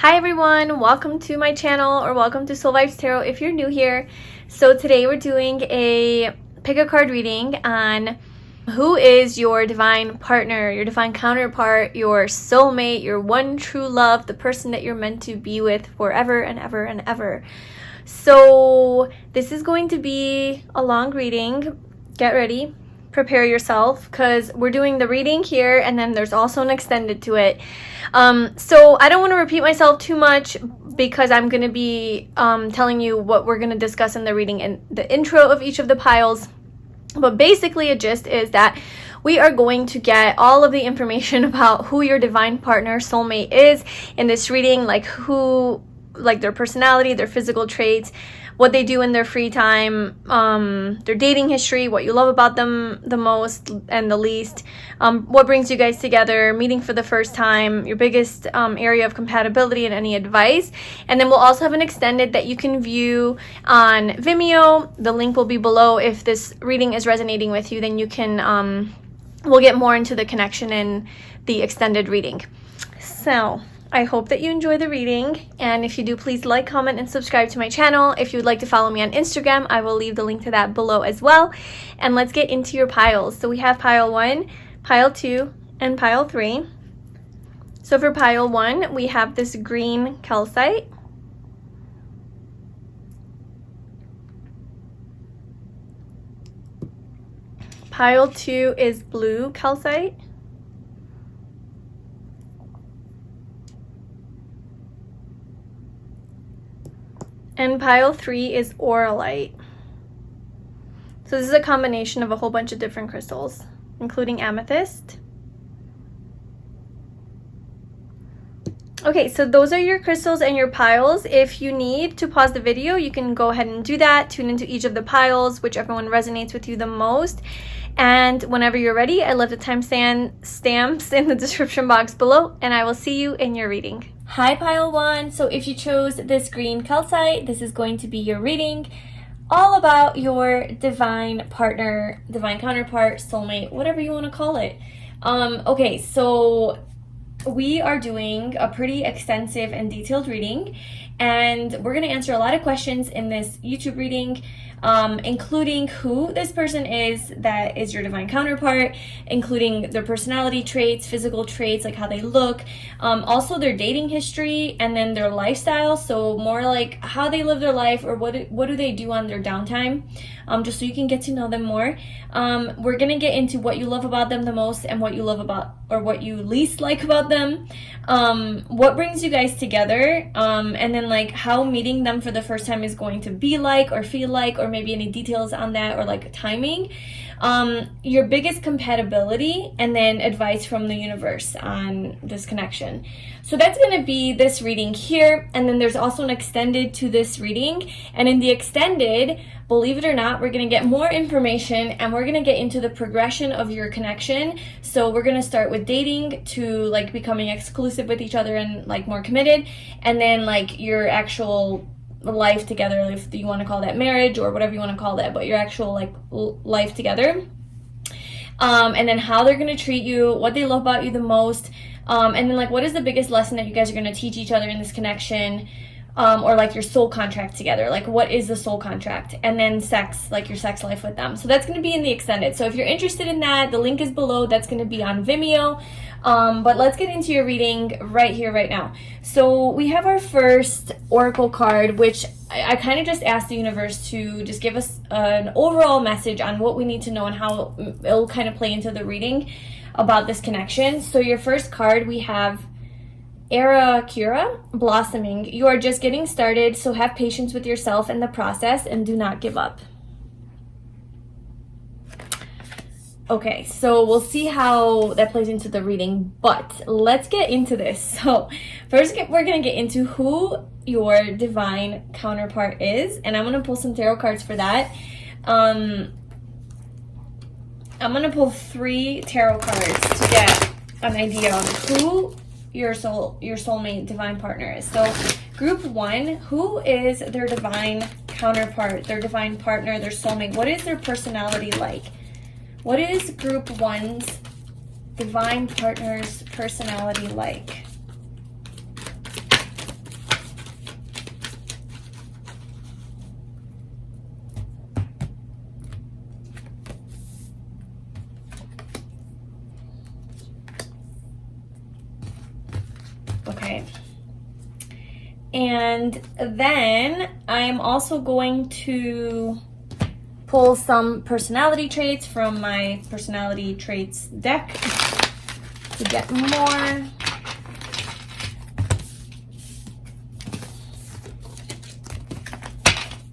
Hi everyone, welcome to my channel, or welcome to Soul Vibes Tarot if you're new here. So today we're doing a pick a card reading on who is your divine partner, your divine counterpart, your soulmate, your one true love, the person that you're meant to be with forever and ever and ever. So this is going to be a long reading. Get ready. Prepare yourself, because we're doing the reading here and then there's also an extended to it. So I don't want to repeat myself too much, because I'm going to be telling you what we're going to discuss in the reading and the intro of each of the piles. But basically a gist is that we are going to get all of the information about who your divine partner, soulmate is in this reading, like their personality, their physical traits, what they do in their free time, their dating history, what you love about them the most and the least, what brings you guys together, meeting for the first time, your biggest area of compatibility, and any advice. And then we'll also have an extended that you can view on Vimeo. The link will be below. If this reading is resonating with you, then you can, we'll get more into the connection in the extended reading. So I hope that you enjoy the reading, and if you do, please like, comment, and subscribe to my channel. If you would like to follow me on Instagram, I will leave the link to that below as well. And let's get into your piles. So we have pile 1, pile 2, and pile 3. So for pile 1, we have this green calcite. Pile 2 is blue calcite. And pile 3 is auralite. So this is a combination of a whole bunch of different crystals, including amethyst. Okay, so those are your crystals and your piles. If you need to pause the video, you can go ahead and do that. Tune into each of the piles, whichever one resonates with you the most. And whenever you're ready, I left the timestamps in the description box below, and I will see you in your reading. Hi pile 1. So if you chose this green calcite, this is going to be your reading all about your divine partner, divine counterpart, soulmate, whatever you want to call it. Okay, so we are doing a pretty extensive and detailed reading, and we're going to answer a lot of questions in this YouTube reading, including who this person is that is your divine counterpart, including their personality traits, physical traits, like how they look, also their dating history, and then their lifestyle, so more like how they live their life, or what do they do on their downtime, just so you can get to know them more. We're gonna get into what you love about them the most and what you love about, or what you least like about them, what brings you guys together, and then like how meeting them for the first time is going to be like or feel like, or maybe any details on that, or like timing, your biggest compatibility, and then advice from the universe on this connection. So that's going to be this reading here, and then there's also an extended to this reading, and in the extended, believe it or not, we're going to get more information, and we're going to get into the progression of your connection. So we're going to start with dating to like becoming exclusive with each other and like more committed, and then like your actual life together, if you want to call that marriage or whatever you want to call that, but your actual like life together, and then how they're going to treat you, what they love about you the most, and then like what is the biggest lesson that you guys are going to teach each other in this connection, or like your soul contract together, like what is the soul contract, and then sex, like your sex life with them. So that's going to be in the extended. So if you're interested in that, the link is below. That's going to be on Vimeo. But let's get into your reading right here, right now. So we have our first oracle card, which I kind of just asked the universe to just give us an overall message on what we need to know and how it'll kind of play into the reading about this connection. So your first card, we have 𝖬𝘑𝑟𝑎, blossoming. You are just getting started, so have patience with yourself and the process, and do not give up. Okay, so we'll see how that plays into the reading, but let's get into this. So first, we're going to get into who your divine counterpart is, and I'm going to pull some tarot cards for that. I'm going to pull 3 tarot cards to get an idea of who your soulmate divine partner is. So group 1, who is their divine counterpart, their divine partner, their soulmate? What is their personality like? What is group 1's divine partner's personality like? And then I'm also going to pull some personality traits from my personality traits deck to get more.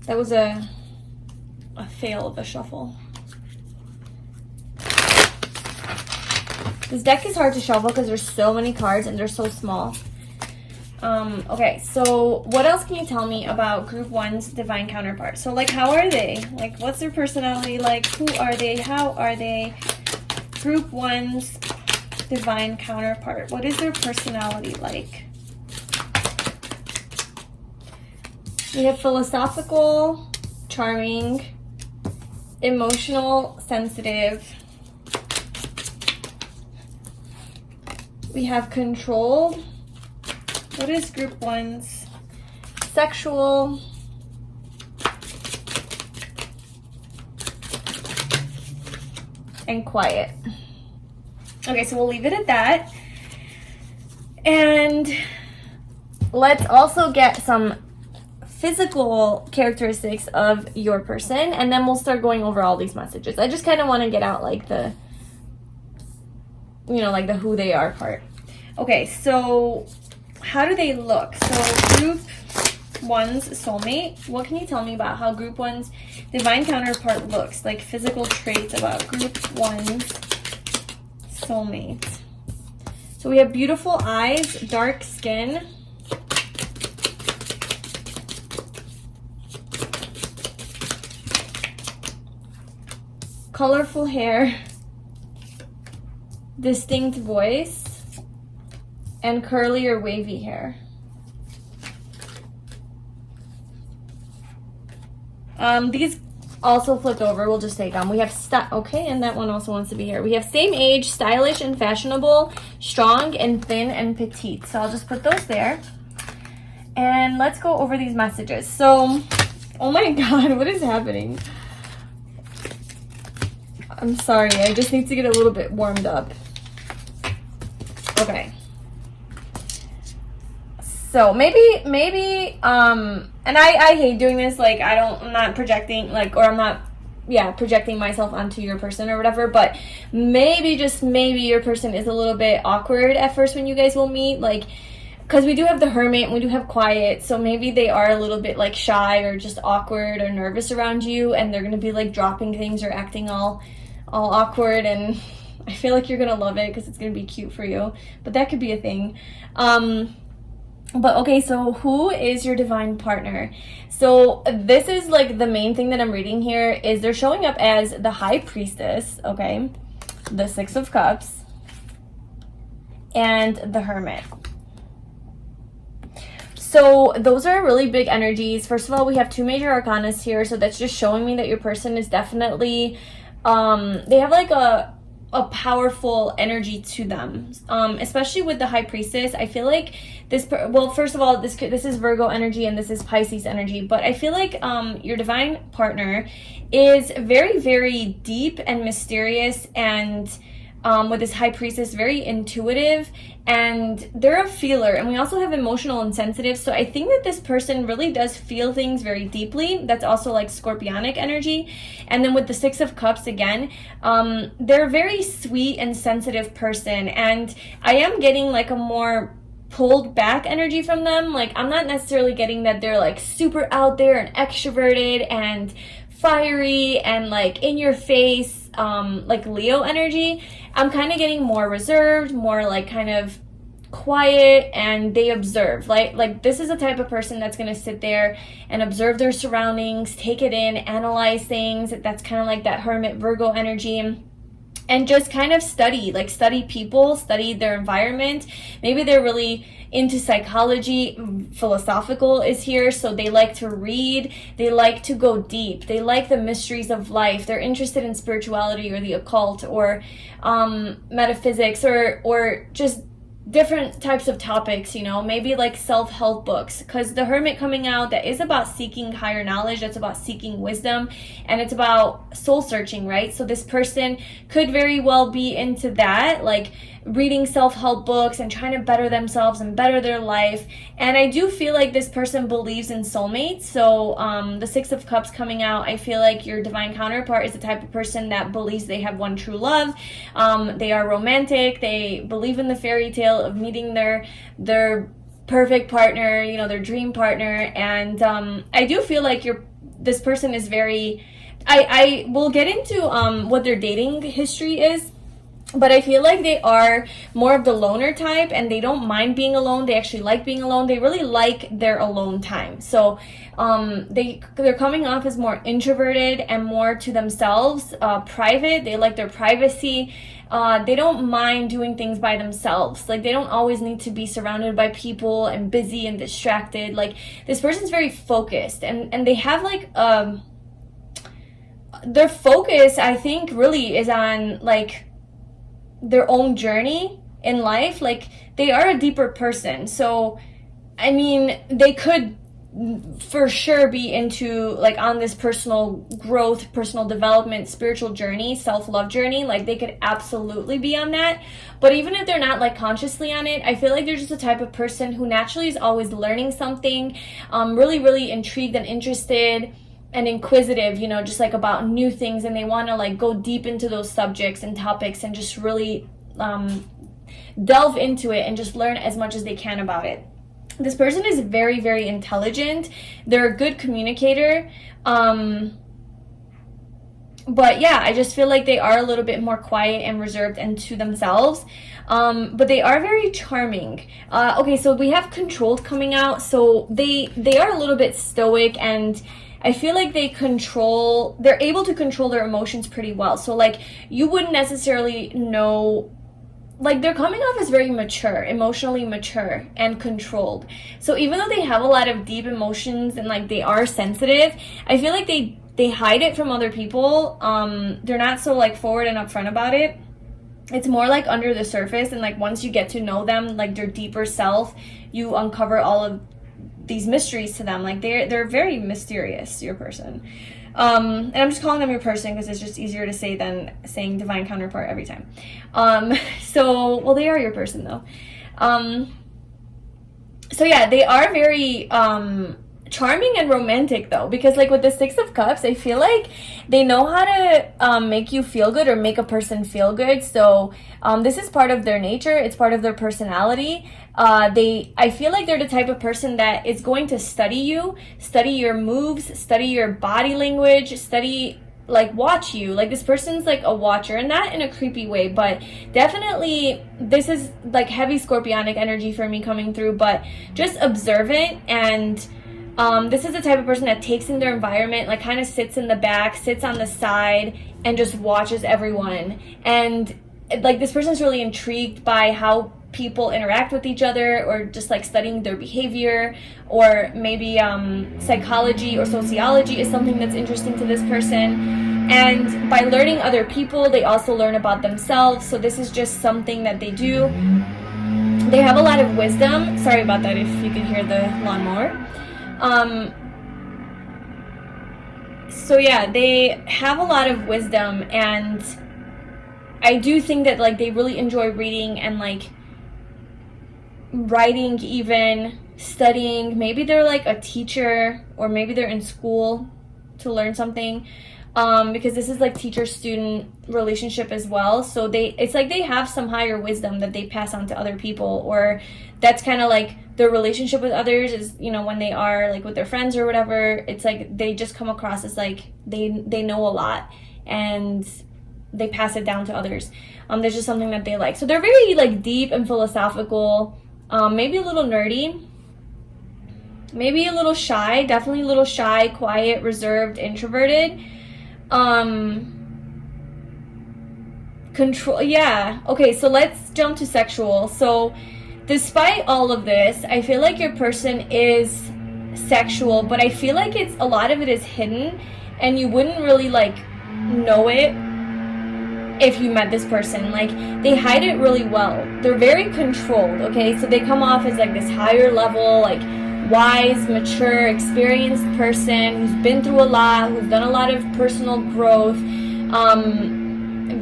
That was a fail of a shuffle. This deck is hard to shuffle because there's so many cards and they're so small. Okay, so what else can you tell me about group 1's divine counterpart? So, like, how are they? Like, what's their personality like? Who are they? How are they? Group 1's divine counterpart. What is their personality like? We have philosophical, charming, emotional, sensitive. We have controlled. What is group 1's? Sexual. And quiet. Okay, so we'll leave it at that. And let's also get some physical characteristics of your person, and then we'll start going over all these messages. I just kind of want to get out like the, you know, like the who they are part. Okay, so how do they look? So group 1's soulmate. What can you tell me about how group 1's divine counterpart looks? Like physical traits about group 1's soulmate. So we have beautiful eyes, dark skin, colorful hair, distinct voice, and curly or wavy hair. These also flipped over. We'll just take them. We have okay, and that one also wants to be here. We have same age, stylish and fashionable, strong and thin and petite. So I'll just put those there. And let's go over these messages. So, oh my God, what is happening? I'm sorry, I just need to get a little bit warmed up. Okay. So maybe, and I hate doing this, like I'm not projecting, like, or I'm not, projecting myself onto your person or whatever, but maybe, just maybe your person is a little bit awkward at first when you guys will meet, like, because we do have the Hermit and we do have quiet, so maybe they are a little bit like shy or just awkward or nervous around you, and they're gonna be like dropping things or acting all awkward, and I feel like you're gonna love it because it's gonna be cute for you, but that could be a thing. But okay, so who is your divine partner? So this is like the main thing that I'm reading here is they're showing up as the High Priestess, okay, the Six of Cups, and the Hermit. So those are really big energies. First of all, we have 2 major arcanas here, so that's just showing me that your person is definitely, they have like a powerful energy to them, especially with the High Priestess. I feel like well, first of all, this is Virgo energy and this is Pisces energy, but I feel like your divine partner is very, very deep and mysterious, and with this High Priestess, very intuitive, and they're a feeler, and we also have emotional and sensitive, so I think that this person really does feel things very deeply. That's also like Scorpionic energy. And then with the Six of Cups again, they're a very sweet and sensitive person, and I am getting like a more pulled back energy from them. Like, I'm not necessarily getting that they're like super out there and extroverted and fiery and like in your face, like Leo energy. I'm kind of getting more reserved, more like kind of quiet, and they observe. Like this is a type of person that's going to sit there and observe their surroundings, take it in, analyze things. That's kind of like that Hermit Virgo energy. And just kind of study people, study their environment. Maybe they're really into psychology. Philosophical is here, so they like to read. They like to go deep. They like the mysteries of life. They're interested in spirituality or the occult or metaphysics or just different types of topics, you know, maybe like self-help books, because the Hermit coming out, that is about seeking higher knowledge, that's about seeking wisdom, and it's about soul searching, right? So this person could very well be into that, like reading self-help books and trying to better themselves and better their life. And I do feel like this person believes in soulmates. So the Six of Cups coming out, I feel like your divine counterpart is the type of person that believes they have one true love. They are romantic. They believe in the fairy tale of meeting their perfect partner, you know, their dream partner. And I do feel like this person is very, I will get into what their dating history is. But I feel like they are more of the loner type, and they don't mind being alone. They actually like being alone. They really like their alone time. So they're coming off as more introverted and more to themselves, private. They like their privacy. They don't mind doing things by themselves. Like, they don't always need to be surrounded by people and busy and distracted. Like, this person's very focused, and they have like their focus, I think, really is on like their own journey in life. Like, they are a deeper person. So I mean, they could for sure be into like on this personal growth, personal development, spiritual journey, self-love journey. Like, they could absolutely be on that. But even if they're not like consciously on it, I feel like they're just the type of person who naturally is always learning something, really intrigued and interested and inquisitive, you know, just like about new things, and they want to like go deep into those subjects and topics and just really delve into it and just learn as much as they can about it. This person is very intelligent. They're a good communicator. But yeah, I just feel like they are a little bit more quiet and reserved and to themselves. But they are very charming. Okay, so we have Controlled coming out. So they are a little bit stoic, and I feel like they're able to control their emotions pretty well. So like, you wouldn't necessarily know, like, they're coming off as very mature, emotionally mature and controlled. So even though they have a lot of deep emotions and like they are sensitive, I feel like they hide it from other people. They're not so like forward and upfront about it. It's more like under the surface, and like once you get to know them, like their deeper self, you uncover all of these mysteries to them. Like, they're very mysterious, your person. And I'm just calling them your person because it's just easier to say than saying divine counterpart every time. So, well, they are your person though. So yeah, they are very charming and romantic though, because like with the Six of Cups, I feel like they know how to make you feel good or make a person feel good. So this is part of their nature. It's part of their personality. I feel like they're the type of person that is going to study you, study your moves, study your body language, watch you. Like, this person's like a watcher, and not in a creepy way, but definitely this is like heavy scorpionic energy for me coming through, but just observant. And this is the type of person that takes in their environment, like kind of sits in the back, sits on the side, and just watches everyone. And like, this person's really intrigued by how people interact with each other, or just like studying their behavior, or maybe psychology or sociology is something that's interesting to this person. And by learning other people, they also learn about themselves. So this is just something that they do. They have a lot of wisdom. Sorry about that if you can hear the lawnmower. So yeah, they have a lot of wisdom, and I do think that like they really enjoy reading and like writing, even studying. Maybe they're like a teacher, or maybe they're in school to learn something, because this is like teacher-student relationship as well. So it's like they have some higher wisdom that they pass on to other people, or that's kind of like their relationship with others is, you know, when they are like with their friends or whatever, it's like they just come across as like they know a lot, and they pass it down to others. There's just something that they like. So they're very like deep and philosophical, maybe a little nerdy, maybe a little shy, definitely a little shy, quiet, reserved, introverted. Control, yeah. Okay, so let's jump to sexual. So despite all of this, I feel like your person is sexual, but I feel like a lot of it is hidden, and you wouldn't really like know it if you met this person. Like, they hide it really well. They're very controlled, okay? So they come off as like this higher level, like wise, mature, experienced person who's been through a lot, who's done a lot of personal growth,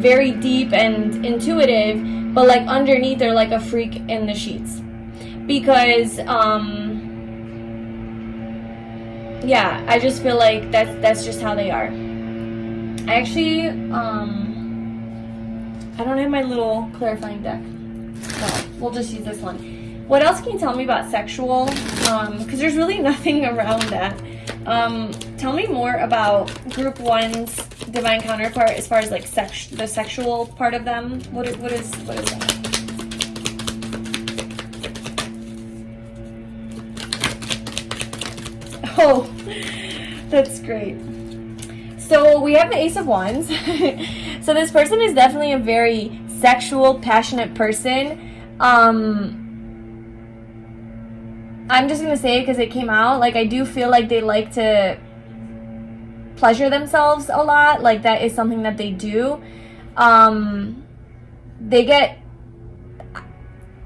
very deep and intuitive, but like underneath they're like a freak in the sheets, because yeah, I just feel like that's just how they are. I actually I don't have my little clarifying deck, so we'll just use this one. What else can you tell me about sexual? Because there's really nothing around that. Tell me more about group 1's divine counterpart as far as like the sexual part of them. What is that? Oh, that's great. So we have the Ace of Wands. So this person is definitely a very sexual, passionate person. I'm just gonna say it because it came out. Like, I do feel like they like to pleasure themselves a lot. Like, that is something that they do. They get,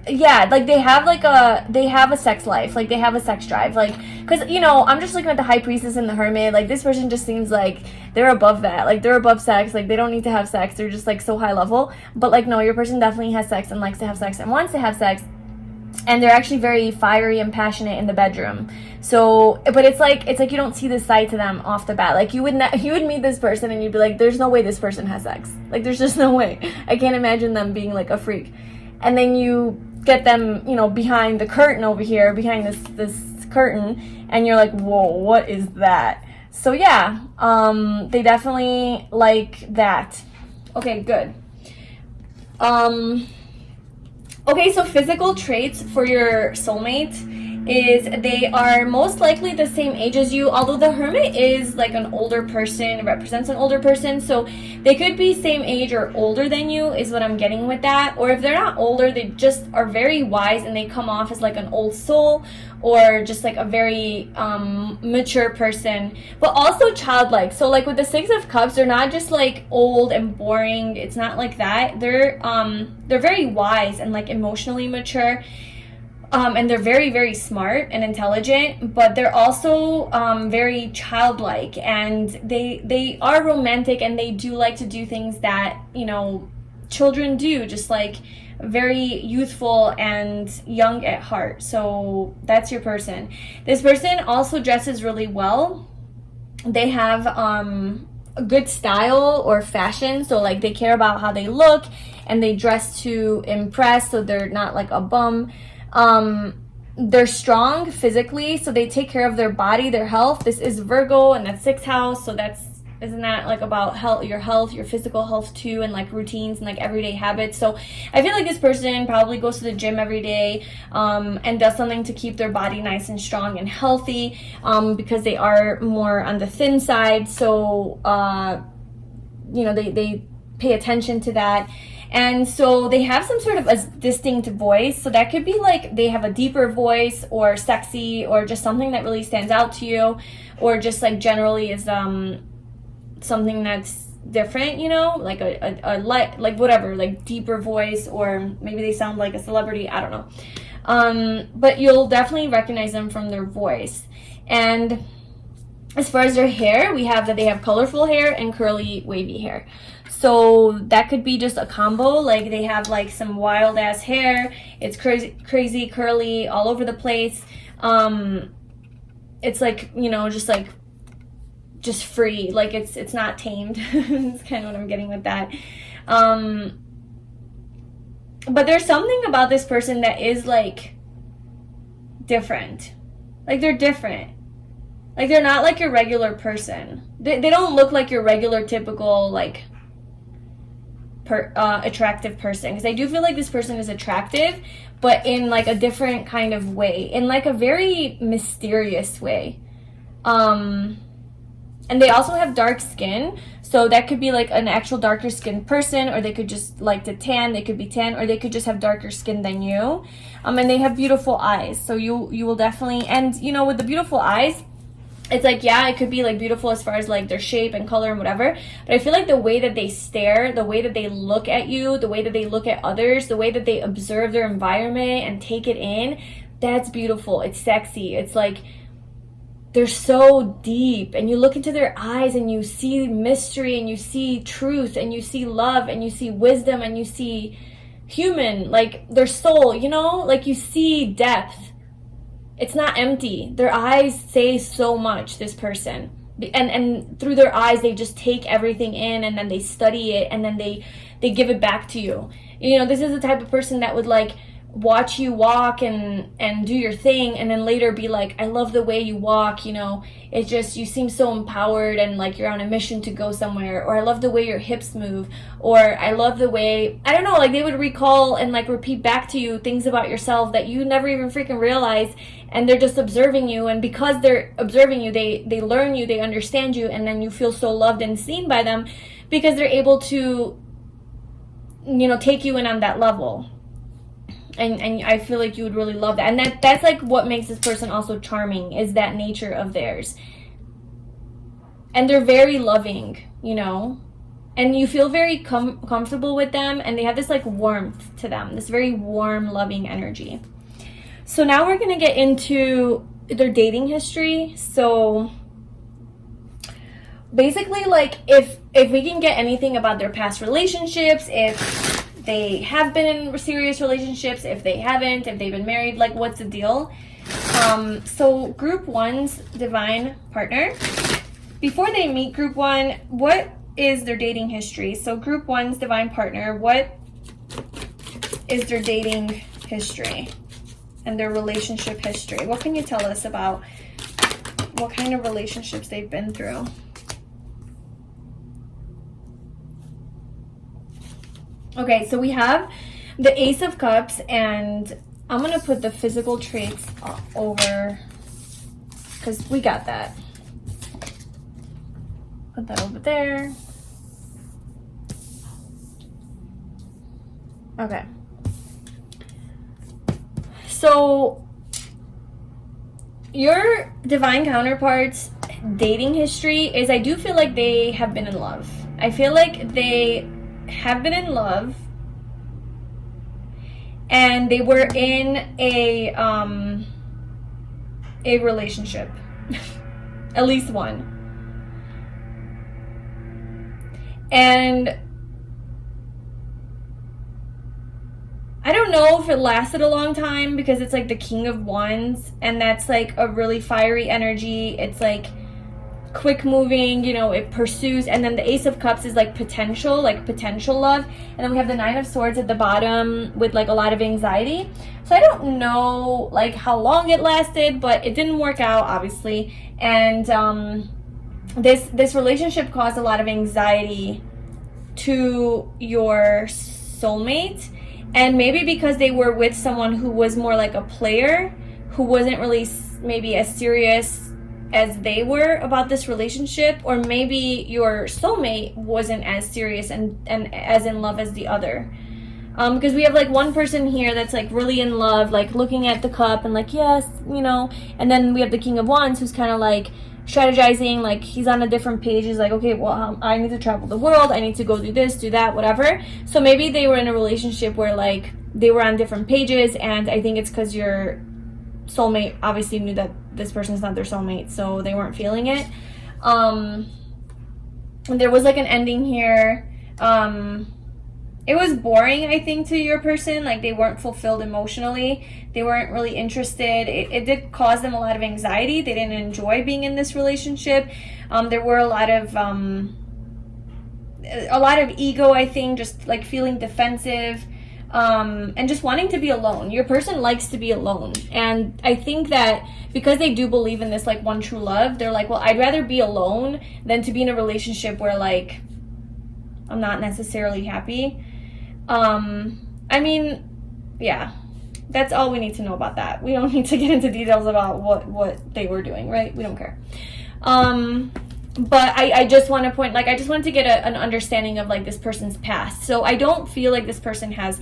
yeah, like they have a sex life. Like, they have a sex drive. Like, because, you know, I'm just looking at the High Priestess and the Hermit. Like, this person just seems like they're above that. Like, they're above sex. Like, they don't need to have sex. They're just like so high level. But like, no, your person definitely has sex and likes to have sex and wants to have sex. And they're actually very fiery and passionate in the bedroom. So, but it's like you don't see this side to them off the bat. Like, you would meet this person and you'd be like, there's no way this person has sex. Like, there's just no way. I can't imagine them being like a freak. And then you get them, you know, behind the curtain over here, behind this curtain, and you're like, whoa, what is that? So yeah, they definitely like that. Okay, good. Okay, so physical traits for your soulmate is they are most likely the same age as you, although the Hermit is like an older person, represents an older person, so they could be same age or older than you is what I'm getting with that. Or if they're not older, they just are very wise and they come off as like an old soul, or just like a very mature person, but also childlike. So like with the Six of Cups, they're not just like old and boring. It's not like that. They're very wise and like emotionally mature. And they're very, very smart and intelligent, but they're also very childlike, and they are romantic, and they do like to do things that, you know, children do, just like very youthful and young at heart. So that's your person. This person also dresses really well. They have a good style or fashion, so like they care about how they look and they dress to impress, so they're not like a bum. They're strong physically, so they take care of their body, their health. This is Virgo, and that's 6th house, so isn't that like about health, your physical health too, and like routines and like everyday habits. So I feel like this person probably goes to the gym every day, and does something to keep their body nice and strong and healthy, because they are more on the thin side. So you know, they pay attention to that. And so they have some sort of a distinct voice. So that could be like they have a deeper voice, or sexy, or just something that really stands out to you, or just like generally is something that's different, you know, like a like whatever, like deeper voice, or maybe they sound like a celebrity, I don't know. But you'll definitely recognize them from their voice. And as far as their hair, we have that they have colorful hair and curly, wavy hair. So that could be just a combo. Like they have like some wild ass hair. It's crazy curly all over the place. It's like, you know, just free. Like it's not tamed. It's kind of what I'm getting with that. But there's something about this person that is like different. Like they're different. Like they're not like your regular person. They don't look like your regular typical like attractive person, because I do feel like this person is attractive, but in like a different kind of way, in like a very mysterious way. And they also have dark skin, so that could be like an actual darker skinned person, or they could just like to tan. They could be tan, or they could just have darker skin than you. And they have beautiful eyes, so you will definitely, and you know, with the beautiful eyes, it's like, yeah, it could be like beautiful as far as like their shape and color and whatever, but I feel like the way that they stare, the way that they look at you, the way that they look at others, the way that they observe their environment and take it in, that's beautiful. It's sexy. It's like they're so deep, and you look into their eyes and you see mystery, and you see truth, and you see love, and you see wisdom, and you see human, like their soul, you know, like you see depth. It's not empty. Their eyes say so much, this person. And through their eyes, they just take everything in, and then they study it, and then they give it back to you. You know, this is the type of person that would like watch you walk and do your thing, and then later be like, I love the way you walk, you know, it's just, you seem so empowered and like you're on a mission to go somewhere, or I love the way your hips move, or I love the way, I don't know, like they would recall and like repeat back to you things about yourself that you never even freaking realized, and they're just observing you, and because they're observing you, they learn you, they understand you, and then you feel so loved and seen by them because they're able to, you know, take you in on that level. And I feel like you would really love that. And that's like what makes this person also charming, is that nature of theirs. And they're very loving, you know. And you feel very comfortable with them. And they have this like warmth to them. This very warm, loving energy. So now we're going to get into their dating history. So basically, like if we can get anything about their past relationships, if they have been in serious relationships, if they haven't, if they've been married, like what's the deal? So group 1's divine partner, before they meet group 1, what is their dating history? So group 1's divine partner, what is their dating history and their relationship history? What can you tell us about what kind of relationships they've been through? Okay, so we have the Ace of Cups, and I'm going to put the physical traits over, because we got that. Put that over there. Okay. So, your divine counterpart's dating history is, I do feel like they have been in love. I feel like they have been in love, and they were in a relationship. At least one. And I don't know if it lasted a long time, because it's like the King of Wands, and that's like a really fiery energy. It's like quick moving, you know, it pursues. And then the Ace of Cups is like potential love. And then we have the Nine of Swords at the bottom with like a lot of anxiety. So I don't know like how long it lasted, but it didn't work out, obviously. And this relationship caused a lot of anxiety to your soulmate, and maybe because they were with someone who was more like a player, who wasn't really maybe as serious as they were about this relationship, or maybe your soulmate wasn't as serious and as in love as the other. Because we have like one person here that's like really in love, like looking at the cup and like, yes, you know, and then we have the King of Wands, who's kind of like strategizing, like he's on a different page. He's like, okay, well, I need to travel the world, I need to go do this, do that, whatever. So maybe they were in a relationship where like they were on different pages, and I think it's because your soulmate obviously knew that this person's not their soulmate, so they weren't feeling it. And there was like an ending here. It was boring, I think, to your person. Like they weren't fulfilled emotionally, they weren't really interested. It did cause them a lot of anxiety. They didn't enjoy being in this relationship. There were a lot of ego, I think, just like feeling defensive. And just wanting to be alone. Your person likes to be alone, and I think that because they do believe in this like one true love, they're like, well, I'd rather be alone than to be in a relationship where like I'm not necessarily happy. I mean, yeah, that's all we need to know about that. We don't need to get into details about what they were doing, right? We don't care. But I just want to point, like, I just wanted to get an understanding of like this person's past. So I don't feel like this person has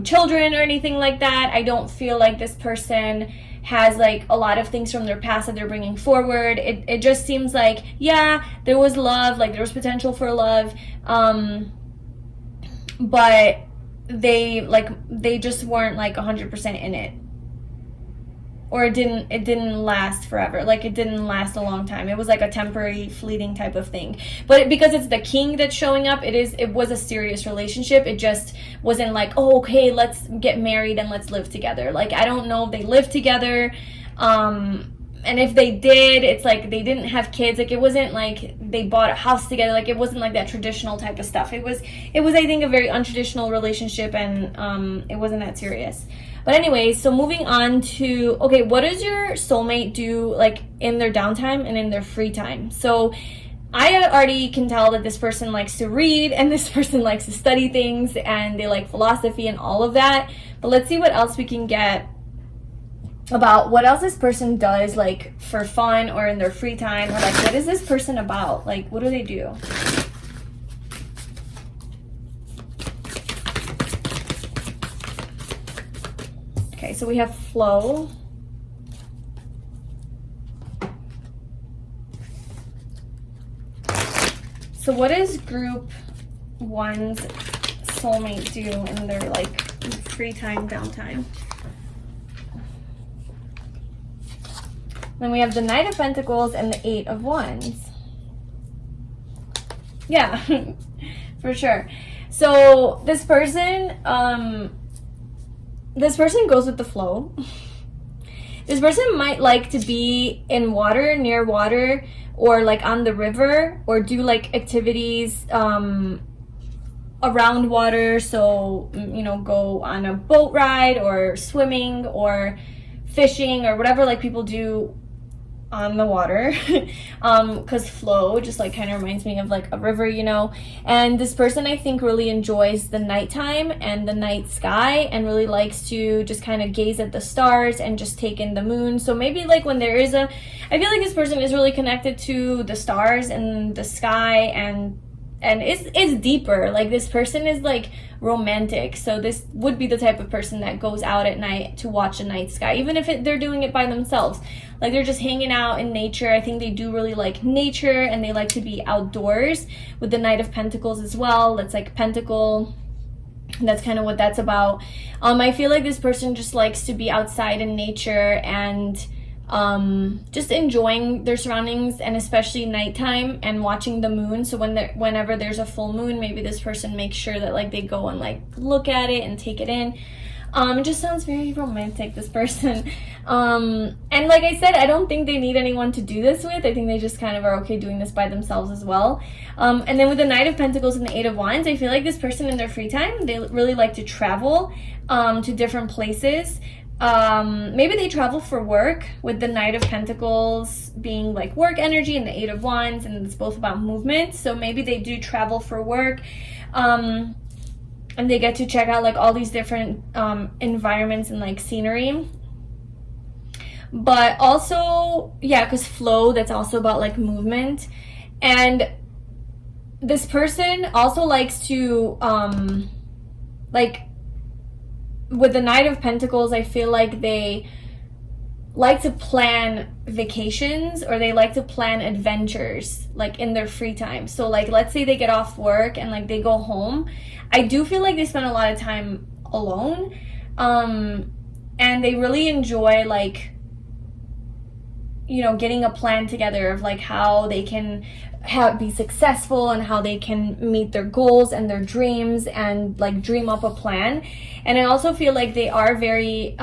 children or anything like that. I don't feel like this person has like a lot of things from their past that they're bringing forward. It just seems like, yeah, there was love, like there was potential for love, but they just weren't like 100% in it. or it didn't last forever. Like, it didn't last a long time. It was like a temporary, fleeting type of thing. But because it's the king that's showing up, it was a serious relationship. It just wasn't like, oh, okay, let's get married and let's live together. Like, I don't know if they lived together. And if they did, it's like they didn't have kids. Like, it wasn't like they bought a house together. Like, it wasn't like that traditional type of stuff. It was I think, a very untraditional relationship, and it wasn't that serious. But anyway, so moving on to, okay, what does your soulmate do, like, in their downtime and in their free time? So I already can tell that this person likes to read, and this person likes to study things, and they like philosophy and all of that. But let's see what else we can get about what else this person does, like, for fun or in their free time, or like, what is this person about? Like, what do they do? Okay, so we have flow. So what does group 1's soulmate do in their, like, free time, downtime? Then we have the Knight of Pentacles and the 8 of Wands. Yeah, for sure. So this person goes with the flow. This person might like to be in water, near water, or like on the river, or do like activities around water. So, you know, go on a boat ride, or swimming, or fishing, or whatever like people do on the water. Because flow just like kind of reminds me of like a river, you know. And this person, I think, really enjoys the nighttime and the night sky, and really likes to just kind of gaze at the stars and just take in the moon. So maybe like when there is I feel like this person is really connected to the stars and the sky, and it's deeper. Like, this person is like romantic, so this would be the type of person that goes out at night to watch the night sky, even if they're doing it by themselves. Like, they're just hanging out in nature. I think they do really like nature, and they like to be outdoors, with the Knight of Pentacles as well. That's like pentacle. That's kind of what that's about. I feel like this person just likes to be outside in nature, and just enjoying their surroundings, and especially nighttime, and watching the moon. So whenever there's a full moon, maybe this person makes sure that like they go and like look at it and take it in. It just sounds very romantic, this person. And like I said, I don't think they need anyone to do this with. I think they just kind of are okay doing this by themselves as well. And then with the Knight of Pentacles and the 8 of Wands, I feel like this person in their free time, they really like to travel to different places. Maybe they travel for work, with the Knight of Pentacles being like work energy, and the 8 of Wands, and it's both about movement. So maybe they do travel for work, and they get to check out like all these different environments and like scenery. But also, yeah, because flow, that's also about like movement. And this person also likes to like, with the Knight of Pentacles, I feel like they like to plan vacations, or they like to plan adventures like in their free time. So like, let's say they get off work and like they go home. I do feel like they spend a lot of time alone, and they really enjoy like, you know, getting a plan together of like how they can be successful, and how they can meet their goals and their dreams, and like dream up a plan. And I also feel like they are very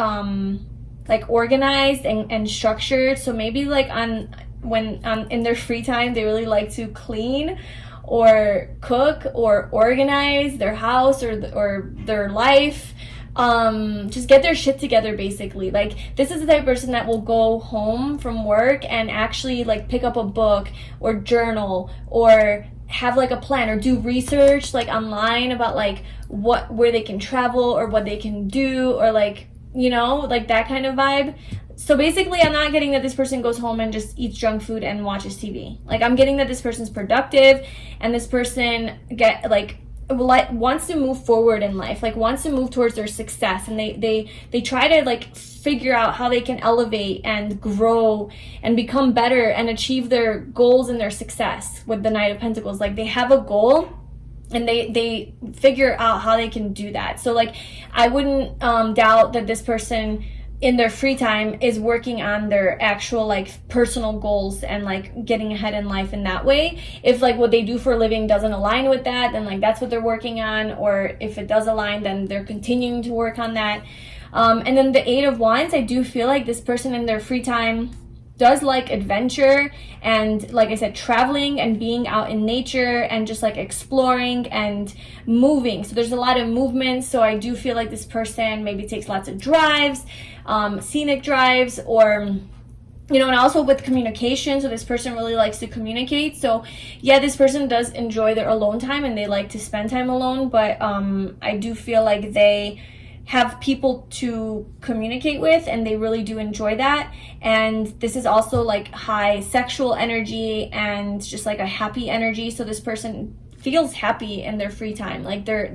like organized and structured. So maybe like in their free time, they really like to clean, or cook, or organize their house, or their life. Just get their shit together, basically. Like, this is the type of person that will go home from work and actually like pick up a book, or journal, or have like a plan, or do research like online about like where they can travel, or what they can do, or like, you know, like that kind of vibe. So basically, I'm not getting that this person goes home and just eats junk food and watches TV. Like, I'm getting that this person's productive, and this person wants to move forward in life, like wants to move towards their success, and they try to like figure out how they can elevate and grow and become better and achieve their goals and their success. With the Knight of Pentacles, like, they have a goal, and they figure out how they can do that. So like, I wouldn't doubt that this person in their free time is working on their actual like personal goals and like getting ahead in life in that way. If like what they do for a living doesn't align with that, then like that's what they're working on, or if it does align, then they're continuing to work on that. And then the 8 of Wands, I do feel like this person in their free time does like adventure and, like I said, traveling and being out in nature and just like exploring and moving. So there's a lot of movement. So I do feel like this person maybe takes lots of drives, scenic drives, or you know, and also with communication. So this person really likes to communicate. So yeah, this person does enjoy their alone time and they like to spend time alone, but I do feel like they have people to communicate with and they really do enjoy that. And this is also like high sexual energy and just like a happy energy. So this person feels happy in their free time, like they're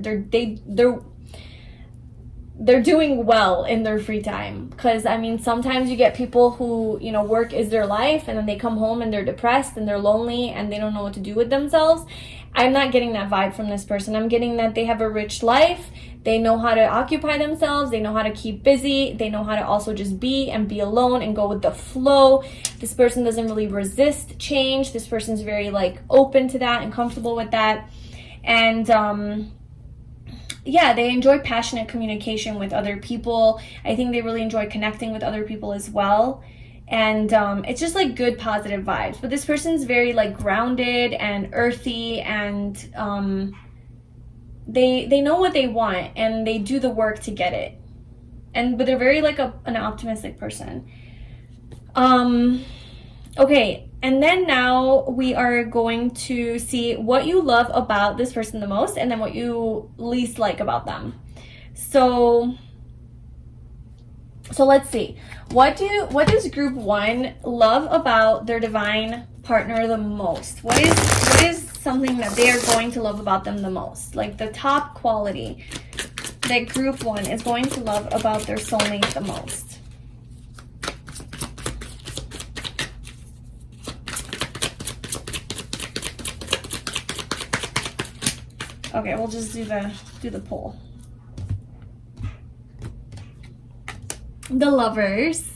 doing well in their free time. Because I mean, sometimes you get people who, you know, work is their life and then they come home and they're depressed and they're lonely and they don't know what to do with themselves. I'm not getting that vibe from this person. I'm getting that they have a rich life. They know how to occupy themselves. They know how to keep busy. They know how to also just be and be alone and go with the flow. This person doesn't really resist change. This person's very like open to that and comfortable with that. And yeah, they enjoy passionate communication with other people. I think they really enjoy connecting with other people as well. And it's just like good positive vibes. But this person's very like grounded and earthy, and they know what they want and they do the work to get it. But they're very like an optimistic person. Okay, and then now we are going to see what you love about this person the most and then what you least like about them. So let's see. What does group 1 love about their divine partner the most? What is something that they are going to love about them the most? Like the top quality that group 1 is going to love about their soulmate the most. Okay, we'll just do the poll. The Lovers.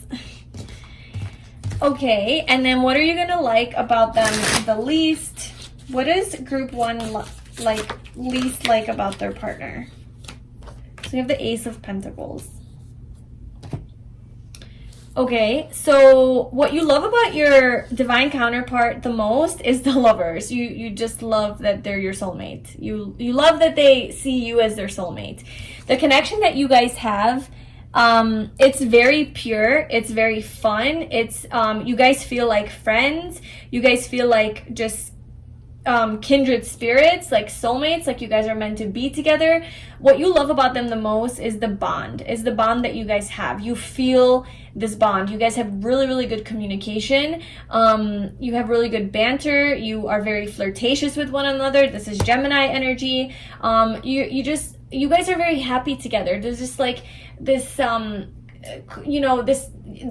Okay, and then what are you gonna like about them the least? What does group 1 least like about their partner? So we have the Ace of Pentacles. Okay, so what you love about your divine counterpart the most is the Lovers. You just love that they're your soulmate. You love that they see you as their soulmate. The connection that you guys have, it's very pure, it's very fun, it's you guys feel like friends, you guys feel like just kindred spirits, like soulmates, like you guys are meant to be together. What you love about them the most is the bond that you guys have. You feel this bond. You guys have really, really good communication. You have really good banter. You are very flirtatious with one another. This is Gemini energy. You guys are very happy together. There's just like this you know, this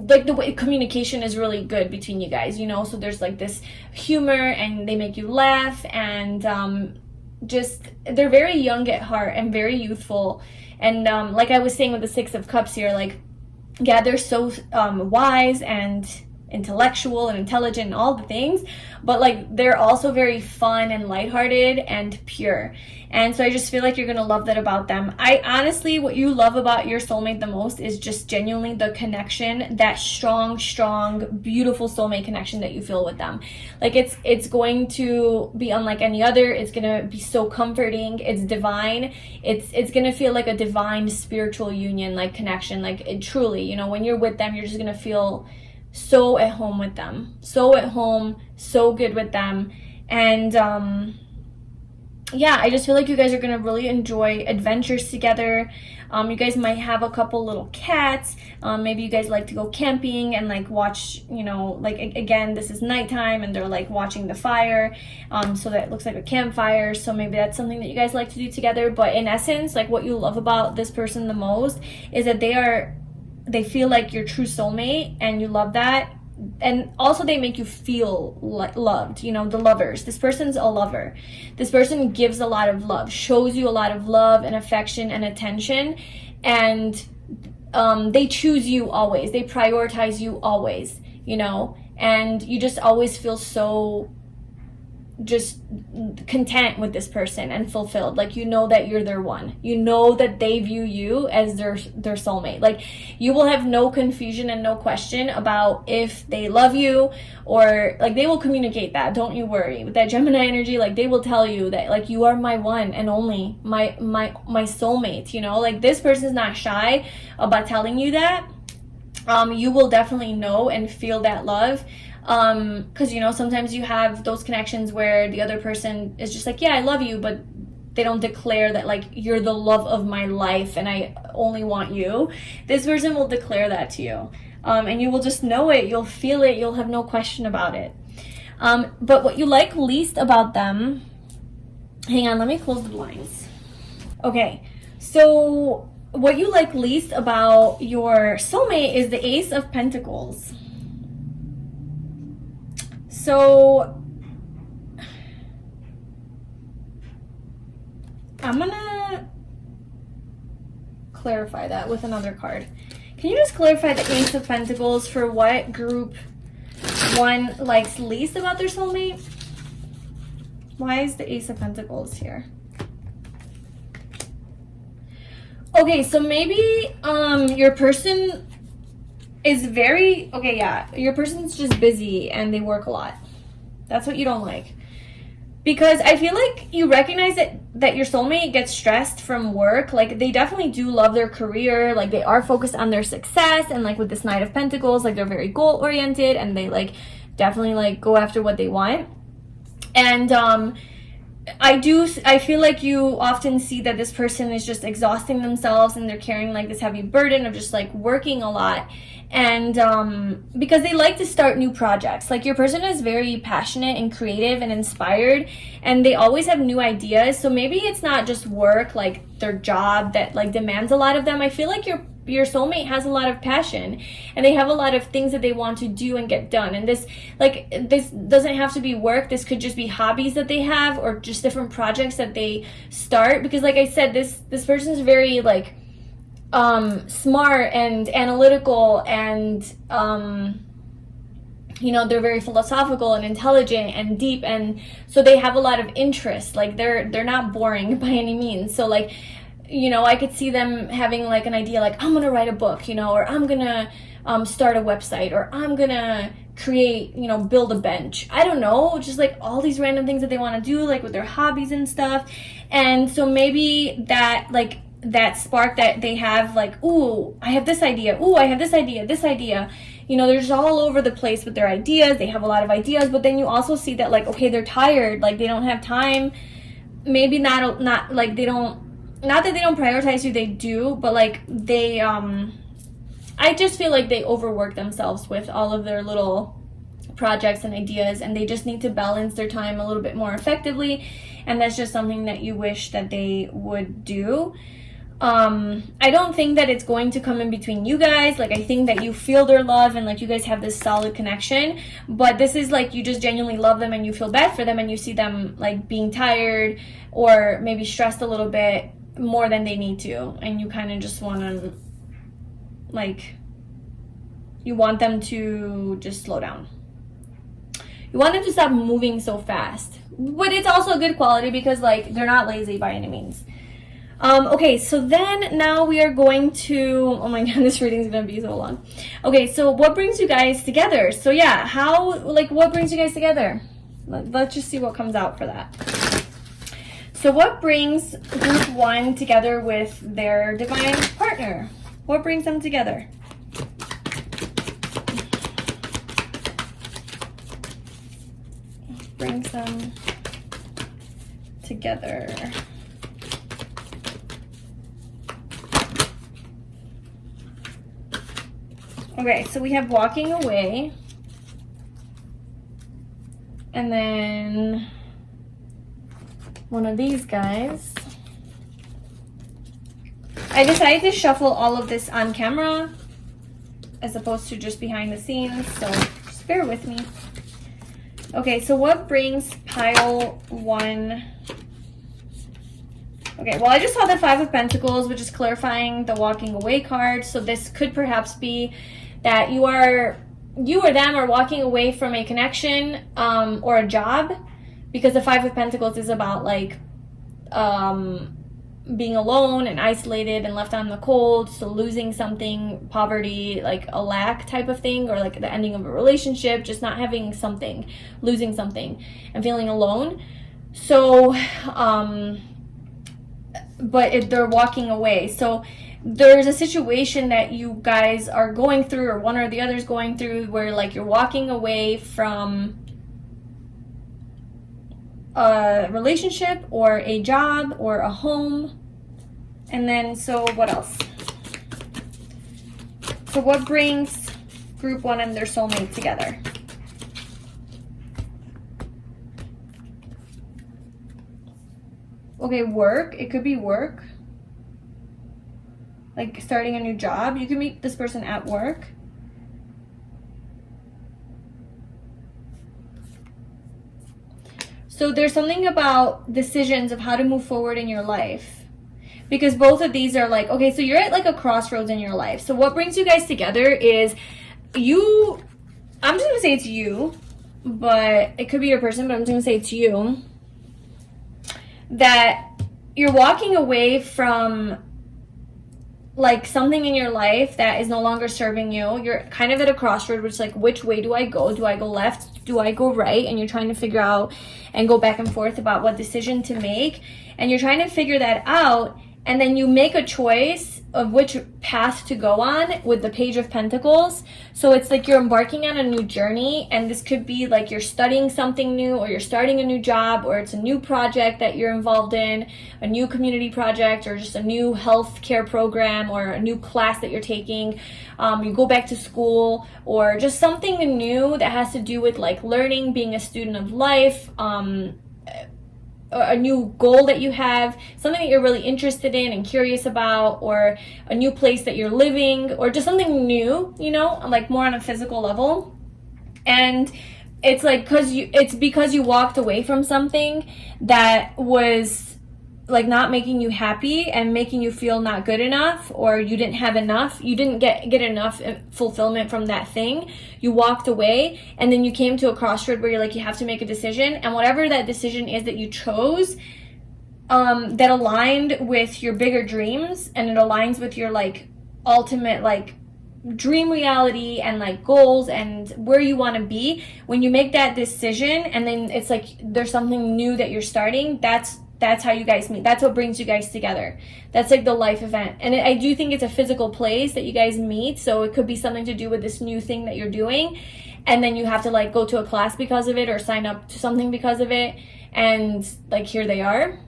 like the way communication is really good between you guys, you know, so there's like this humor and they make you laugh, and just they're very young at heart and very youthful. And like I was saying with the 6 of Cups here, like yeah, they're so wise and intellectual and intelligent and all the things, but like they're also very fun and lighthearted and pure. And so I just feel like you're gonna love that about them. I honestly, what you love about your soulmate the most is just genuinely the connection, that strong, beautiful soulmate connection that you feel with them. Like it's going to be unlike any other. It's gonna be so comforting. It's divine. It's gonna feel like a divine spiritual union, like connection. Like it truly, you know, when you're with them, you're just gonna feel so at home with them, so at home, so good with them. And yeah, I just feel like you guys are gonna really enjoy adventures together. You guys might have a couple little cats. Maybe you guys like to go camping and like watch, you know, like again, this is nighttime and they're like watching the fire, so that it looks like a campfire. So maybe that's something that you guys like to do together. But in essence, like what you love about this person the most is that they feel like your true soulmate, and you love that. And also they make you feel loved, you know, the Lovers. This person's a lover. This person gives a lot of love, shows you a lot of love and affection and attention. And they choose you always, they prioritize you always, you know, and you just always feel so just content with this person and fulfilled. Like, you know that you're their one, you know that they view you as their soulmate. Like, you will have no confusion and no question about if they love you, or like they will communicate that, don't you worry. With that Gemini energy, like they will tell you that like you are my one and only, my soulmate, you know. Like, this person's not shy about telling you that. You will definitely know and feel that love. Because, you know, sometimes you have those connections where the other person is just like, yeah, I love you, but they don't declare that like you're the love of my life and I only want you. This person will declare that to you, and you will just know it, you'll feel it, you'll have no question about it. But what you like least about them, hang on, let me close the blinds. Okay, so what you like least about your soulmate is the Ace of Pentacles. So I'm gonna clarify that with another card. Can you just clarify the Ace of Pentacles for what group one likes least about their soulmate? Why is the Ace of Pentacles here? Okay, so maybe your person is very, okay, yeah, your person's just busy and they work a lot. That's what you don't like. Because I feel like you recognize that your soulmate gets stressed from work. Like, they definitely do love their career. Like, they are focused on their success. And like with this Knight of Pentacles, like they're very goal oriented and they like definitely like go after what they want. And I feel like you often see that this person is just exhausting themselves and they're carrying like this heavy burden of just like working a lot. And because they like to start new projects. Like, your person is very passionate and creative and inspired, and they always have new ideas. So maybe it's not just work, like their job, that like demands a lot of them. I feel like your soulmate has a lot of passion and they have a lot of things that they want to do and get done. And this doesn't have to be work. This could just be hobbies that they have, or just different projects that they start. Because like I said, this person is very like smart and analytical, and you know, they're very philosophical and intelligent and deep, and so they have a lot of interest. Like, they're not boring by any means. So like, you know, I could see them having like an idea, like, I'm gonna write a book, you know, or I'm gonna start a website, or I'm gonna create, you know, build a bench. I don't know, just like all these random things that they want to do, like with their hobbies and stuff. And so maybe that, like, that spark that they have, like, ooh, I have this idea, ooh, I have this idea, you know, they're just all over the place with their ideas. They have a lot of ideas, but then you also see that, like, okay, they're tired, like they don't have time. Maybe not like they don't, not that they don't prioritize you, they do, but like they I just feel like they overwork themselves with all of their little projects and ideas, and they just need to balance their time a little bit more effectively. And that's just something that you wish that they would do. I don't think that it's going to come in between you guys. Like, I think that you feel their love and like you guys have this solid connection, but this is like you just genuinely love them and you feel bad for them, and you see them like being tired or maybe stressed a little bit more than they need to, and you kind of just want to, like, you want them to just slow down. You want them to stop moving so fast. But it's also a good quality because like they're not lazy by any means. Okay, so then now we are going to, oh my god, this reading is gonna be so long. Okay, so what brings you guys together? So yeah, what brings you guys together? Let's just see what comes out for that. So what brings group one together with their divine partner? What brings them together? Brings them together. Okay, so we have walking away, and then one of these guys. I decided to shuffle all of this on camera as opposed to just behind the scenes, so just bear with me. Okay, so what brings pile one Okay, well, I just saw the Five of Pentacles, which is clarifying the walking away card. So this could perhaps be that you or them are walking away from a connection or a job, because the Five of Pentacles is about like being alone and isolated and left out in the cold. So losing something, poverty, like a lack type of thing, or like the ending of a relationship, just not having something, losing something and feeling alone. So but they're walking away. So there's a situation that you guys are going through, or one or the other is going through, where like you're walking away from a relationship or a job or a home. And then, so what else? So what brings group one and their soulmate together? Okay, work. It could be work. Like starting a new job. You can meet this person at work. So there's something about decisions of how to move forward in your life. Because both of these are like, okay, so you're at like a crossroads in your life. So what brings you guys together is you, I'm just going to say it's you, but it could be your person, but I'm just going to say it's you. That you're walking away from like something in your life that is no longer serving you. You're kind of at a crossroad, which is like, which way do I go? Do I go left? Do I go right? And you're trying to figure out and go back and forth about what decision to make. And you're trying to figure that out. And then you make a choice of which path to go on with the Page of Pentacles. So it's like you're embarking on a new journey, and this could be like you're studying something new, or you're starting a new job, or it's a new project that you're involved in, a new community project, or just a new health care program, or a new class that you're taking. You go back to school, or just something new that has to do with like learning, being a student of life, a new goal that you have, something that you're really interested in and curious about, or a new place that you're living, or just something new, you know, like more on a physical level. And it's like it's because you walked away from something that was like not making you happy and making you feel not good enough, or you didn't have enough, you didn't get enough fulfillment from that thing. You walked away, and then you came to a crossroad where you're like, you have to make a decision, and whatever that decision is that you chose, that aligned with your bigger dreams, and it aligns with your like ultimate like dream reality and like goals and where you want to be. When you make that decision, and then it's like there's something new that you're starting, that's how you guys meet. That's what brings you guys together. That's like the life event. And I do think it's a physical place that you guys meet. So it could be something to do with this new thing that you're doing. And then you have to like go to a class because of it, or sign up to something because of it. And like here they are.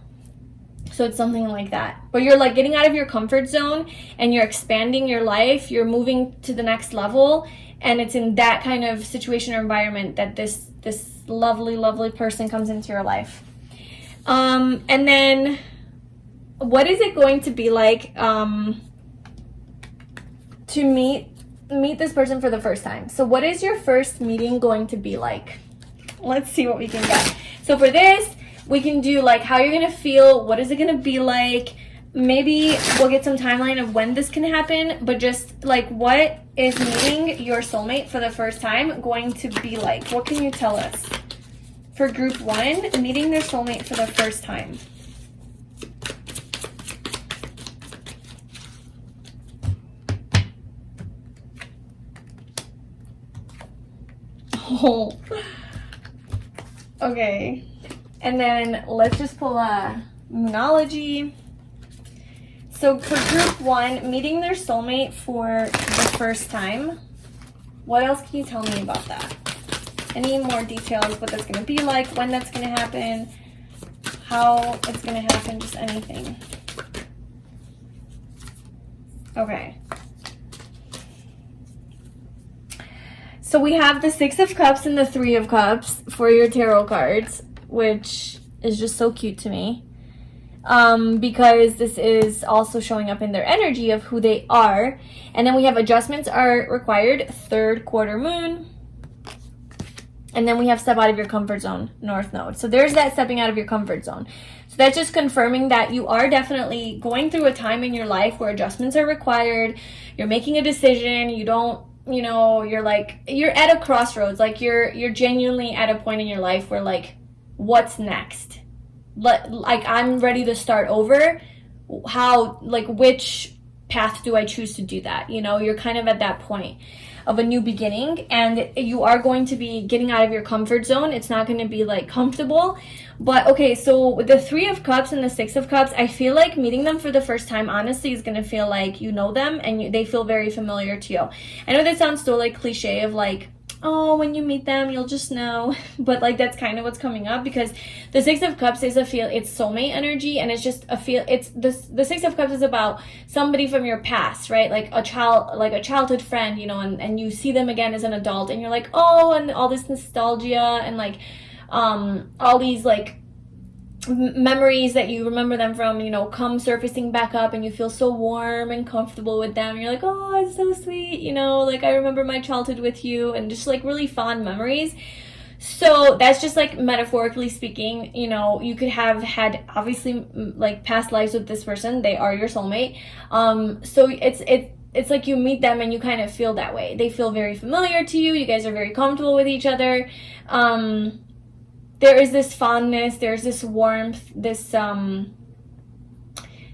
So it's something like that. But you're like getting out of your comfort zone, and you're expanding your life. You're moving to the next level. And it's in that kind of situation or environment that this lovely, lovely person comes into your life. And then what is it going to be like to meet this person for the first time? So what is your first meeting going to be like? Let's see what we can get. So for this, we can do like how you're going to feel, what is it going to be like? Maybe we'll get some timeline of when this can happen, but just like what is meeting your soulmate for the first time going to be like? What can you tell us? For group one, meeting their soulmate for the first time. Oh. Okay. And then let's just pull a Moonology. So for group one, meeting their soulmate for the first time. What else can you tell me about that? Any more details, what that's going to be like, when that's going to happen, how it's going to happen, just anything. Okay. So we have the Six of Cups and the Three of Cups for your tarot cards, which is just so cute to me. Because this is also showing up in their energy of who they are. And then we have adjustments are required, third quarter moon. And then we have step out of your comfort zone, North Node. So there's that stepping out of your comfort zone. So that's just confirming that you are definitely going through a time in your life where adjustments are required. You're making a decision. You don't, you know, you're at a crossroads. Like you're genuinely at a point in your life where like, what's next? Like I'm ready to start over. How, like, which path do I choose to do that? You know, you're kind of at that point of a new beginning, and you are going to be getting out of your comfort zone. It's not going to be like comfortable. But okay, so with the 3 of Cups and the 6 of Cups, I feel like meeting them for the first time honestly is going to feel like you know them and they feel very familiar to you. I know this sounds so like cliche of like, oh, when you meet them you'll just know, but like that's kind of what's coming up, because the 6 of Cups is it's soulmate energy, and it's just it's the 6 of Cups is about somebody from your past, right? Like a childhood friend, you know, and you see them again as an adult and you're like, oh, and all this nostalgia and like all these like memories that you remember them from, you know, come surfacing back up, and you feel so warm and comfortable with them. You're like, oh, it's so sweet, you know, like I remember my childhood with you, and just like really fond memories. So that's just like metaphorically speaking, you know, you could have had obviously like past lives with this person. They are your soulmate. So it's like you meet them and you kind of feel that way. They feel very familiar to you. You guys are very comfortable with each other. There is this fondness, there's this warmth, this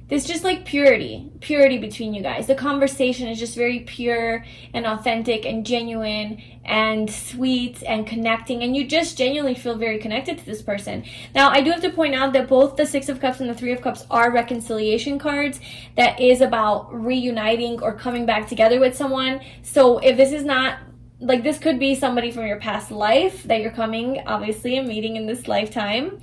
just like purity between you guys. The conversation is just very pure and authentic and genuine and sweet and connecting, and you just genuinely feel very connected to this person. Now, I do have to point out that both the 6 of Cups and the 3 of Cups are reconciliation cards. That is about reuniting or coming back together with someone. So if this is not, like, this could be somebody from your past life that you're coming, obviously, and meeting in this lifetime.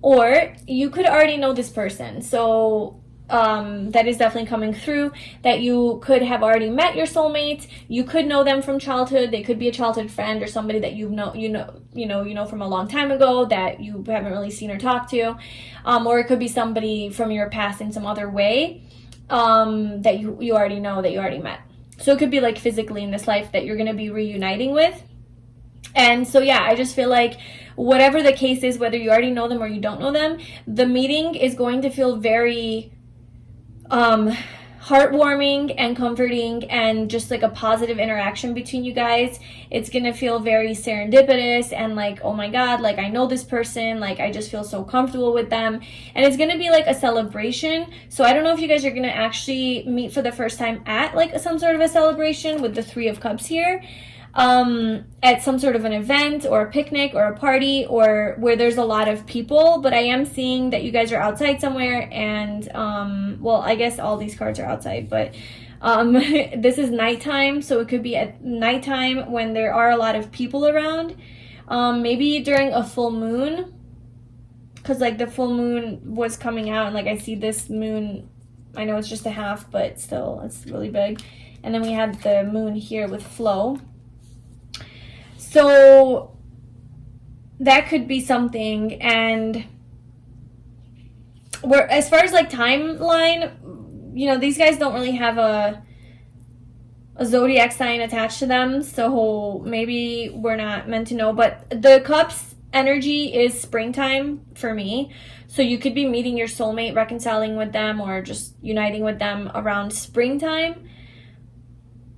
Or you could already know this person. So that is definitely coming through, that you could have already met your soulmate. You could know them from childhood. They could be a childhood friend or somebody that you know from a long time ago that you haven't really seen or talked to. Or it could be somebody from your past in some other way that you already know, that you already met. So it could be like physically in this life that you're going to be reuniting with. And so, yeah, I just feel like whatever the case is, whether you already know them or you don't know them, the meeting is going to feel very heartwarming and comforting, and just like a positive interaction between you guys. It's gonna feel very serendipitous and like, oh my god, like I know this person, like I just feel so comfortable with them, and it's gonna be like a celebration. So I don't know if you guys are gonna actually meet for the first time at like some sort of a celebration with the 3 of Cups here, at some sort of an event or a picnic or a party, or where there's a lot of people. But I am seeing that you guys are outside somewhere, and well, I guess all these cards are outside, but this is nighttime, so it could be at nighttime when there are a lot of people around, maybe during a full moon, because like the full moon was coming out, and like I see this moon, I know it's just a half, but still it's really big. And then we had the moon here with flow. So that could be something. And where, as far as like timeline, you know, these guys don't really have a zodiac sign attached to them, so maybe we're not meant to know. But the Cups energy is springtime for me, so you could be meeting your soulmate, reconciling with them, or just uniting with them around springtime,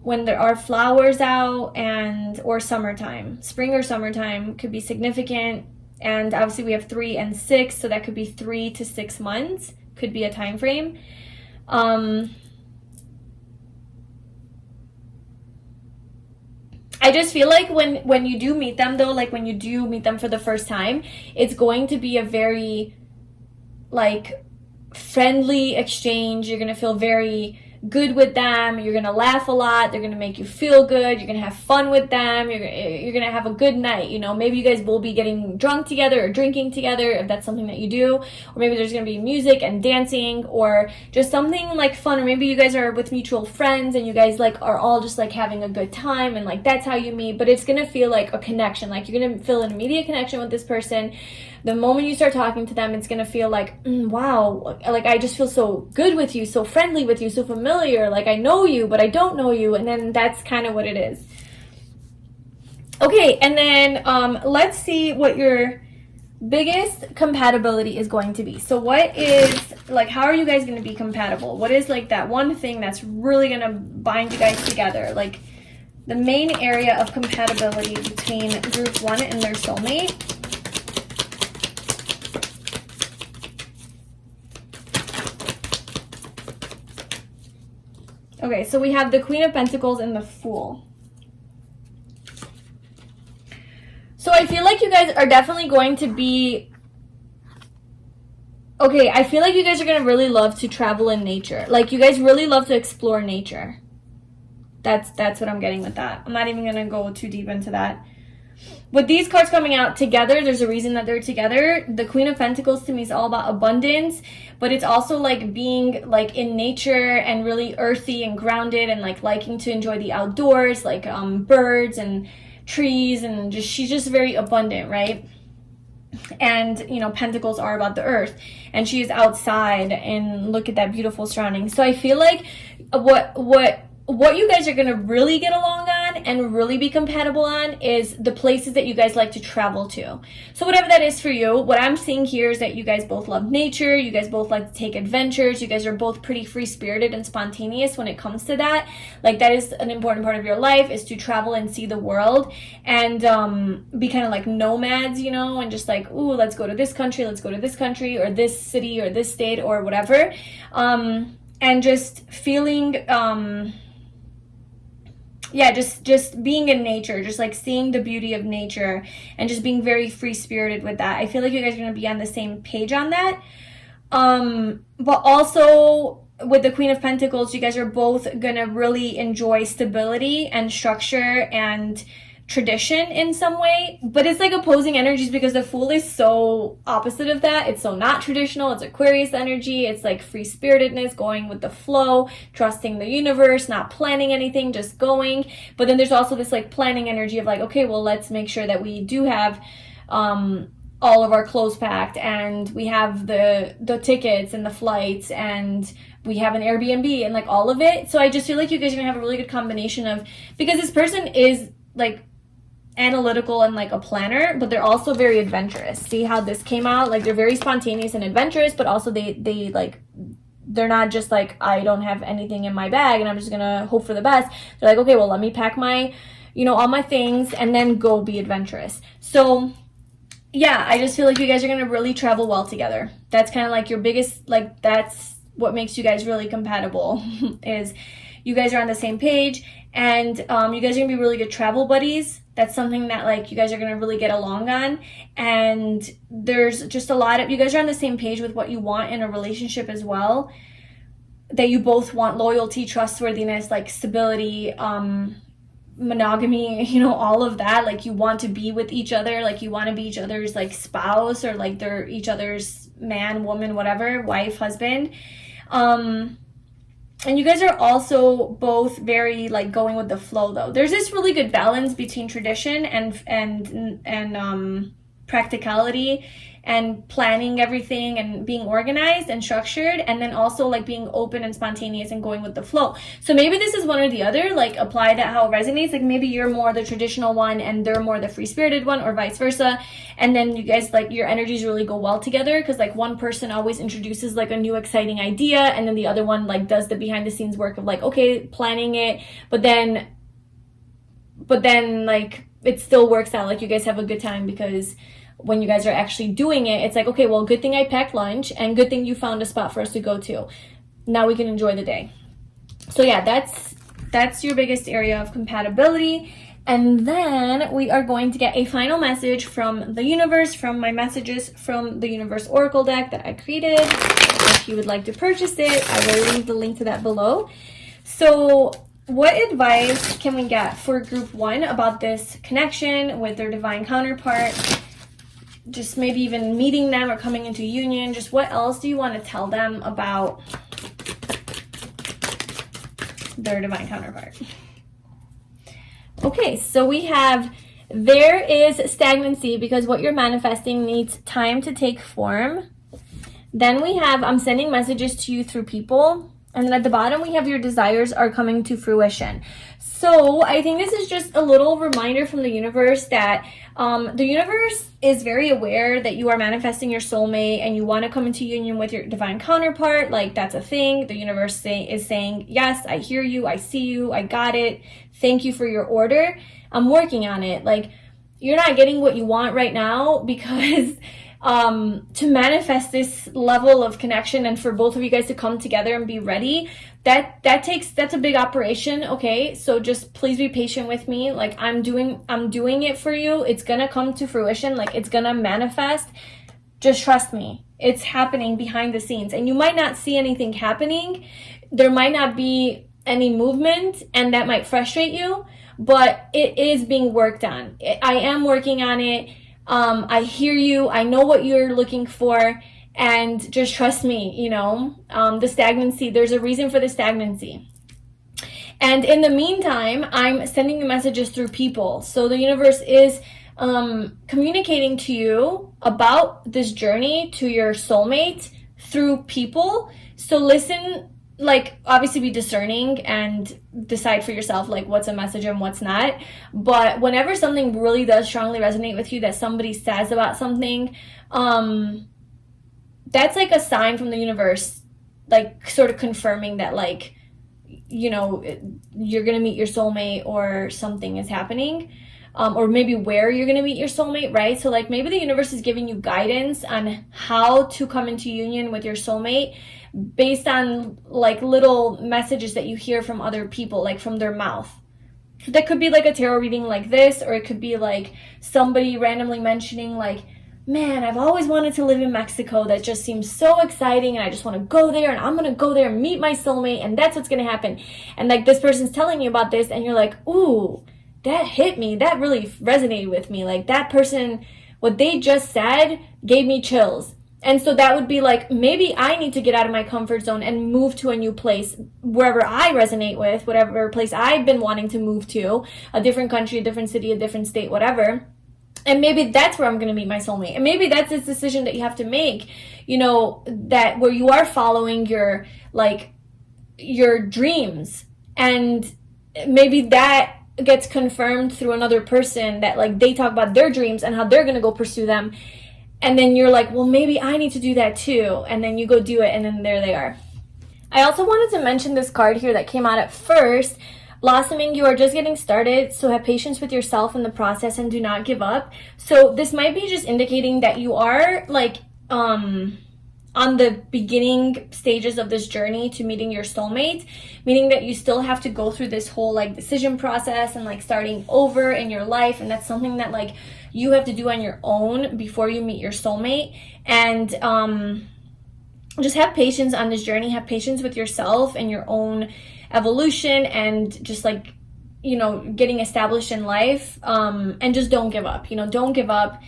when there are flowers out, and or summertime. Spring or summertime could be significant. And obviously we have 3 and 6, so that could be 3 to 6 months, could be a time frame. I just feel like when you do meet them, though, like when you do meet them for the first time, it's going to be a very like friendly exchange. You're gonna feel very good with them. You're gonna laugh a lot. They're gonna make you feel good. You're gonna have fun with them. You're gonna have a good night. You know, maybe you guys will be getting drunk together or drinking together, if that's something that you do. Or maybe there's gonna be music and dancing, or just something like fun. Or maybe you guys are with mutual friends and you guys like are all just like having a good time, and like that's how you meet. But it's gonna feel like a connection. Like you're gonna feel an immediate connection with this person. The moment you start talking to them, it's gonna feel like, wow, like I just feel so good with you, so friendly with you, so familiar, like I know you, but I don't know you. And then that's kind of what it is. Okay, and then let's see what your biggest compatibility is going to be. So what is, like, how are you guys going to be compatible? What is, like, that one thing that's really going to bind you guys together? Like, the main area of compatibility between group 1 and their soulmate. Okay, so we have the Queen of Pentacles and the Fool. So I feel like you guys are definitely going to be... Okay, I feel like you guys are going to really love to travel in nature. Like, you guys really love to explore nature. That's what I'm getting with that. I'm not even going to go too deep into that. With these cards coming out together, there's a reason that they're together. The Queen of Pentacles to me is all about abundance, but it's also like being like in nature and really earthy and grounded and like liking to enjoy the outdoors, like birds and trees, and just she's just very abundant, right? And you know, pentacles are about the earth, and she is outside and look at that beautiful surrounding. So I feel like what you guys are going to really get along on and really be compatible on is the places that you guys like to travel to. So whatever that is for you, what I'm seeing here is that you guys both love nature, you guys both like to take adventures, you guys are both pretty free-spirited and spontaneous when it comes to that. Like, that is an important part of your life, is to travel and see the world and be kind of like nomads, you know, and just like, ooh, let's go to this country, let's go to this country, or this city, or this state, or whatever. And just feeling... yeah, just being in nature, just like seeing the beauty of nature and just being very free-spirited with that. I feel like you guys are going to be on the same page on that. But also with the Queen of Pentacles, you guys are both going to really enjoy stability and structure and tradition in some way, but it's like opposing energies because the Fool is so opposite of that. It's so not traditional. It's Aquarius energy. It's like free-spiritedness, going with the flow, trusting the universe, not planning anything, just going. But then there's also this like planning energy of like, okay, well, let's make sure that we do have all of our clothes packed, and we have the tickets and the flights, and we have an Airbnb and like all of it. So I just feel like you guys are gonna have a really good combination of, because this person is like analytical and like a planner, but they're also very adventurous. See how this came out? Like, they're very spontaneous and adventurous, but also they like, they're not just like, I don't have anything in my bag and I'm just gonna hope for the best. They're like, okay, well, let me pack my, you know, all my things and then go be adventurous. So yeah, I just feel like you guys are gonna really travel well together. That's kind of like your biggest, like, that's what makes you guys really compatible is you guys are on the same page, and you guys are gonna be really good travel buddies. That's something that like you guys are gonna really get along on, and there's just a lot of, you guys are on the same page with what you want in a relationship as well, that you both want loyalty, trustworthiness, like stability, monogamy, you know, all of that. Like, you want to be with each other, like you want to be each other's like spouse, or like they're each other's man, woman, whatever, wife, husband. And you guys are also both very like going with the flow though. There's this really good balance between tradition and practicality and planning everything and being organized and structured, and then also like being open and spontaneous and going with the flow. So maybe this is one or the other, like apply that how it resonates. Like maybe you're more the traditional one and they're more the free-spirited one, or vice versa, and then you guys like your energies really go well together, because like one person always introduces like a new exciting idea, and then the other one like does the behind the scenes work of like, okay, planning it, but then like it still works out, like you guys have a good time, because when you guys are actually doing it, it's like, okay, well, good thing I packed lunch, and good thing you found a spot for us to go to. Now we can enjoy the day. So yeah, that's your biggest area of compatibility. And then we are going to get a final message from the universe, from my messages from the Universe Oracle deck that I created. If you would like to purchase it, I will leave the link to that below. So what advice can we get for group 1 about this connection with their divine counterpart? Just maybe even meeting them or coming into union. Just what else do you want to tell them about their divine counterpart? Okay, so we have, there is stagnancy because what you're manifesting needs time to take form. Then we have, I'm sending messages to you through people. And then at the bottom, we have your desires are coming to fruition. So I think this is just a little reminder from the universe that the universe is very aware that you are manifesting your soulmate and you want to come into union with your divine counterpart. Like, that's a thing. The universe is saying, yes, I hear you. I see you. I got it. Thank you for your order. I'm working on it. Like, you're not getting what you want right now because to manifest this level of connection and for both of you guys to come together and be ready, that's a big operation. Okay, so just please be patient with me. Like, I'm doing it for you. It's gonna come to fruition. Like, it's gonna manifest. Just trust me. It's happening behind the scenes, and you might not see anything happening. There might not be any movement, and that might frustrate you, but it is being worked on. I am working on it. I hear you. I know what you're looking for, and just trust me, you know, the stagnancy, there's a reason for the stagnancy. And in the meantime, I'm sending you messages through people. So the universe is communicating to you about this journey to your soulmate through people. So listen, like, obviously be discerning and decide for yourself, like, what's a message and what's not. But whenever something really does strongly resonate with you that somebody says about something, that's like a sign from the universe, like, sort of confirming that, like, you know, you're gonna meet your soulmate or something is happening, or maybe where you're gonna meet your soulmate, right? So, like, maybe the universe is giving you guidance on how to come into union with your soulmate based on, like, little messages that you hear from other people, like, from their mouth. That could be like a tarot reading like this, or it could be like somebody randomly mentioning, like, man, I've always wanted to live in Mexico. That just seems so exciting, and I just want to go there, and I'm going to go there and meet my soulmate, and that's what's going to happen. And, like, this person's telling you about this, and you're like, ooh, that hit me. That really resonated with me. Like, that person, what they just said gave me chills. And so that would be like, maybe I need to get out of my comfort zone and move to a new place, wherever I resonate with, whatever place I've been wanting to move to, a different country, a different city, a different state, whatever. And maybe that's where I'm going to meet my soulmate. And maybe that's this decision that you have to make, you know, that where you are following your, like, your dreams. And maybe that gets confirmed through another person that, like, they talk about their dreams and how they're going to go pursue them. And then you're like, well, maybe I need to do that too. And then you go do it, and then there they are. I also wanted to mention this card here that came out at first. Blossoming, you are just getting started, so have patience with yourself in the process and do not give up. So this might be just indicating that you are, like, on the beginning stages of this journey to meeting your soulmate, meaning that you still have to go through this whole, like, decision process and, like, starting over in your life. And that's something that, like, you have to do on your own before you meet your soulmate. And just have patience on this journey. Have patience with yourself and your own evolution, and just, like, you know, getting established in life. And just don't give up. You know, don't give up.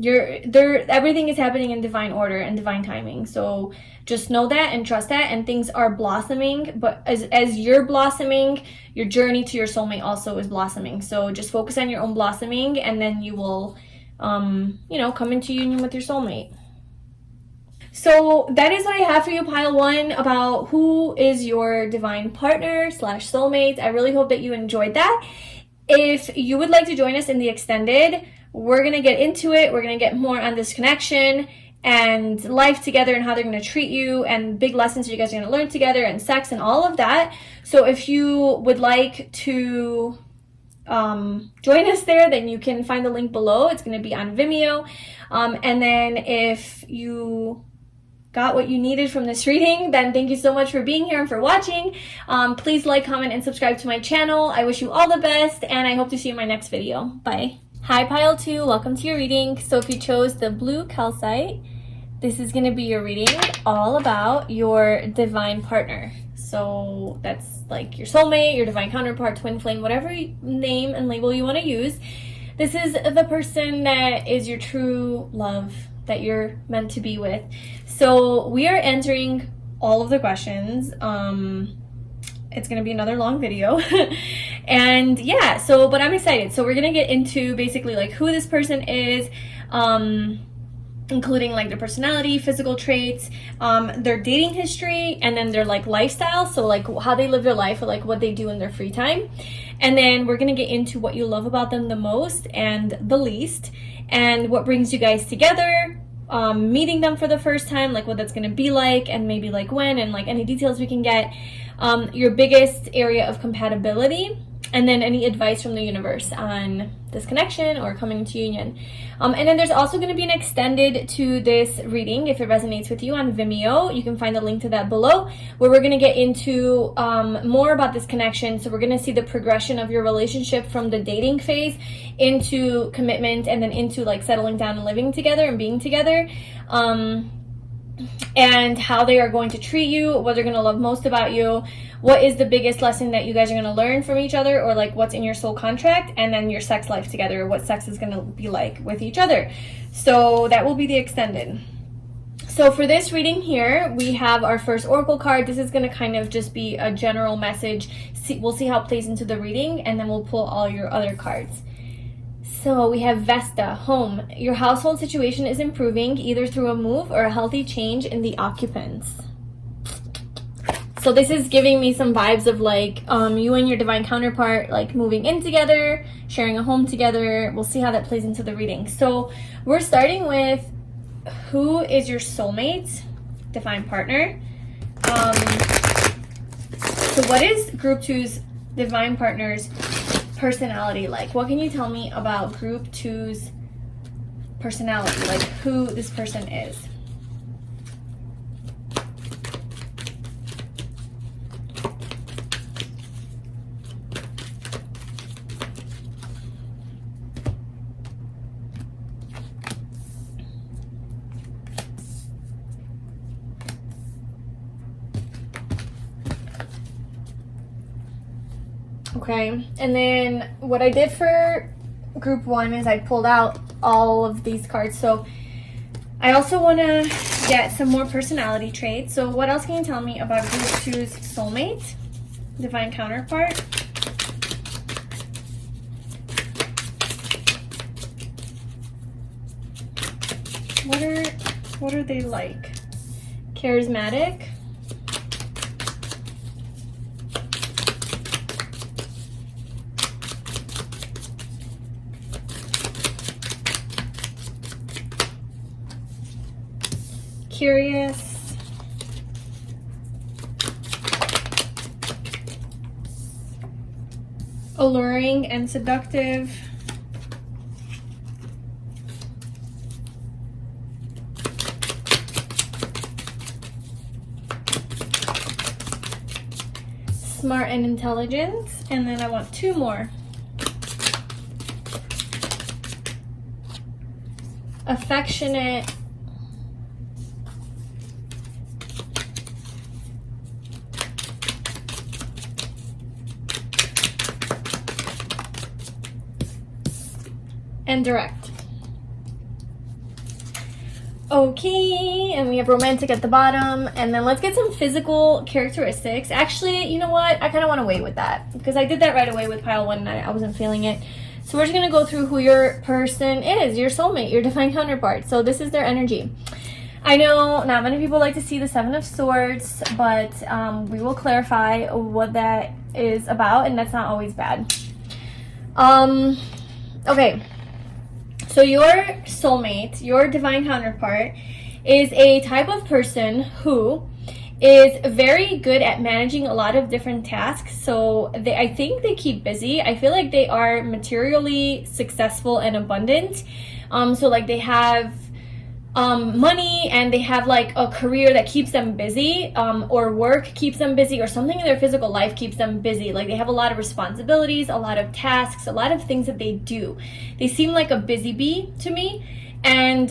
Everything is happening in divine order and divine timing. So just know that and trust that, and things are blossoming. But as you're blossoming, your journey to your soulmate also is blossoming. So just focus on your own blossoming, and then you will, you know, come into union with your soulmate. So that is what I have for you, pile one, about who is your divine partner / soulmate. I really hope that you enjoyed that. If you would like to join us in the extended, we're going to get into it. We're going to get more on this connection and life together and how they're going to treat you, and big lessons that you guys are going to learn together, and sex and all of that. So if you would like to join us there, then you can find the link below. It's going to be on Vimeo. And then if you got what you needed from this reading, then thank you so much for being here and for watching. Please like, comment, and subscribe to my channel. I wish you all the best, and I hope to see you in my next video. Bye. Hi, pile 2, welcome to your reading. So if you chose the blue calcite, this is going to be your reading all about your divine partner. So that's like your soulmate, your divine counterpart, twin flame, whatever name and label you want to use. This is the person that is your true love, that you're meant to be with. So we are answering all of the questions. It's gonna be another long video. And yeah, but I'm excited. So we're gonna get into basically, like, who this person is, including like their personality, physical traits, their dating history, and then their like lifestyle, so like how they live their life or like what they do in their free time. And then we're gonna get into what you love about them the most and the least, and what brings you guys together, meeting them for the first time, like what that's gonna be like, and maybe like when, and like any details we can get, your biggest area of compatibility, and then any advice from the universe on this connection or coming to union. And then there's also going to be an extended to this reading if it resonates with you on Vimeo. You can find the link to that below, where we're going to get into more about this connection. So we're going to see the progression of your relationship from the dating phase into commitment, and then into like settling down and living together and being together. And how they are going to treat you, what they're going to love most about you, what is the biggest lesson that you guys are going to learn from each other, or like what's in your soul contract, and then your sex life together, what sex is going to be like with each other. So that will be the extended. So for this reading here, we have our first oracle card. This is going to kind of just be a general message. We'll see how it plays into the reading, and then we'll pull all your other cards. So we have Vesta, home. Your household situation is improving, either through a move or a healthy change in the occupants. So this is giving me some vibes of like you and your divine counterpart like moving in together, sharing a home together. We'll see how that plays into the reading. So we're starting with who is your soulmate, divine partner. So what is group 2's divine partner's personality like? What can you tell me about group 2's personality, like who this person is? Okay, and then what I did for group 1 is I pulled out all of these cards. So I also want to get some more personality traits. So what else can you tell me about group 2's soulmate, divine counterpart? What are they like? Charismatic? Curious, alluring and seductive, smart and intelligent, and then I want 2 more. Affectionate, and direct. Okay, and we have romantic at the bottom, and then let's get some physical characteristics. Actually, you know what? I kind of want to wait with that because I did that right away with pile 1 and I wasn't feeling it. So we're just going to go through who your person is, your soulmate, your divine counterpart. So this is their energy. I know not many people like to see the 7 of Swords, but we will clarify what that is about, and that's not always bad. Okay. So your soulmate, your divine counterpart, is a type of person who is very good at managing a lot of different tasks. So I think they keep busy. I feel like they are materially successful and abundant. So like they have money, and they have like a career that keeps them busy, or work keeps them busy, or something in their physical life keeps them busy. Like they have a lot of responsibilities, a lot of tasks, a lot of things that they do. They seem like a busy bee to me, and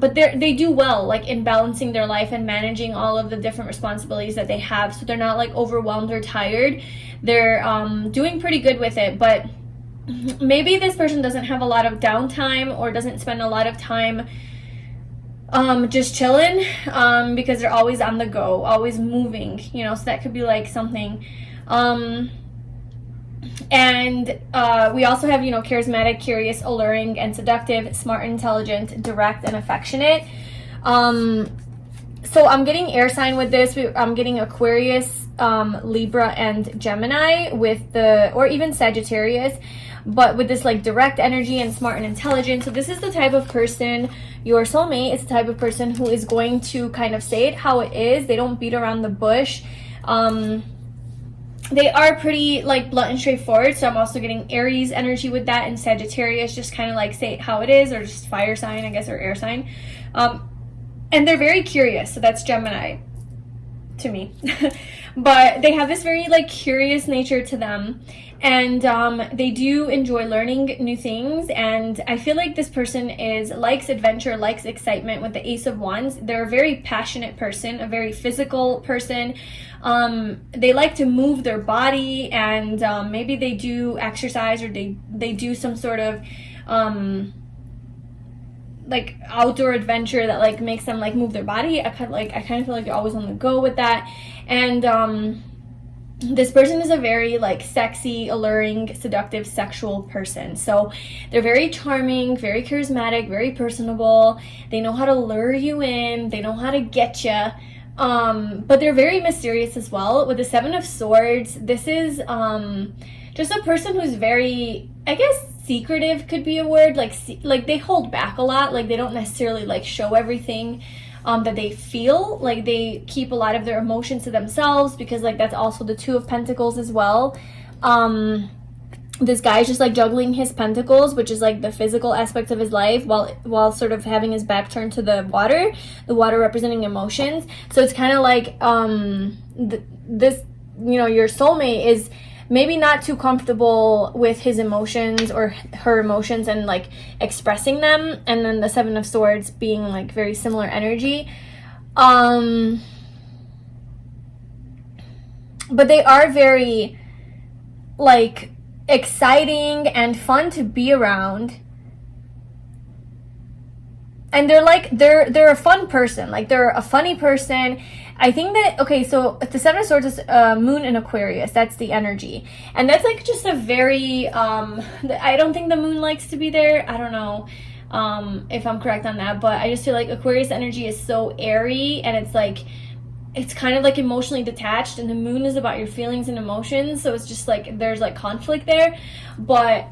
but they do well like in balancing their life and managing all of the different responsibilities that they have. So they're not like overwhelmed or tired. They're doing pretty good with it. But maybe this person doesn't have a lot of downtime, or doesn't spend a lot of time just chilling, because they're always on the go, always moving, you know. So that could be like something. And we also have, you know, charismatic, curious, alluring, and seductive, smart, intelligent, direct, and affectionate. So I'm getting air sign with this. I'm getting Aquarius, Libra, and Gemini with the, or even Sagittarius, but with this like direct energy and smart and intelligent. So this is the type of person, your soulmate is the type of person who is going to kind of say it how it is. They don't beat around the bush. They are pretty like blunt and straightforward. So I'm also getting Aries energy with that, and Sagittarius just kind of like say it how it is, or just fire sign, I guess, or air sign. And they're very curious. So that's Gemini to me. But they have this very like curious nature to them, and they do enjoy learning new things. And I feel like this person likes adventure, likes excitement with the Ace of Wands. They're a very passionate person, a very physical person. They like to move their body, and maybe they do exercise, or they do some sort of like outdoor adventure that like makes them like move their body. I kind of feel like they're always on the go with that. And this person is a very like sexy, alluring, seductive, sexual person. So they're very charming, very charismatic, very personable. They know how to lure you in, they know how to get you. But they're very mysterious as well. With the Seven of Swords, this is just a person who's very, I guess, secretive could be a word. Like they hold back a lot. Like they don't necessarily like show everything that they feel. Like they keep a lot of their emotions to themselves, because like that's also the Two of Pentacles as well. This guy's just like juggling his pentacles, which is like the physical aspects of his life, while sort of having his back turned to the water representing emotions. So it's kind of like this, you know, your soulmate is maybe not too comfortable with his emotions or her emotions and like expressing them. And then the Seven of Swords being like very similar energy. But they are very like exciting and fun to be around. And they're a fun person. Like they're a funny person. I think that, okay, so the Seven of Swords is Moon in Aquarius. That's the energy. And that's like just a very, I don't think the moon likes to be there. I don't know if I'm correct on that, but I just feel like Aquarius energy is so airy, and it's like, it's kind of like emotionally detached, and the moon is about your feelings and emotions. So it's just like, there's like conflict there. But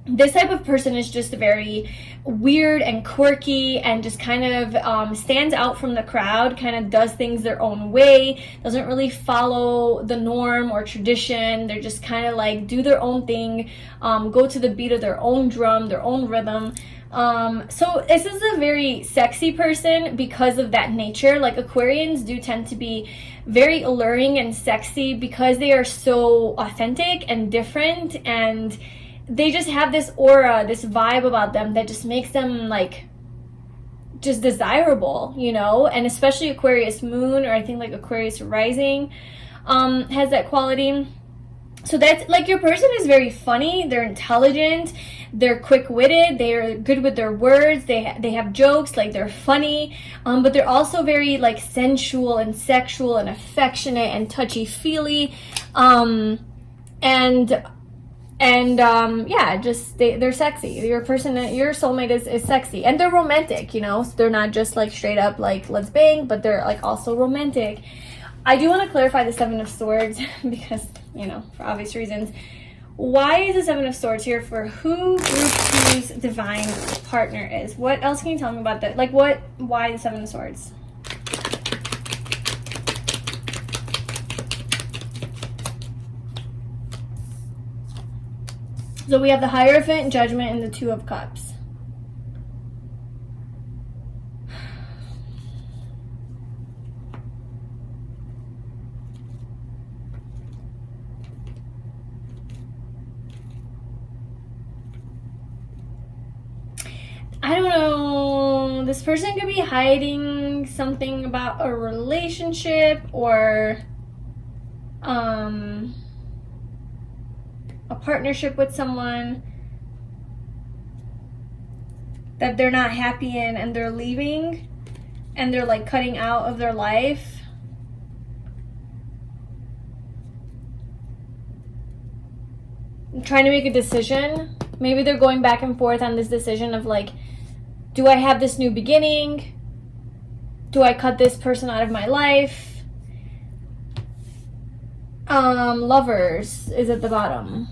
this type of person is just very weird and quirky, and just kind of stands out from the crowd, kind of does things their own way, doesn't really follow the norm or tradition. They're just kind of like do their own thing, go to the beat of their own drum, their own rhythm. So this is a very sexy person because of that nature. Like Aquarians do tend to be very alluring and sexy because they are so authentic and different, and they just have this aura, this vibe about them that just makes them like just desirable, you know. And especially Aquarius moon, or I think like Aquarius rising has that quality. So that's like, your person is very funny, they're intelligent, they're quick-witted, they're good with their words, they have jokes, like they're funny, but they're also very like sensual and sexual and affectionate and touchy-feely, yeah, just they're sexy. Your soulmate is sexy, and they're romantic, you know. So they're not just like straight up like let's bang, but they're like also romantic. I do want to clarify the Seven of Swords because, you know, for obvious reasons. Why is the Seven of Swords here for who Group 2's divine partner is? What else can you tell me about that? Like why the Seven of Swords? So we have the Hierophant, Judgment, and the Two of Cups. I don't know. This person could be hiding something about a relationship, or a partnership with someone that they're not happy in, and they're leaving, and they're like cutting out of their life. trying to make a decision. Maybe they're going back and forth on this decision of like, do I have this new beginning? Do I cut this person out of my life? Lovers is at the bottom.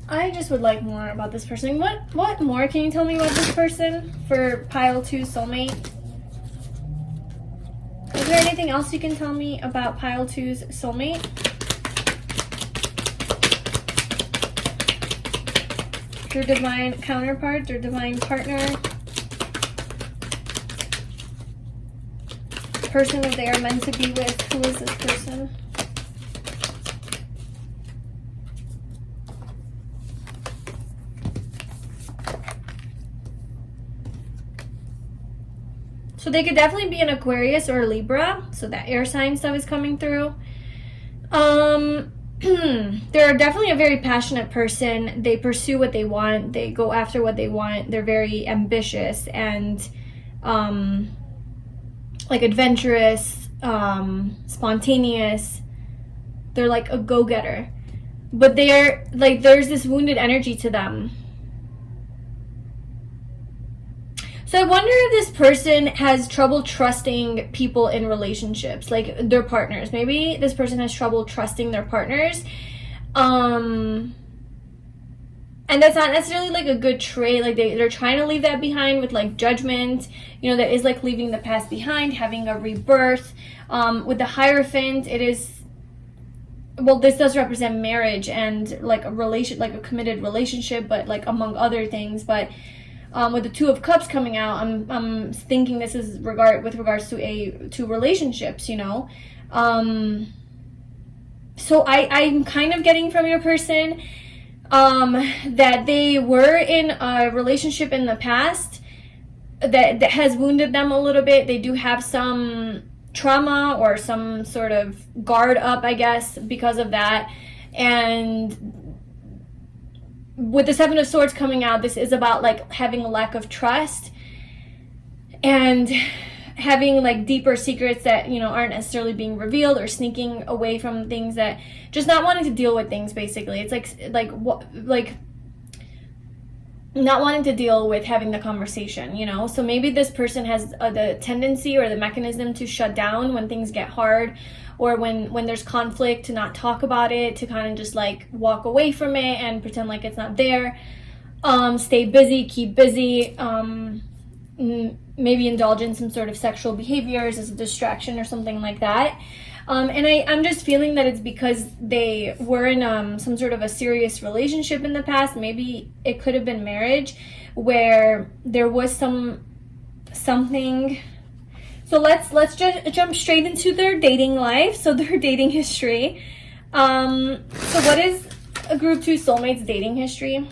I just would like more about this person. What more can you tell me about this person for pile 2 soulmate? Is there anything else you can tell me about pile 2's soulmate? Their divine counterpart, their divine partner. Person that they are meant to be with. Who is this person? So they could definitely be an Aquarius or a Libra. So that air sign stuff is coming through. They're definitely a very passionate person. They pursue what they want. They go after what they want. They're very ambitious and like adventurous, spontaneous. They're like a go-getter. But they're like, there's this wounded energy to them. So I wonder if this person has trouble trusting people in relationships, like their partners. Maybe this person has trouble trusting their partners. And that's not necessarily like a good trait. Like they're trying to leave that behind with like judgment. You know, that is like leaving the past behind, having a rebirth. With the Hierophant, it is, well, this does represent marriage and like a relation, like a committed relationship, but like among other things. But with the Two of Cups coming out, I'm thinking this is with regards to relationships, you know. So I'm kind of getting from your person that they were in a relationship in the past that has wounded them a little bit. They do have some trauma or some sort of guard up, I guess, because of that. And with the Seven of Swords coming out, this is about like having a lack of trust and having like deeper secrets that, you know, aren't necessarily being revealed, or sneaking away from things, that just not wanting to deal with things. Basically, it's like not wanting to deal with having the conversation, you know. So maybe this person has the tendency or the mechanism to shut down when things get hard, or when there's conflict, to not talk about it, to kind of just like walk away from it and pretend like it's not there. Stay busy, keep busy, maybe indulge in some sort of sexual behaviors as a distraction or something like that. And I'm just feeling that it's because they were in some sort of a serious relationship in the past. Maybe it could have been marriage, where there was something. So let's just jump straight into their dating life. So their dating history. So what is a group 2 soulmate's dating history?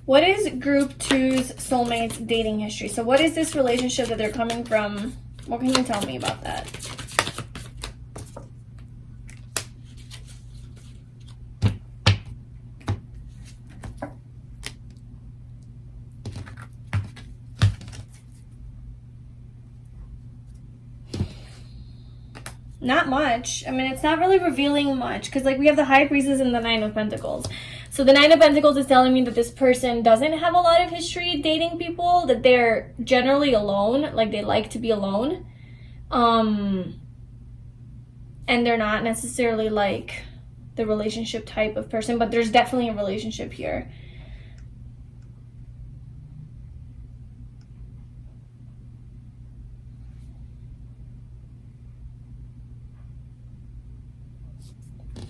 What is group 2's soulmate's dating history? So what is this relationship that they're coming from? What can you tell me about that? Not much. I mean, it's not really revealing much, because like we have the High Priestess and the Nine of Pentacles. So the Nine of Pentacles is telling me that this person doesn't have a lot of history dating people, that they're generally alone, like they like to be alone. And they're not necessarily like the relationship type of person, but there's definitely a relationship here.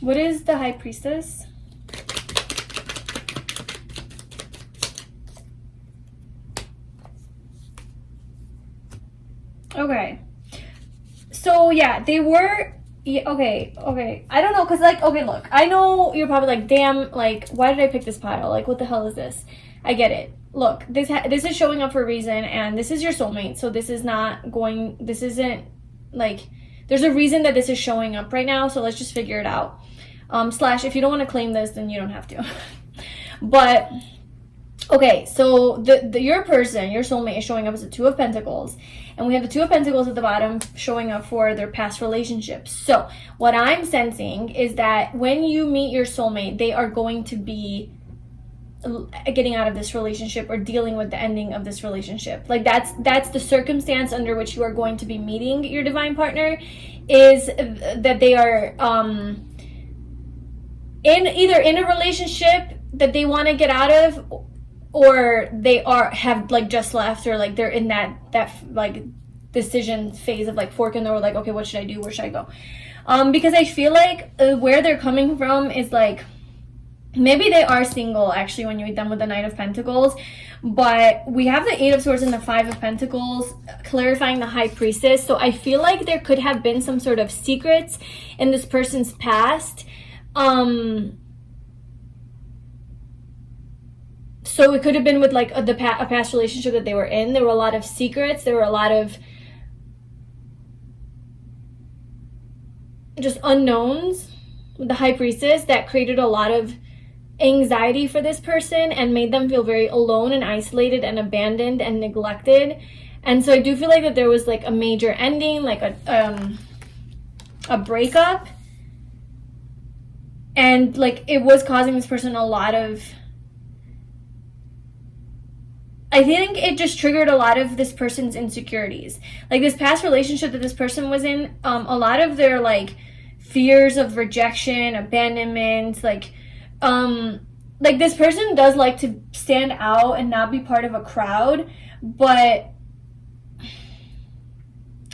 What is the High Priestess? Okay. So yeah, they were, yeah, okay. I don't know, because like, okay, look, I know you're probably like, damn, like, why did I pick this pile? Like, what the hell is this? I get it. Look, this is showing up for a reason, and this is your soulmate, so this isn't like, there's a reason that this is showing up right now, so let's just figure it out. Slash, if you don't want to claim this, then you don't have to. But okay, so your person, your soulmate, is showing up as a Two of Pentacles, and we have the Two of Pentacles at the bottom showing up for their past relationships. So what I'm sensing is that when you meet your soulmate, they are going to be getting out of this relationship or dealing with the ending of this relationship. Like that's the circumstance under which you are going to be meeting your divine partner, is that they are either in a relationship that they want to get out of, or they have like just left, or like they're in that like decision phase of like fork in the road, like, okay, what should I do, where should I go? Because I feel like where they're coming from is like, maybe they are single actually when you meet them with the Knight of Pentacles, but we have the Eight of Swords and the Five of Pentacles clarifying the High Priestess. So I feel like there could have been some sort of secrets in this person's past. So it could have been with like a past relationship that they were in. There were a lot of secrets. There were a lot of just unknowns with the High Priestess that created a lot of anxiety for this person and made them feel very alone and isolated and abandoned and neglected. And so I do feel like that there was like a major ending, like a breakup, and like it was causing this person a lot of, I think it just triggered a lot of this person's insecurities. Like this past relationship that this person was in, a lot of their like fears of rejection, abandonment, like this person does like to stand out and not be part of a crowd, but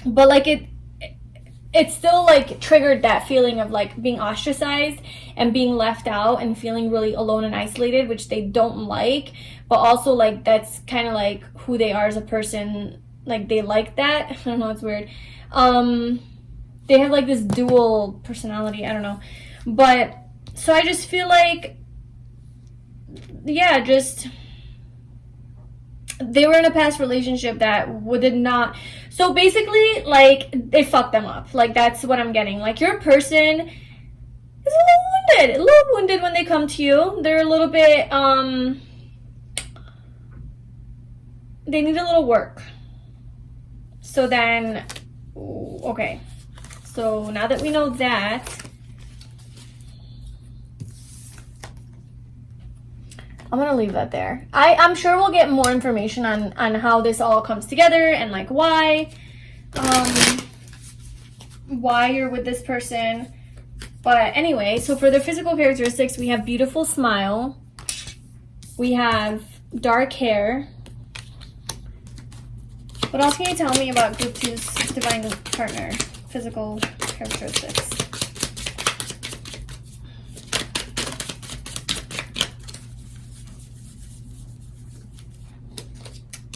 like it still like triggered that feeling of like being ostracized and being left out and feeling really alone and isolated, which they don't like. But also like that's kind of like who they are as a person. Like they like that. I don't know, it's weird. They have like this dual personality, I don't know. But so I just feel like, yeah, just they were in a past relationship that did not. So basically, like, they fucked them up. Like, that's what I'm getting. Like, your person is a little wounded when they come to you. They're a little bit, they need a little work. So then, okay. So now that we know that, I'm gonna leave that there. I'm sure we'll get more information on how this all comes together and like why you're with this person. But anyway, so for their physical characteristics, we have beautiful smile, we have dark hair. What else can you tell me about Group 2's divine partner physical characteristics?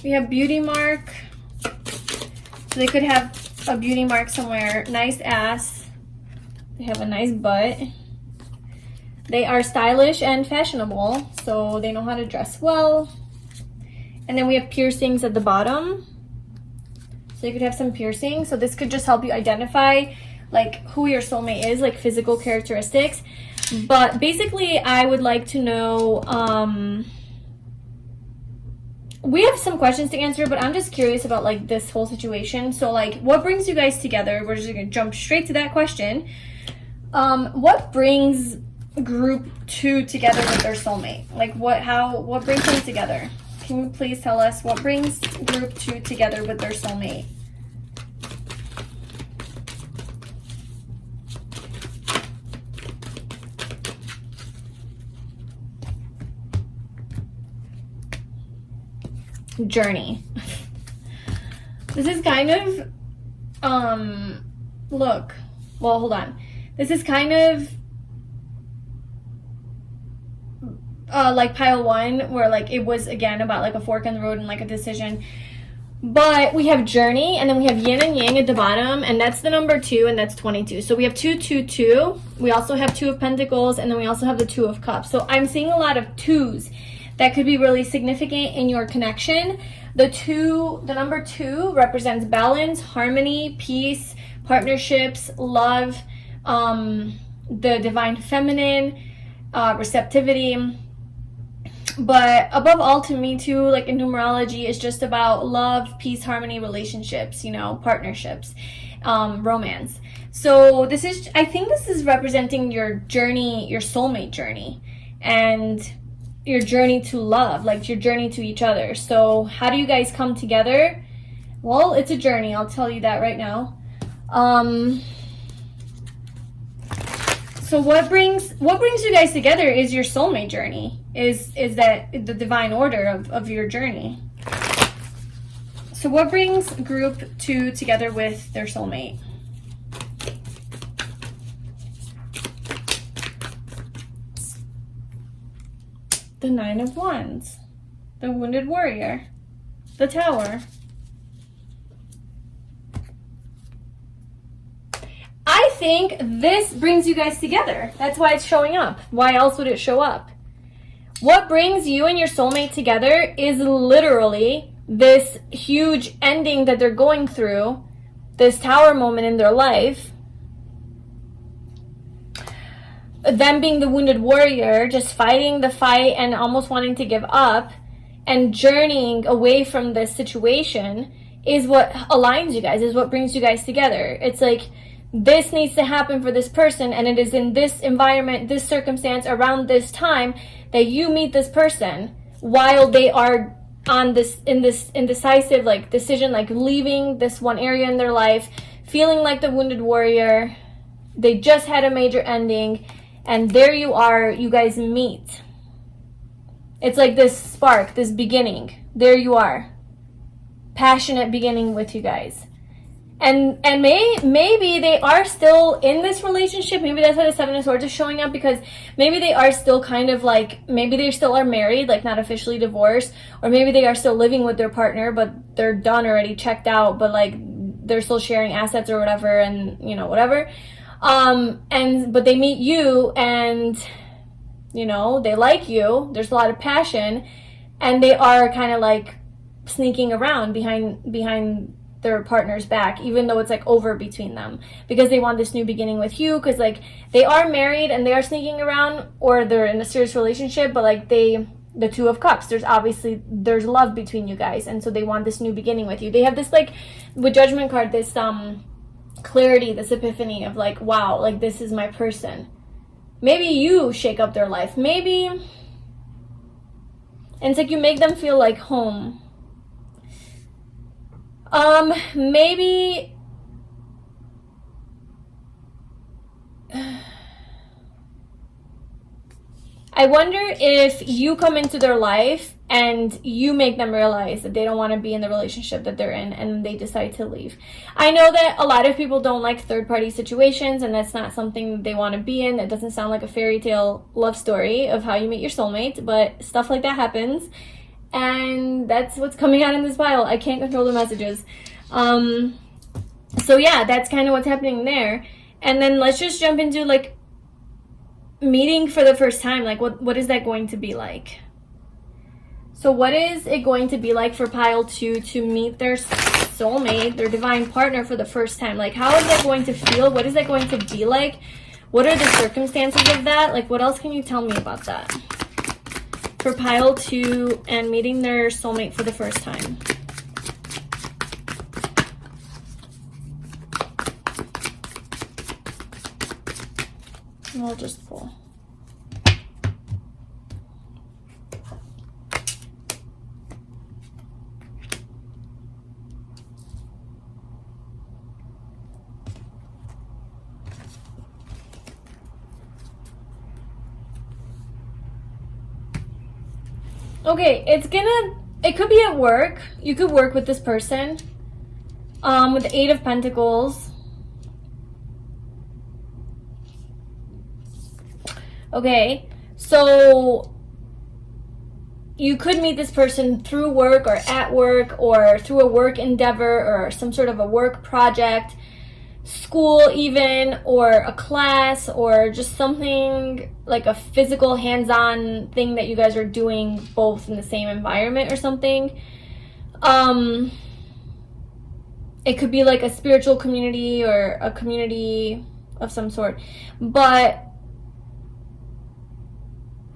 We have beauty mark. So they could have a beauty mark somewhere. Nice ass. They have a nice butt. They are stylish and fashionable, so they know how to dress well. And then we have piercings at the bottom. So you could have some piercings. So this could just help you identify like who your soulmate is, like physical characteristics. But basically, I would like to know, we have some questions to answer, but I'm just curious about like this whole situation. So like, what brings you guys together? We're just gonna jump straight to that question. What brings Group 2 together with their soulmate? Like what brings them together? Can you please tell us what brings Group 2 together with their soulmate? Journey. This is kind of hold on. This is kind of like pile 1, where like it was again about like a fork in the road and like a decision. But we have journey, and then we have yin and yang at the bottom, and that's the number 2, and that's 22. So we have 2, 2, 2. We also have 2 of Pentacles, and then we also have the 2 of Cups. So I'm seeing a lot of 2s that could be really significant in your connection. The number 2 represents balance, harmony, peace, partnerships, love, the divine feminine, receptivity. But above all, to me too, like in numerology, it's just about love, peace, harmony, relationships, you know, partnerships, romance. So this is, I think this is representing your journey, your soulmate journey, and your journey to love, like your journey to each other. So how do you guys come together? Well, it's a journey, I'll tell you that right now. So what brings you guys together is your soulmate journey, is that the divine order of your journey. So what brings group 2 together with their soulmate? The 9 of Wands, the wounded warrior, the Tower. I think this brings you guys together. That's why it's showing up. Why else would it show up? What brings you and your soulmate together is literally this huge ending that they're going through, this Tower moment in their life. Them being the wounded warrior, just fighting the fight and almost wanting to give up and journeying away from this situation is what aligns you guys, is what brings you guys together. It's like, this needs to happen for this person, and it is in this environment, this circumstance, around this time that you meet this person while they are on this indecisive like decision, like leaving this one area in their life, feeling like the wounded warrior. They just had a major ending, and there you are, you guys meet. It's like this spark, this beginning. There you are. Passionate beginning with you guys. And maybe they are still in this relationship. Maybe that's why the 7 of Swords is showing up, because maybe they are still kind of like, maybe they still are married, like not officially divorced, or maybe they are still living with their partner, but they're done already, checked out, but like they're still sharing assets or whatever, and you know, whatever. But they meet you, and you know, they like you, there's a lot of passion, and they are kind of like sneaking around behind their partner's back, even though it's like over between them, because they want this new beginning with you, because like they are married and they are sneaking around, or they're in a serious relationship, but like the 2 of Cups, there's love between you guys, and so they want this new beginning with you. They have this, like with Judgment card, this clarity, this epiphany of like, wow, like this is my person. Maybe you shake up their life, maybe, and it's like you make them feel like home. Maybe I wonder if you come into their life and you make them realize that they don't want to be in the relationship that they're in, and they decide to leave. I know that a lot of people don't like third-party situations, and that's not something they want to be in. It doesn't sound like a fairy tale love story of how you meet your soulmate, but stuff like that happens. And that's what's coming out in this pile. I can't control the messages. So yeah, that's kind of what's happening there. And then let's just jump into like meeting for the first time. Like what is that going to be like? So what is it going to be like for pile 2 to meet their soulmate, their divine partner, for the first time? Like, how is that going to feel? What is that going to be like? What are the circumstances of that? Like, what else can you tell me about that? For pile 2 and meeting their soulmate for the first time. We'll just pull. Okay, it could be at work. You could work with this person. With the 8 of Pentacles. Okay, so you could meet this person through work or at work or through a work endeavor or some sort of a work project, school even, or a class, or just something like a physical hands-on thing that you guys are doing both in the same environment or something. It could be like a spiritual community or a community of some sort. But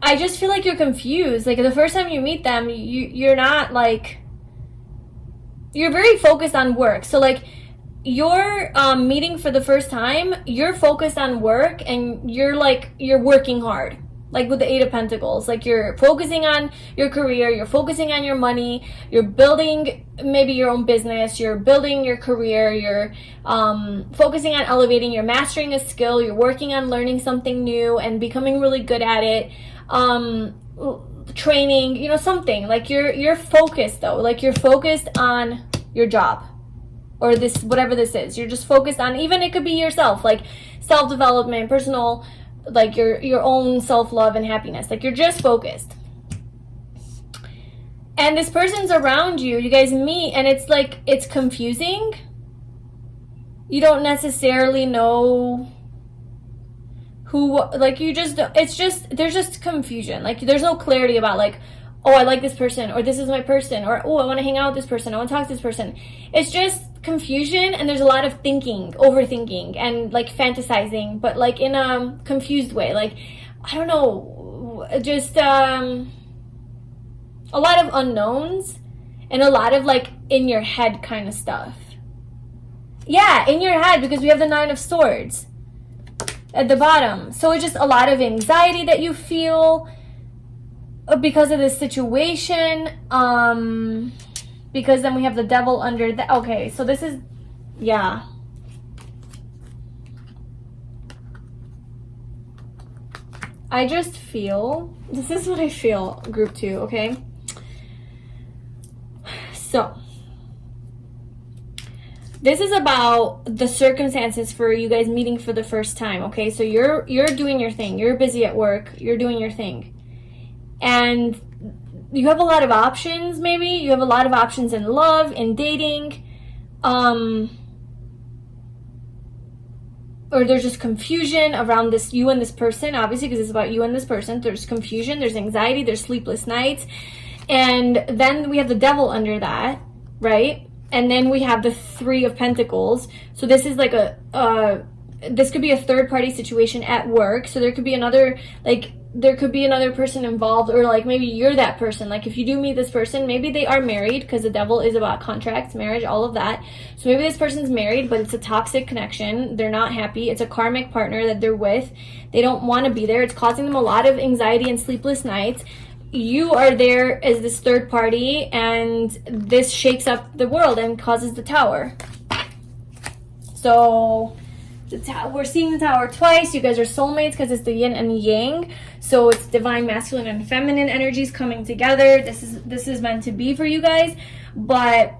I just feel like you're confused. Like the first time you meet them, you're not like, you're very focused on work. So like you're meeting for the first time, you're focused on work, and you're working hard. Like with the Eight of Pentacles, like you're focusing on your career, you're focusing on your money, you're building maybe your own business, you're building your career, you're focusing on elevating, you're mastering a skill, you're working on learning something new and becoming really good at it, training, you know, something. Like you're focused though, like you're focused on your job or this, whatever this is. You're just focused on, even it could be yourself, like self-development, personal, like your own self-love and happiness. Like you're just focused, and this person's around you, you guys meet, and it's like, it's confusing. You don't necessarily know who, like you just, it's just, there's just confusion. Like there's no clarity about like, oh, I like this person, or this is my person, or oh, I want to hang out with this person, I want to talk to this person. It's just confusion, and there's a lot of thinking, overthinking, and like fantasizing, but like in a confused way. Like, I don't know, just a lot of unknowns and a lot of like in your head kind of stuff. Yeah, in your head, because we have the Nine of Swords at the bottom. So it's just a lot of anxiety that you feel because of this situation. Because then we have the Devil under the, okay, so this is, yeah. I just feel, this is what I feel, group 2, okay? So, this is about the circumstances for you guys meeting for the first time, okay? So you're doing your thing, you're busy at work, you're doing your thing. And you have a lot of options, maybe. You have a lot of options in love, in dating. Or there's just confusion around this, you and this person, obviously, because it's about you and this person. There's confusion, there's anxiety, there's sleepless nights. And then we have the Devil under that, right? And then we have the Three of Pentacles. So this is like this could be a third-party situation at work. So there could be another, like, there could be another person involved, or like maybe you're that person. Like if you do meet this person, maybe they are married, because the Devil is about contracts, marriage, all of that. So maybe this person's married, but it's a toxic connection. They're not happy. It's a karmic partner that they're with. They don't want to be there. It's causing them a lot of anxiety and sleepless nights. You are there as this third party, and this shakes up the world and causes the Tower. So we're seeing the Tower twice. You guys are soulmates because it's the yin and the yang. So it's divine masculine and feminine energies coming together. This is meant to be for you guys. But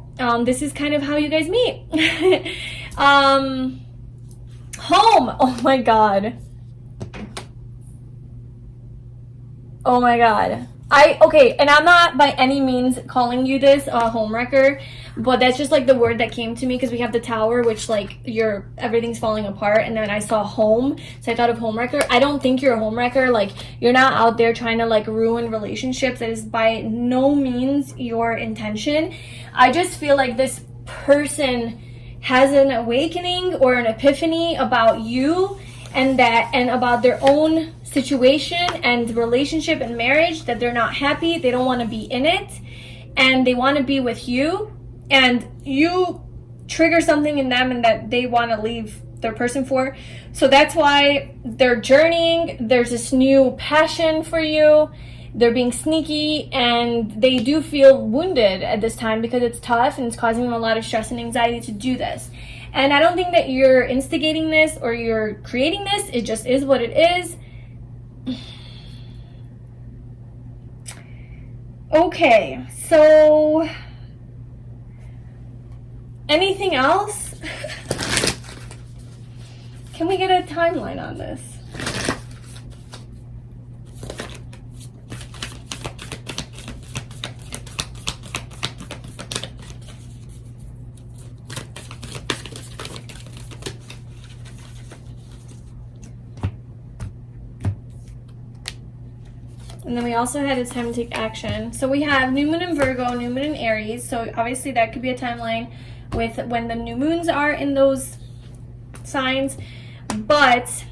this is kind of how you guys meet. Home. Oh my god. Oh my god. Okay, and I'm not by any means calling you this a homewrecker, but that's just like the word that came to me, because we have the Tower, which like everything's falling apart, and then I saw home, so I thought of homewrecker. I don't think you're a homewrecker. Like you're not out there trying to like ruin relationships. That is by no means your intention. I just feel like this person has an awakening or an epiphany about you, and about their own situation and relationship and marriage, that they're not happy, they don't want to be in it, and they want to be with you, and you trigger something in them and that they want to leave their person for. So that's why they're journeying. There's this new passion for you. They're being sneaky, and they do feel wounded at this time because it's tough and it's causing them a lot of stress and anxiety to do this. And I don't think that you're instigating this or you're creating this. It just is what it is. Okay, so anything else? Can we get a timeline on this? And then we also had it's time to take action. So we have new moon in Virgo, new moon in Aries. So obviously that could be a timeline with when the new moons are in those signs. But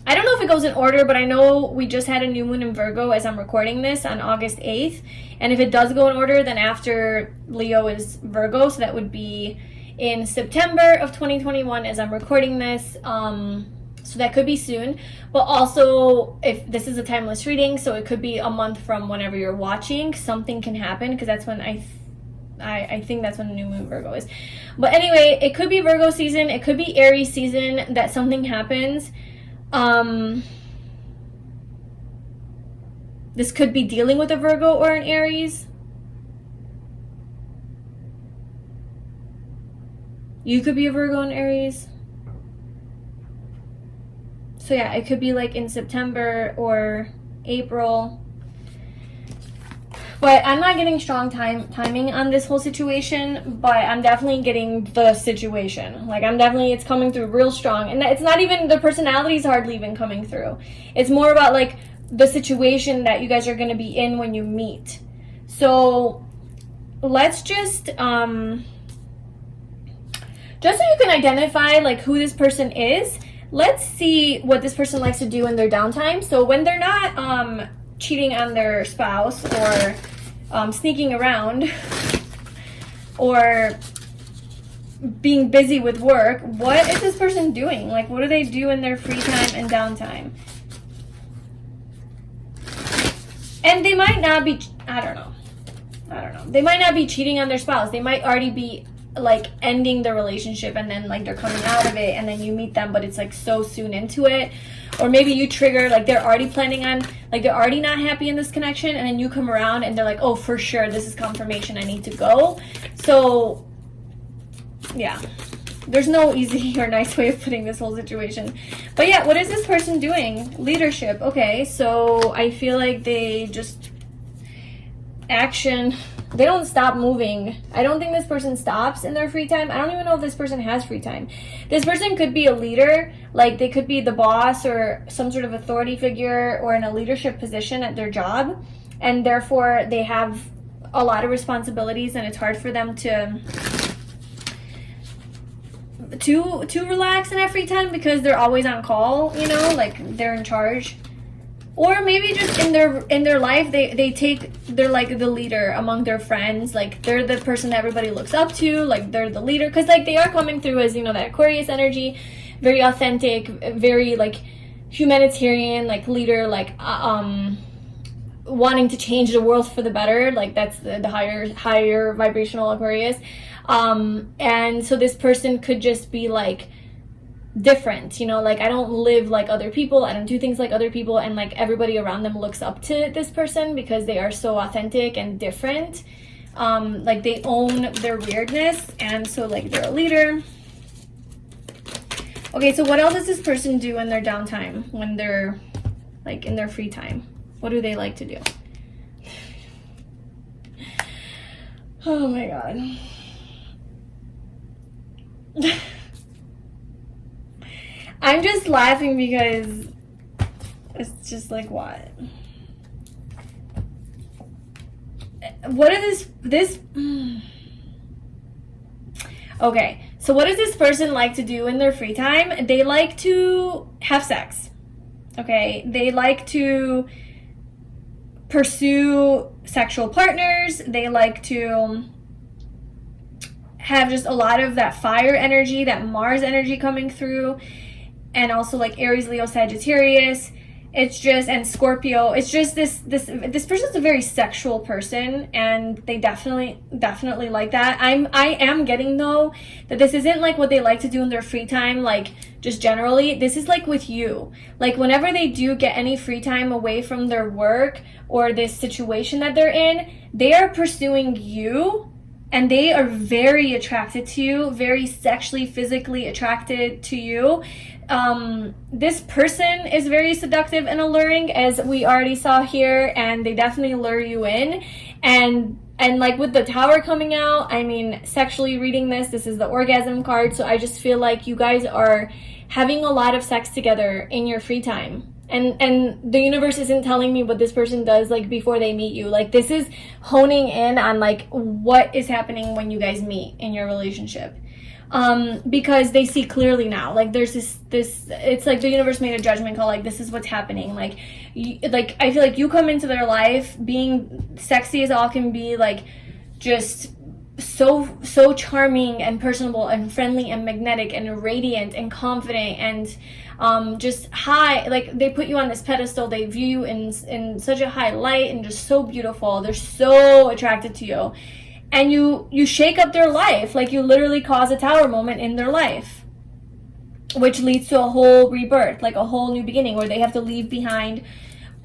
I don't know if it goes in order, but I know we just had a new moon in Virgo as I'm recording this on August 8th. And if it does go in order, then after Leo is Virgo, so that would be in September of 2021 as I'm recording this. So that could be soon. But also, if this is a timeless reading, so it could be a month from whenever you're watching, something can happen, because that's when I think that's when the new moon Virgo is. But anyway, it could be Virgo season, it could be Aries season, that something happens. This could be dealing with a Virgo or an Aries. You could be a Virgo and Aries. So yeah, it could be like in September or April. But I'm not getting strong timing on this whole situation, but I'm definitely getting the situation. Like, it's coming through real strong. And it's not even, the personality's hardly even coming through. It's more about like the situation that you guys are going to be in when you meet. So let's just so you can identify like who this person is, let's see what this person likes to do in their downtime. So when they're not cheating on their spouse or sneaking around or being busy with work, what is this person doing? Like, what do they do in their free time and downtime? And they might not be, I don't know. They might not be cheating on their spouse. They might already be like ending the relationship, and then like they're coming out of it, and then you meet them, but it's like so soon into it. Or maybe you trigger, like they're already planning on, like they're already not happy in this connection, and then you come around and they're like, oh, for sure, this is confirmation, I need to go. So yeah, there's no easy or nice way of putting this whole situation. But yeah, what is this person doing? Leadership. Okay, so I feel like they just action. They don't stop moving. I don't think this person stops in their free time. I don't even know if this person has free time. This person could be a leader, like they could be the boss or some sort of authority figure or in a leadership position at their job, and therefore they have a lot of responsibilities, and it's hard for them to relax in that free time because they're always on call, you know, like they're in charge. Or maybe just in their life, they're like the leader among their friends. Like they're the person that everybody looks up to. Like they're the leader, because like they are coming through as, you know, that Aquarius energy, very authentic, very like humanitarian, like leader, like wanting to change the world for the better. Like that's the higher vibrational Aquarius. And so this person could just be like different, you know, like I don't live like other people, I don't do things like other people, and like everybody around them looks up to this person because they are so authentic and different. Like they own their weirdness, and so like they're a leader. Okay, so what else does this person do in their downtime, when they're like in their free time? What do they like to do? Oh my god. I'm just laughing because it's just like, what is this? Okay, so what does this person like to do in their free time? They like to have sex. Okay, they like to pursue sexual partners. They like to have just a lot of that fire energy, that Mars energy coming through. And also like Aries, Leo, Sagittarius. It's just, and Scorpio. It's just this person's a very sexual person, and they definitely like that. I am getting though that this isn't like what they like to do in their free time, like just generally. This is like with you. Like whenever they do get any free time away from their work or this situation that they're in, they are pursuing you. And they are very attracted to you, very sexually, physically attracted to you. This person is very seductive and alluring, as we already saw here, and they definitely lure you in. And like with the Tower coming out, I mean, sexually reading this is the orgasm card, so I just feel like you guys are having a lot of sex together in your free time. And the universe isn't telling me what this person does like before they meet you. Like this is honing in on like what is happening when you guys meet in your relationship. because they see clearly now. Like there's this it's like the universe made a judgment call, like this is what's happening. Like I feel like you come into their life being sexy as all can be, like just so charming and personable and friendly and magnetic and radiant and confident and just high. Like they put you on this pedestal, they view you in such a high light and just so beautiful. They're so attracted to you, and you shake up their life. Like you literally cause a tower moment in their life, which leads to a whole rebirth, like a whole new beginning, where they have to leave behind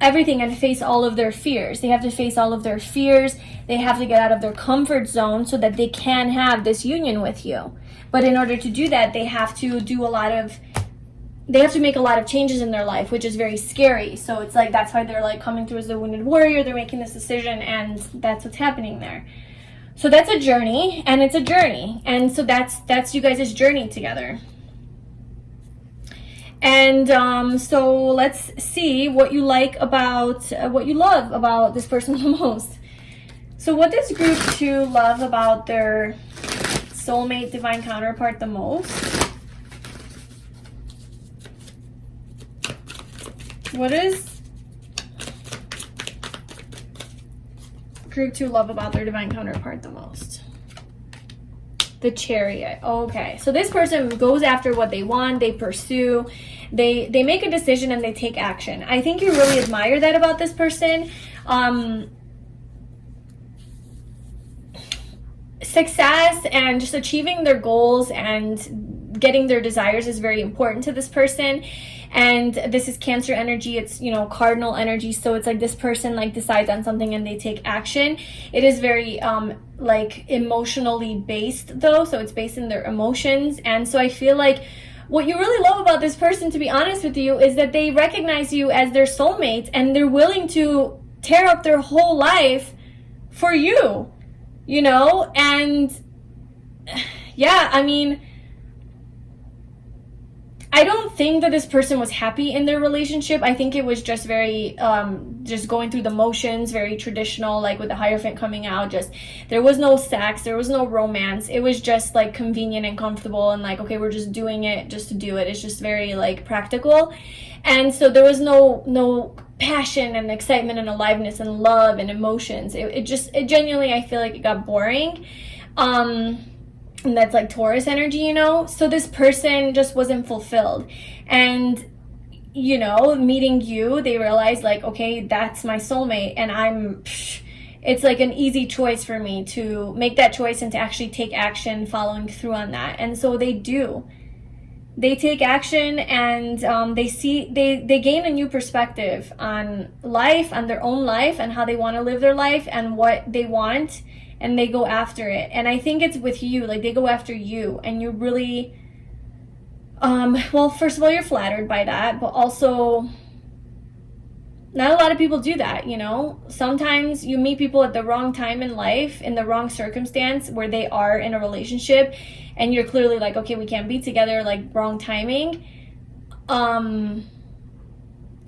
everything and face all of their fears. They have to face all of their fears. They have to get out of their comfort zone so that they can have this union with you. But in order to do that, they have to make a lot of changes in their life, which is very scary. So it's like, that's why they're like coming through as a wounded warrior. They're making this decision, and that's what's happening there. So that's a journey, and it's a journey. And so that's you guys' journey together. And so let's see what you like about, what you love about this person the most. So what does group 2 love about their soulmate divine counterpart the most? What does group 2 love about their divine counterpart the most? The Chariot. Okay, so this person goes after what they want, they pursue, they make a decision, and they take action. I think you really admire that about this person. Success and just achieving their goals and getting their desires is very important to this person. And this is Cancer energy. It's, you know, cardinal energy. So it's like this person like decides on something and they take action. It is very like emotionally based though. So it's based in their emotions. And so I feel like what you really love about this person, to be honest with you, is that they recognize you as their soulmate, and they're willing to tear up their whole life for you, you know? And yeah, I mean, I don't think that this person was happy in their relationship. I think it was just very, just going through the motions, very traditional, like with the Hierophant coming out. Just, there was no sex, there was no romance. It was just like convenient and comfortable, and like, okay, we're just doing it just to do it. It's just very like practical. And so there was no passion and excitement and aliveness and love and emotions. It genuinely, I feel like it got boring. And that's like Taurus energy, you know? So this person just wasn't fulfilled. And, you know, meeting you, they realized like, okay, that's my soulmate. And it's like an easy choice for me to make that choice and to actually take action following through on that. And so they do. They take action, and they gain a new perspective on life, on their own life, and how they want to live their life and what they want. And they go after it. And I think it's with you, like they go after you, and you really, well, first of all, you're flattered by that, but also not a lot of people do that, you know? Sometimes you meet people at the wrong time in life, in the wrong circumstance where they are in a relationship, and you're clearly like, okay, we can't be together, like wrong timing. And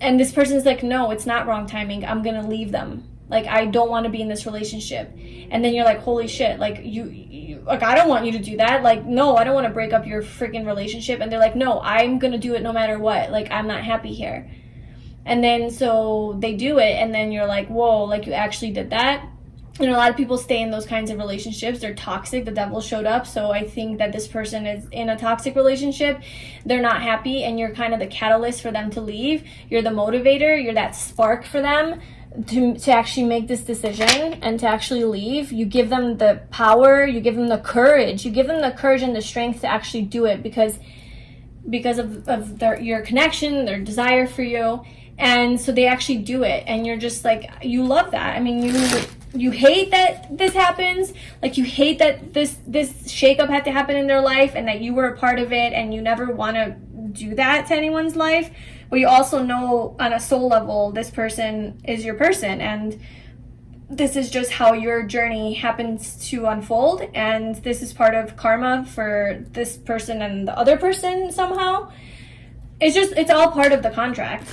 this person's like, no, it's not wrong timing. I'm gonna leave them. Like, I don't want to be in this relationship. And then you're like, holy shit, like you like, I don't want you to do that. Like, no, I don't want to break up your freaking relationship. And they're like, no, I'm going to do it no matter what. Like, I'm not happy here. And then so they do it, and then you're like, whoa, like you actually did that. And a lot of people stay in those kinds of relationships. They're toxic. The devil showed up. So I think that this person is in a toxic relationship. They're not happy, and you're kind of the catalyst for them to leave. You're the motivator. You're that spark for them to actually make this decision and to actually leave. You give them the power, you give them the courage, and the strength to actually do it because of your connection, their desire for you. And so they actually do it, and you're just like, you love that. I mean, you hate that this happens, like you hate that this shakeup had to happen in their life and that you were a part of it, and you never want to do that to anyone's life. But you also know on a soul level, this person is your person, and this is just how your journey happens to unfold, and this is part of karma for this person and the other person somehow. It's all part of the contract.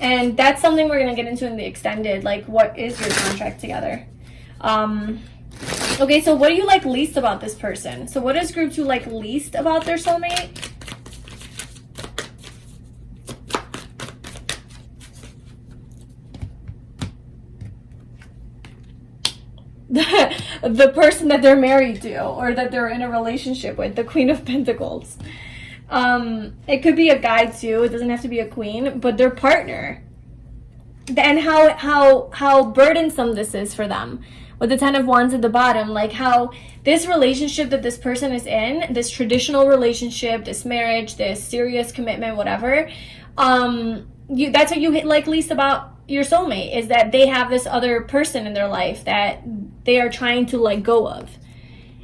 And that's something we're going to get into in the extended, like what is your contract together? And Okay, so what do you like least about this person? So what does group 2 like least about their soulmate? The person that they're married to or that they're in a relationship with, the Queen of Pentacles. It could be a guy too, it doesn't have to be a queen, but their partner. And how burdensome this is for them. With the 10 of Wands at the bottom, like how this relationship that this person is in, this traditional relationship, this marriage, this serious commitment, whatever, that's what you like least about your soulmate, is that they have this other person in their life that they are trying to let go of.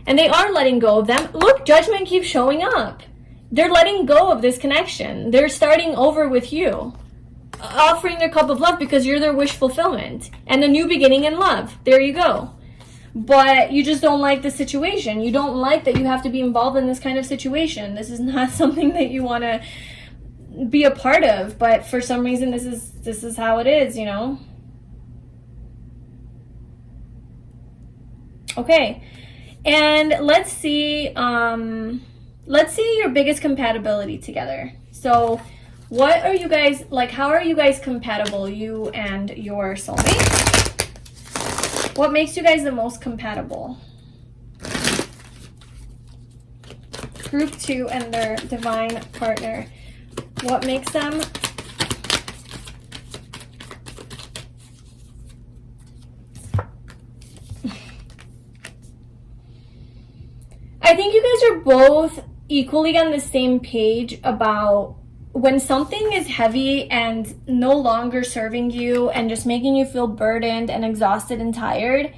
And they are letting go of them. Look, Judgment keeps showing up. They're letting go of this connection. They're starting over with you. Offering their cup of love because you're their wish fulfillment. And a new beginning in love. There you go. But you just don't like the situation. You don't like that you have to be involved in this kind of situation. This is not something that you want to be a part of. But for some reason, this is how it is, you know? Okay. And let's see your biggest compatibility together. So what are you guys, like, how are you guys compatible, you and your soulmate? What makes you guys the most compatible? Group 2 and their divine partner. What makes them? I think you guys are both equally on the same page about when something is heavy and no longer serving you and just making you feel burdened and exhausted and tired,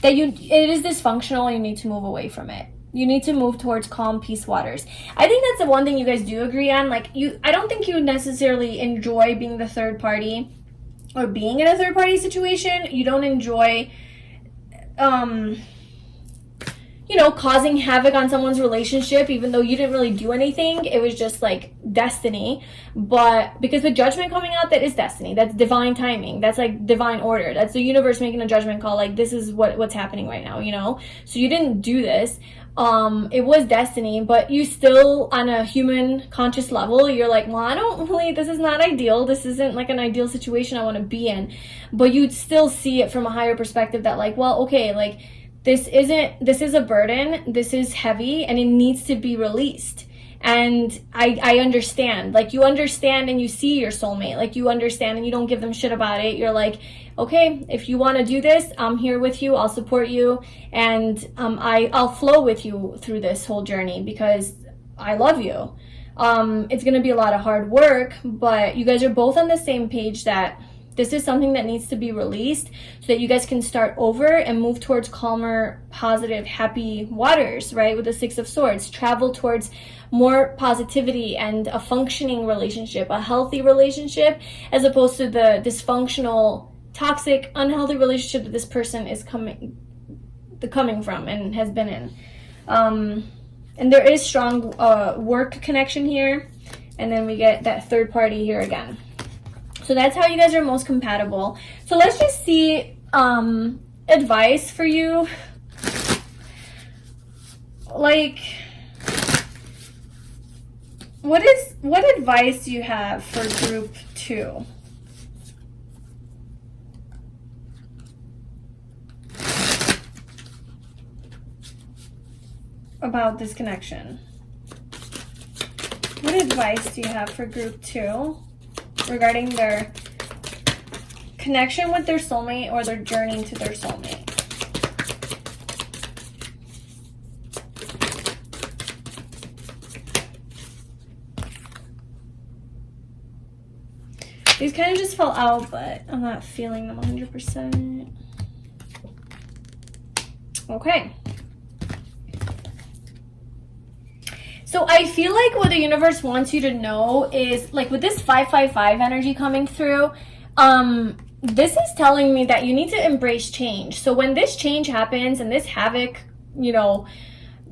that it is dysfunctional, you need to move away from it. You need to move towards calm, peace waters. I think that's the one thing you guys do agree on. Like, I don't think you necessarily enjoy being the third party or being in a third party situation. You don't enjoy you know, causing havoc on someone's relationship, even though you didn't really do anything. It was just like destiny. But because the Judgment coming out, that is destiny. That's divine timing. That's like divine order. That's the universe making a judgment call. Like, this is what's happening right now, you know? So you didn't do this. It was destiny, but you still, on a human conscious level, you're like, well, this is not ideal. This isn't like an ideal situation I want to be in. But you'd still see it from a higher perspective that, like, well, okay, like, this is a burden, this is heavy, and it needs to be released. And I understand, like, you understand and you see your soulmate, like, you understand and you don't give them shit about it. You're like, okay, if you want to do this, I'm here with you, I'll support you, and I'll flow with you through this whole journey because I love you. It's going to be a lot of hard work, but you guys are both on the same page that this is something that needs to be released so that you guys can start over and move towards calmer, positive, happy waters, right? With the 6 of Swords, travel towards more positivity and a functioning relationship, a healthy relationship, as opposed to the dysfunctional, toxic, unhealthy relationship that this person is coming from and has been in. And there is strong work connection here. And then we get that third party here again. So that's how you guys are most compatible. So let's just see advice for you. Like, what advice do you have for group 2? About this connection? What advice do you have for group 2 regarding their connection with their soulmate or their journey to their soulmate? These kind of just fell out, but I'm not feeling them 100%. Okay. So I feel like what the universe wants you to know is, like, with this 555 energy coming through, this is telling me that you need to embrace change. So when this change happens and this havoc, you know,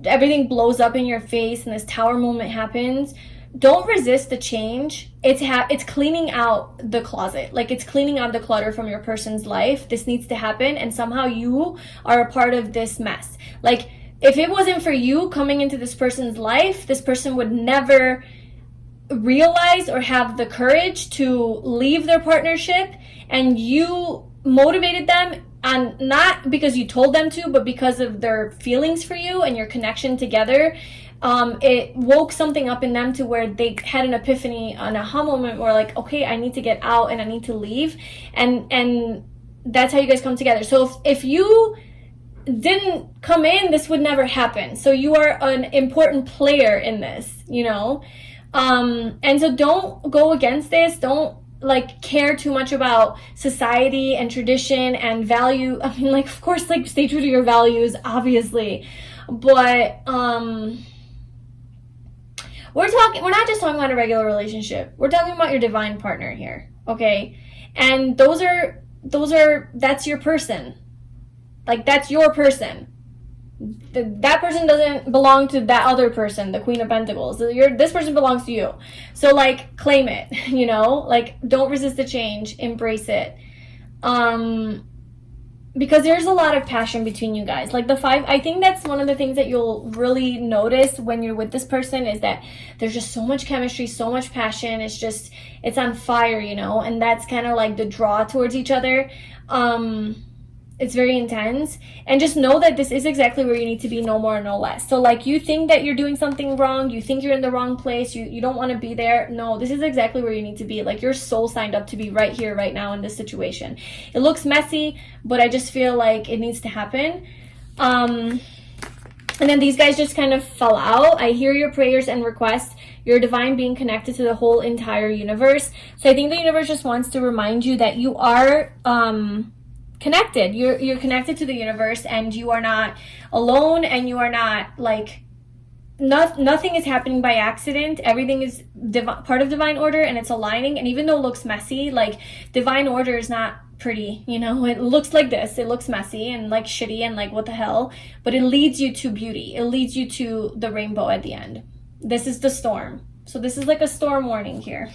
everything blows up in your face and this tower moment happens, don't resist the change. It's cleaning out the closet. Like, it's cleaning out the clutter from your person's life. This needs to happen, and somehow you are a part of this mess. Like, if it wasn't for you coming into this person's life, this person would never realize or have the courage to leave their partnership, and you motivated them, and not because you told them to, but because of their feelings for you and your connection together. It woke something up in them to where they had an epiphany, an aha moment where, like, okay, I need to get out and I need to leave, and that's how you guys come together. So if you didn't come in, this would never happen. So you are an important player in this, you know. And so don't go against this. Don't like care too much about society and tradition and value. I mean, like, of course, like, stay true to your values, obviously, but we're not just talking about a regular relationship. We're talking about your divine partner here, okay? And that's your person. Like, that's your person. That person doesn't belong to that other person, the Queen of Pentacles. This person belongs to you. So, like, claim it, you know? Like, don't resist the change. Embrace it. Because there's a lot of passion between you guys. Like, the 5, I think that's one of the things that you'll really notice when you're with this person, is that there's just so much chemistry, so much passion. It's on fire, you know? And that's kind of like the draw towards each other. It's very intense, and just know that this is exactly where you need to be, no more, no less. So, like, you think that you're doing something wrong, you think you're in the wrong place, you don't want to be there. No, this is exactly where you need to be. Like, your soul signed up to be right here, right now in this situation. It looks messy, but I just feel like it needs to happen. And then these guys just kind of fell out. I hear your prayers and requests. Your divine being connected to the whole entire universe. So I think the universe just wants to remind you that you are connected. You're connected to the universe, and you are not alone, and you are not, like, nothing is happening by accident. Everything is part of divine order, and it's aligning. And even though it looks messy, like, divine order is not pretty, you know. It looks like this. It looks messy and, like, shitty and, like, what the hell, but it leads you to beauty. It leads you to the rainbow at the end. This is the storm. So this is like a storm warning here.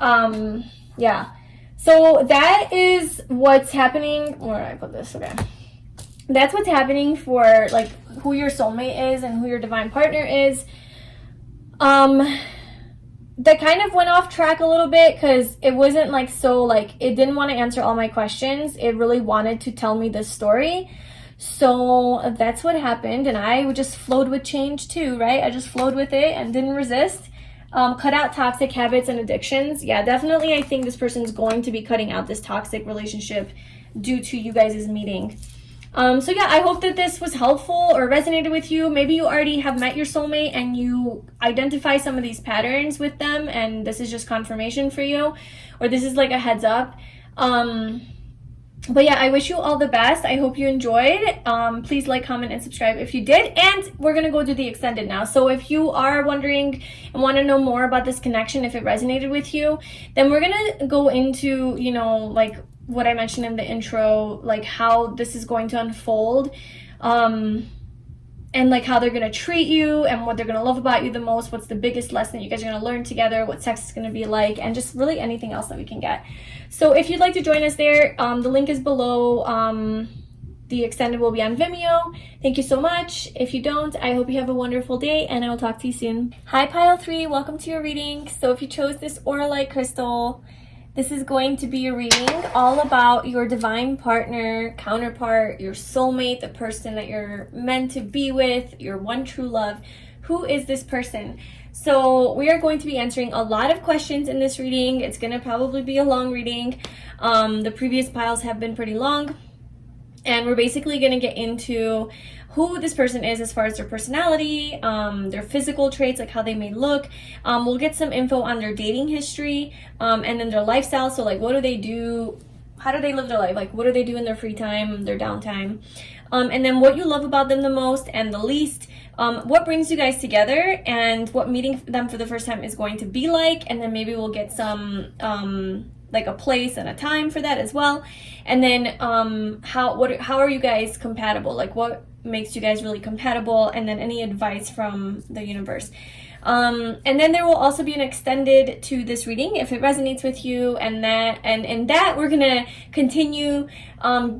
Yeah. So that is what's happening. Where did I put this? Okay. That's what's happening for, like, who your soulmate is and who your divine partner is. That kind of went off track a little bit, because it wasn't, like, so, like, it didn't want to answer all my questions. It really wanted to tell me this story. So that's what happened, and I just flowed with change too, right? I just flowed with it and didn't resist. Cut out toxic habits and addictions. Yeah, definitely I think this person's going to be cutting out this toxic relationship due to you guys' meeting. So yeah, I hope that this was helpful or resonated with you. Maybe you already have met your soulmate and you identify some of these patterns with them, and this is just confirmation for you, or this is like a heads up. But yeah, I wish you all the best. I hope you enjoyed. Please like, comment, and subscribe if you did. And we're going to go do the extended now. So if you are wondering and want to know more about this connection, if it resonated with you, then we're going to go into, you know, like what I mentioned in the intro, like how this is going to unfold. And like how they're going to treat you and what they're going to love about you the most. What's the biggest lesson you guys are going to learn together, what sex is going to be like, and just really anything else that we can get. So if you'd like to join us there, the link is below. The extended will be on Vimeo. Thank you so much. If you don't, I hope you have a wonderful day, and I will talk to you soon. Hi, Pile 3. Welcome to your reading. So if you chose this auralite crystal, this is going to be a reading all about your divine partner, counterpart, your soulmate, the person that you're meant to be with, your one true love. Who is this person? So we are going to be answering a lot of questions in this reading. It's going to probably be a long reading. The previous piles have been pretty long. And we're basically going to get into who this person is as far as their personality, their physical traits, like how they may look. We'll get some info on their dating history, and then their lifestyle. So like, what do they do? How do they live their life? Like, what do they do in their free time, their downtime? And then what you love about them the most and the least. What brings you guys together, and what meeting them for the first time is going to be like. And then maybe we'll get some like a place and a time for that as well. And then how are you guys compatible? Like, what makes you guys really compatible? And then any advice from the universe. And then there will also be an extended to this reading if it resonates with you, and in that we're gonna continue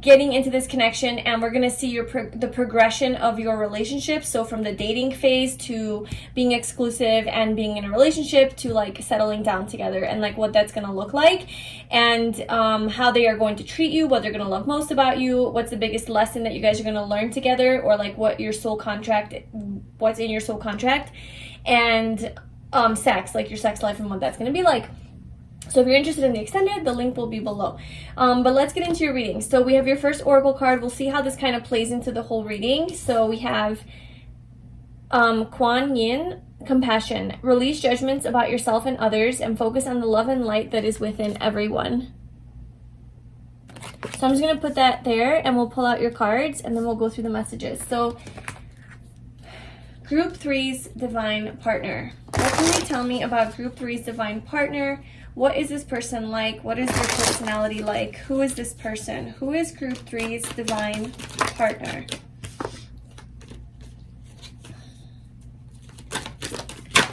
getting into this connection, and we're gonna see the progression of your relationship. So from the dating phase to being exclusive and being in a relationship to like settling down together, and like what that's gonna look like, and how they are going to treat you, what they're gonna love most about you, what's the biggest lesson that you guys are gonna learn together, or like what's in your soul contract, and sex, like your sex life and what that's going to be like. So if you're interested in the extended, the link will be below. But let's get into your reading. So we have your first oracle card. We'll see how this kind of plays into the whole reading. So we have Kuan Yin, compassion. Release judgments about yourself and others and focus on the love and light that is within everyone. So I'm just going to put that there, and we'll pull out your cards, and then we'll go through the messages. So Group 3's divine partner. What can you tell me about Group 3's divine partner? What is this person like? What is their personality like? Who is this person? Who is Group 3's divine partner?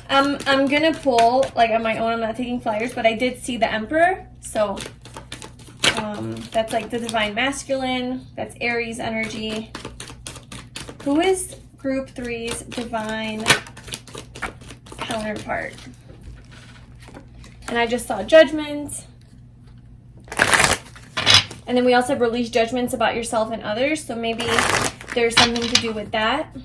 I'm gonna pull like on my own. I'm not taking flyers, but I did see the Emperor. So that's like the divine masculine. That's Aries energy. Who is Group 3's divine counterpart? And I just saw judgment. And then we also have release judgments about yourself and others. So maybe there's something to do with that.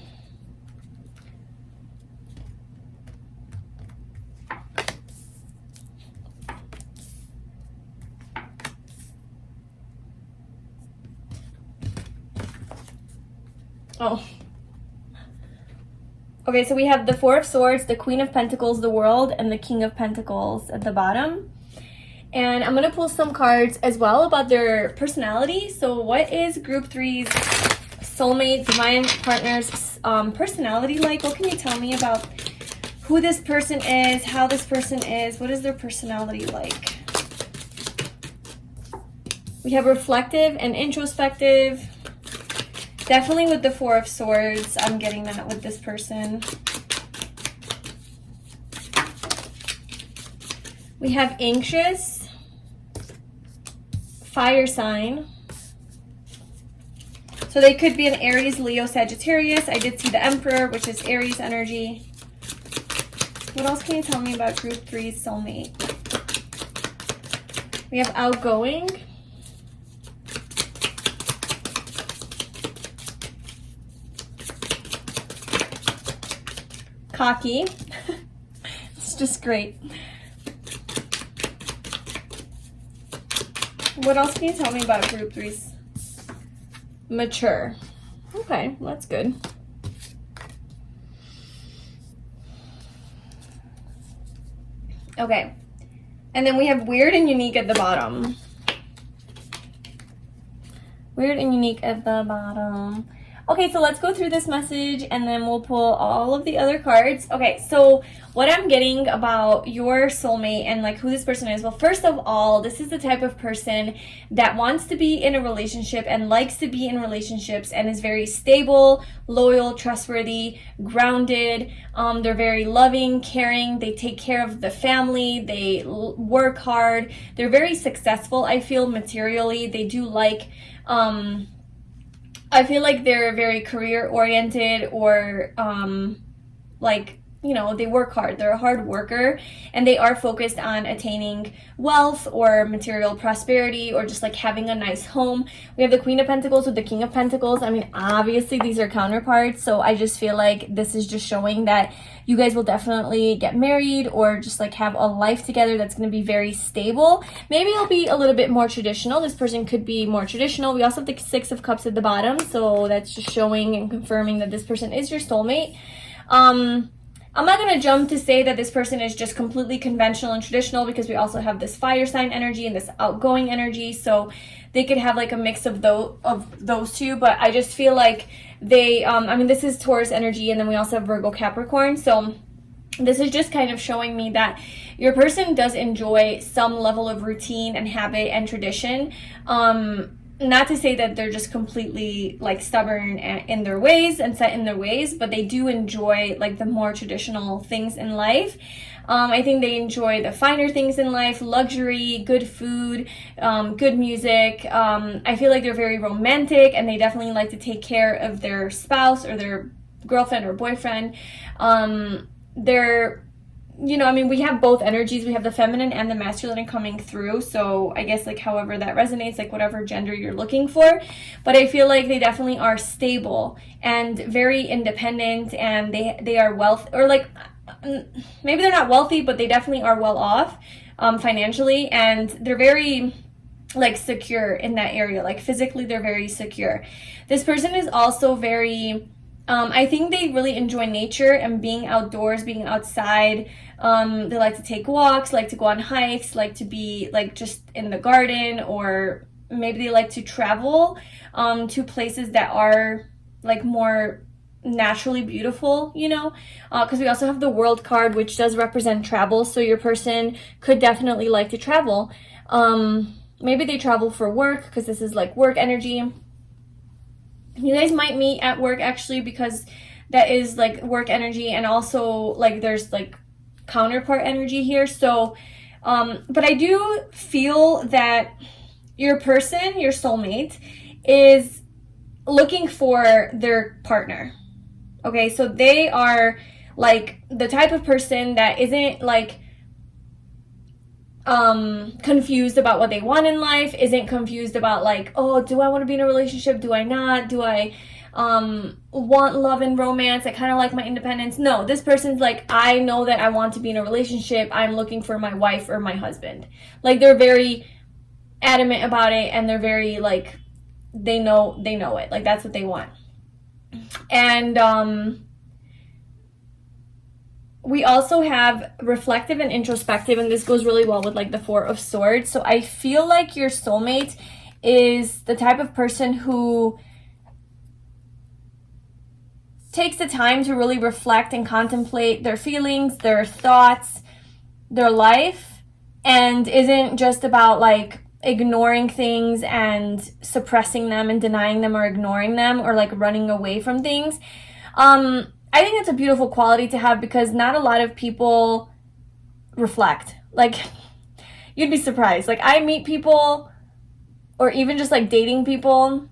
Oh. Okay, so we have the Four of Swords, the Queen of Pentacles, the World, and the King of Pentacles at the bottom. And I'm going to pull some cards as well about their personality. So what is Group 3's soulmate, divine partner's personality like? What can you tell me about who this person is, how this person is? What is their personality like? We have reflective and introspective. Definitely with the Four of Swords, I'm getting that with this person. We have anxious, fire sign. So they could be an Aries, Leo, Sagittarius. I did see the Emperor, which is Aries energy. What else can you tell me about Group 3's soulmate? We have outgoing. Cocky. It's just great. What else can you tell me about Group 3's? Mature. Okay, that's good. Okay. And then we have weird and unique at the bottom. Weird and unique at the bottom. Okay, so let's go through this message and then we'll pull all of the other cards. Okay, so what I'm getting about your soulmate and like who this person is. Well, first of all, this is the type of person that wants to be in a relationship and likes to be in relationships and is very stable, loyal, trustworthy, grounded. They're very loving, caring. They take care of the family. They work hard. They're very successful, I feel, materially. They do like... I feel like they're very career-oriented or, like, you know, they work hard. They're a hard worker, and they are focused on attaining wealth or material prosperity or just, like, having a nice home. We have the Queen of Pentacles with the King of Pentacles. I mean, obviously, these are counterparts, so I just feel like this is just showing that you guys will definitely get married or just, like, have a life together that's going to be very stable. Maybe it'll be a little bit more traditional. This person could be more traditional. We also have the Six of Cups at the bottom, so that's just showing and confirming that this person is your soulmate. I'm not going to jump to say that this person is just completely conventional and traditional because we also have this fire sign energy and this outgoing energy. So they could have like a mix of those two. But I just feel like they, I mean, this is Taurus energy, and then we also have Virgo, Capricorn. So this is just kind of showing me that your person does enjoy some level of routine and habit and tradition. not to say that they're just completely like stubborn in their ways and set in their ways, but they do enjoy like the more traditional things in life. I think they enjoy the finer things in life, luxury, good food, good music. I feel like they're very romantic, and they definitely like to take care of their spouse or their girlfriend or boyfriend. They're, you know, I mean, we have both energies. We have the feminine and the masculine coming through. So I guess like however that resonates, like whatever gender you're looking for. But I feel like they definitely are stable and very independent, and they are wealth, or like maybe they're not wealthy, but they definitely are well off financially, and they're very like secure in that area. Like physically, they're very secure. This person is also very I think they really enjoy nature and being outdoors, being outside. They like to take walks, like to go on hikes, like to be like just in the garden, or maybe they like to travel to places that are like more naturally beautiful, you know, because we also have the World card, which does represent travel. So your person could definitely like to travel. Maybe they travel for work, because this is like work energy. You guys might meet at work actually, because that is like work energy, and also like there's like counterpart energy here. So but I do feel that your person, your soulmate, is looking for their partner. Okay, so they are like the type of person that isn't like confused about what they want in life, isn't confused about like, oh, do I want to be in a relationship? Do I not? Do I want love and romance? I kind of like my independence. No, this person's like, I know that I want to be in a relationship. I'm looking for my wife or my husband. Like they're very adamant about it, and they're very like, they know it. Like that's what they want. And we also have reflective and introspective, and this goes really well with like the Four of Swords. So I feel like your soulmate is the type of person who takes the time to really reflect and contemplate their feelings, their thoughts, their life, and isn't just about like ignoring things and suppressing them and denying them or ignoring them or like running away from things. I think it's a beautiful quality to have, because not a lot of people reflect. Like, you'd be surprised. Like, I meet people, or even just like dating people,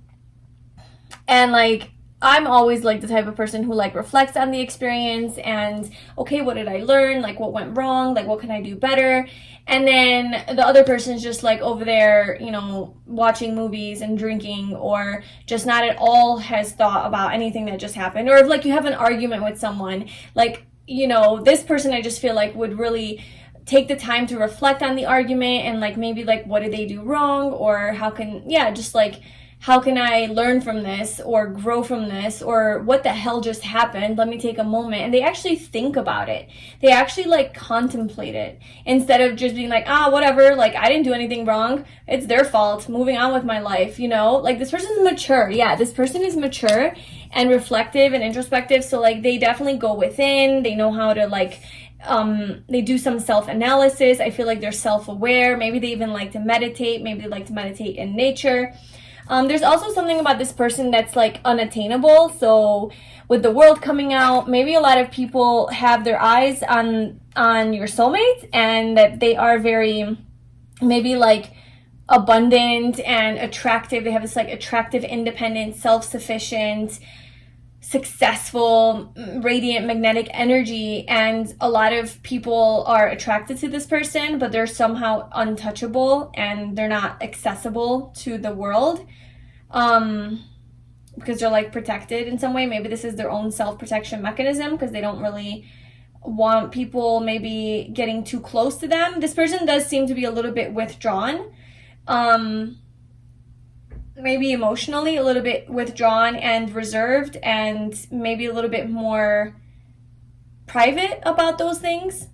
and like I'm always like the type of person who like reflects on the experience and, okay, what did I learn? Like, what went wrong? Like, what can I do better? And then the other person's just like over there, you know, watching movies and drinking, or just not at all has thought about anything that just happened. Or if like you have an argument with someone, like, you know, this person I just feel like would really take the time to reflect on the argument and like maybe like what did they do wrong, or how can, yeah, just like how can I learn from this or grow from this, or what the hell just happened? Let me take a moment. And they actually think about it. They actually like contemplate it, instead of just being like, whatever, like I didn't do anything wrong. It's their fault. Moving on with my life, you know? Like this person's mature. Yeah, this person is mature and reflective and introspective. So like they definitely go within. They know how to like, they do some self-analysis. I feel like they're self-aware. Maybe they even like to meditate. Maybe they like to meditate in nature. There's also something about this person that's like unattainable. So with the World coming out, maybe a lot of people have their eyes on your soulmate, and that they are very maybe like abundant and attractive. They have this like attractive, independent, self-sufficient, successful, radiant, magnetic energy, and a lot of people are attracted to this person, but they're somehow untouchable and they're not accessible to the world, because they're like protected in some way. Maybe this is their own self-protection mechanism, because they don't really want people maybe getting too close to them. This person does seem to be a little bit withdrawn, maybe emotionally a little bit withdrawn and reserved, and maybe a little bit more private about those things.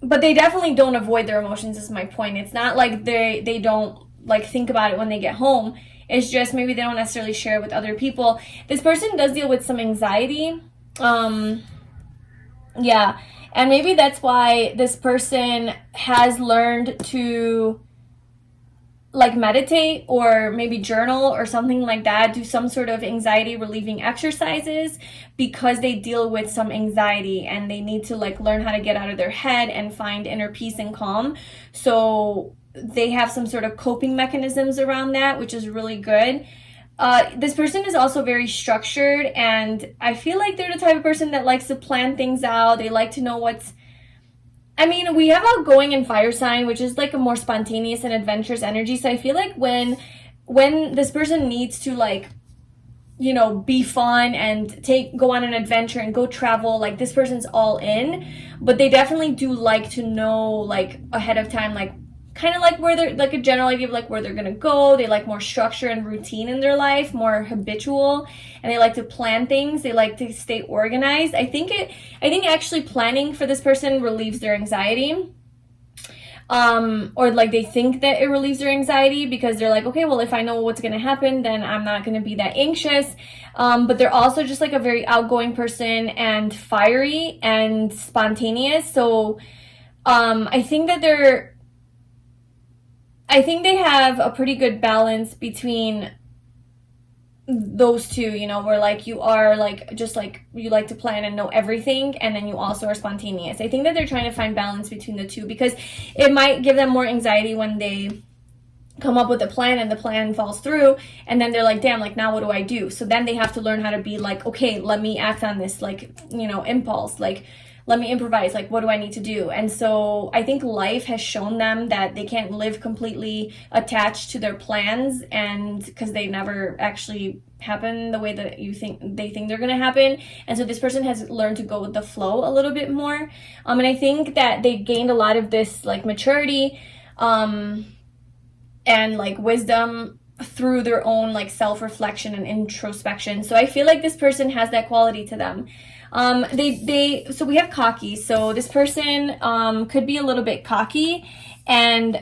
But they definitely don't avoid their emotions, is my point. It's not like they don't like think about it when they get home. It's just maybe they don't necessarily share it with other people. This person does deal with some anxiety. Yeah, and maybe that's why this person has learned to like meditate or maybe journal or something like that, do some sort of anxiety relieving exercises, because they deal with some anxiety and they need to like learn how to get out of their head and find inner peace and calm. So they have some sort of coping mechanisms around that, which is really good. This person is also very structured, and I feel like they're the type of person that likes to plan things out. They like to know what's, I mean, we have outgoing and fire sign, which is like a more spontaneous and adventurous energy. So I feel like when this person needs to like, you know, be fun and go on an adventure and go travel, like this person's all in. But they definitely do like to know like ahead of time, like kind of like where they're, like a general idea of like where they're gonna go. They like more structure and routine in their life, more habitual, and they like to plan things. They like to stay organized. I think actually planning for this person relieves their anxiety, or like they think that it relieves their anxiety, because they're like, okay, well, if I know what's gonna happen, then I'm not gonna be that anxious. But they're also just like a very outgoing person and fiery and spontaneous. So I think they have a pretty good balance between those two, you know, where like you are like just like you like to plan and know everything, and then you also are spontaneous. I think that they're trying to find balance between the two, because it might give them more anxiety when they come up with a plan and the plan falls through, and then they're like, damn, like now what do I do? So then they have to learn how to be like, okay, let me act on this, like, you know, impulse, like let me improvise, like what do I need to do? And so I think life has shown them that they can't live completely attached to their plans, and because they never actually happen the way that they think they're going to happen. And so this person has learned to go with the flow a little bit more, and I think that they gained a lot of this like maturity and like wisdom through their own like self-reflection and introspection. So I feel like this person has that quality to them. So we have cocky. So this person could be a little bit cocky and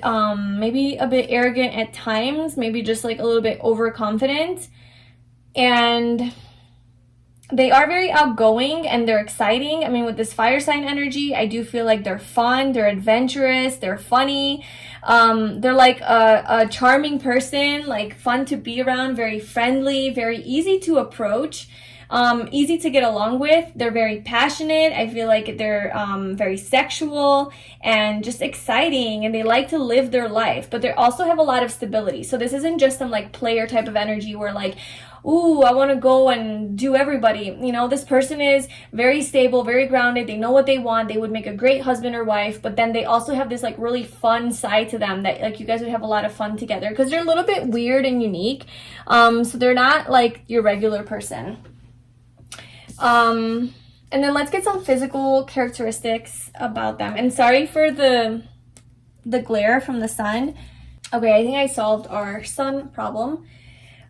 maybe a bit arrogant at times, maybe just like a little bit overconfident. And they are very outgoing and they're exciting. I mean, with this fire sign energy, I do feel like they're fun, they're adventurous, they're funny. They're like a charming person, like fun to be around, very friendly, very easy to approach. Easy to get along with. They're very passionate. I feel like they're very sexual and just exciting, and they like to live their life, but they also have a lot of stability. So this isn't just some like player type of energy where like, ooh, I want to go and do everybody. You know, this person is very stable, very grounded. They know what they want. They would make a great husband or wife, but then they also have this like really fun side to them that like you guys would have a lot of fun together, because they're a little bit weird and unique. So they're not like your regular person. And then let's get some physical characteristics about them. And sorry for the glare from the sun. Okay, I think I solved our sun problem.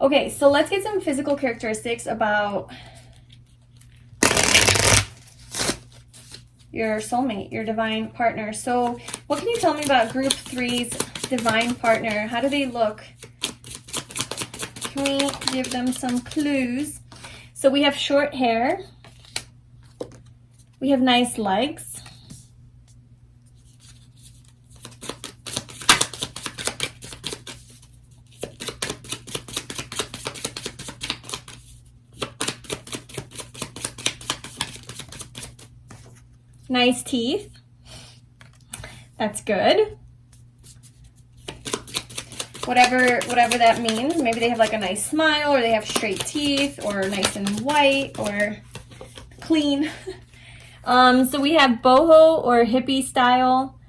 Okay, so let's get some physical characteristics about your soulmate, your divine partner. So what can you tell me about group 3's divine partner? How do they look? Can we give them some clues? So we have short hair, we have nice legs, nice teeth, that's good. Whatever that means. Maybe they have like a nice smile, or they have straight teeth, or nice and white, or clean. So we have boho or hippie style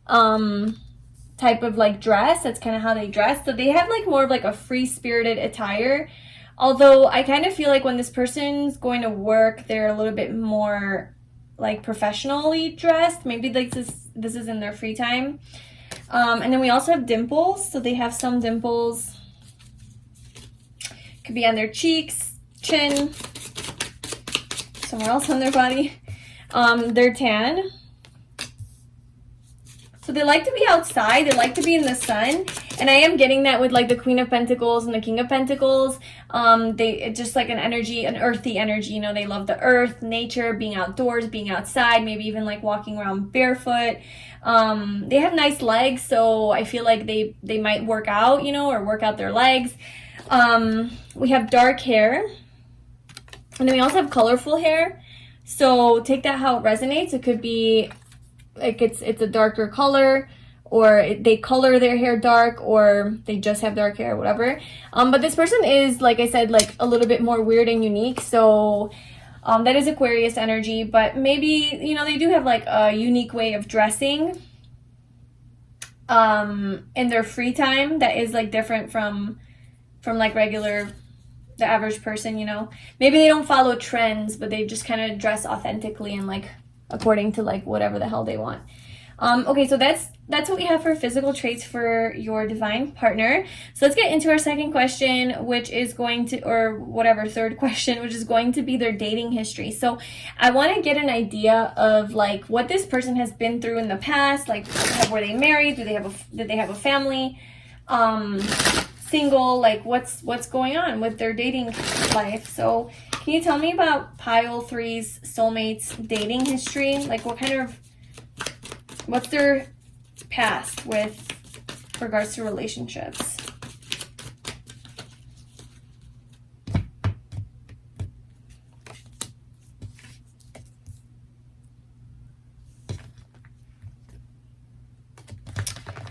type of like dress. That's kind of how they dress. So they have like more of like a free-spirited attire. Although I kind of feel like when this person's going to work, they're a little bit more like professionally dressed. Maybe like this is in their free time. And then we also have dimples. So they have some dimples. Could be on their cheeks, chin, somewhere else on their body. They're tan. So they like to be outside. They like to be in the sun. And I am getting that with like the Queen of Pentacles and the King of Pentacles. It's just like an energy, an earthy energy, you know, they love the earth, nature, being outdoors, being outside, maybe even like walking around barefoot. They have nice legs, so I feel like they might work out, you know, or work out their legs. We have dark hair, and then we also have colorful hair. So take that how it resonates. It could be like it's a darker color, or they color their hair dark, or they just have dark hair, whatever. But this person is, like I said, like a little bit more weird and unique. So that is Aquarius energy, but maybe, you know, they do have like a unique way of dressing in their free time that is like different from like the average person, you know. Maybe they don't follow trends, but they just kind of dress authentically and like according to like whatever the hell they want. Okay, so that's what we have for physical traits for your divine partner. So let's get into our second question, which is going to, or whatever, third question, which is going to be their dating history. So I want to get an idea of like what this person has been through in the past. Like, were they married? Did they have a family? Single? Like, what's going on with their dating life? So can you tell me about pile 3's soulmates dating history? Like, what's their past with regards to relationships?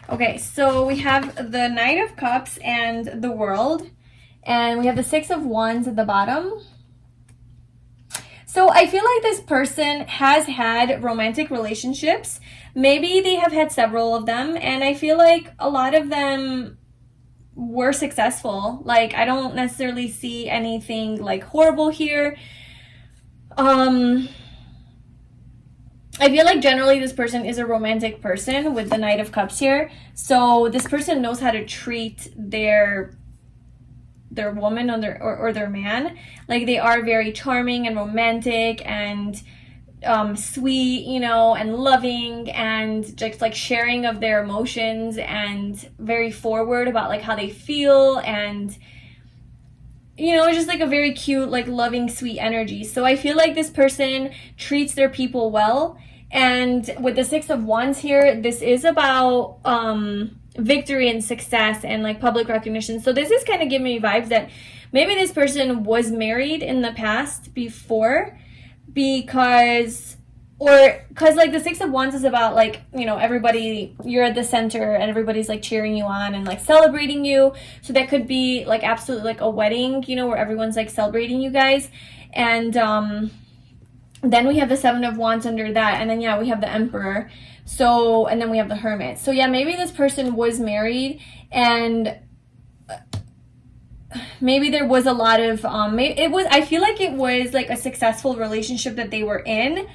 Okay, so we have the Knight of Cups and the World, and we have the 6 of Wands at the bottom. So I feel like this person has had romantic relationships. Maybe they have had several of them, and I feel like a lot of them were successful. Like, I don't necessarily see anything like horrible here. I feel like generally this person is a romantic person with the Knight of Cups here. So this person knows how to treat their woman or their man. Like, they are very charming and romantic and sweet, you know, and loving, and just like sharing of their emotions, and very forward about like how they feel, and you know, just like a very cute, like loving, sweet energy. So I feel like this person treats their people well. And with the 6 of Wands here, this is about victory and success and like public recognition. So this is kind of giving me vibes that maybe this person was married in the past before, because like the 6 of Wands is about like, you know, everybody, you're at the center and everybody's like cheering you on and like celebrating you. So that could be like absolutely like a wedding, you know, where everyone's like celebrating you guys. And then we have the 7 of Wands under that, and then yeah, we have the Emperor. So, and then we have the Hermit. So yeah, maybe this person was married, and maybe there was a lot of I feel like it was like a successful relationship that they were in.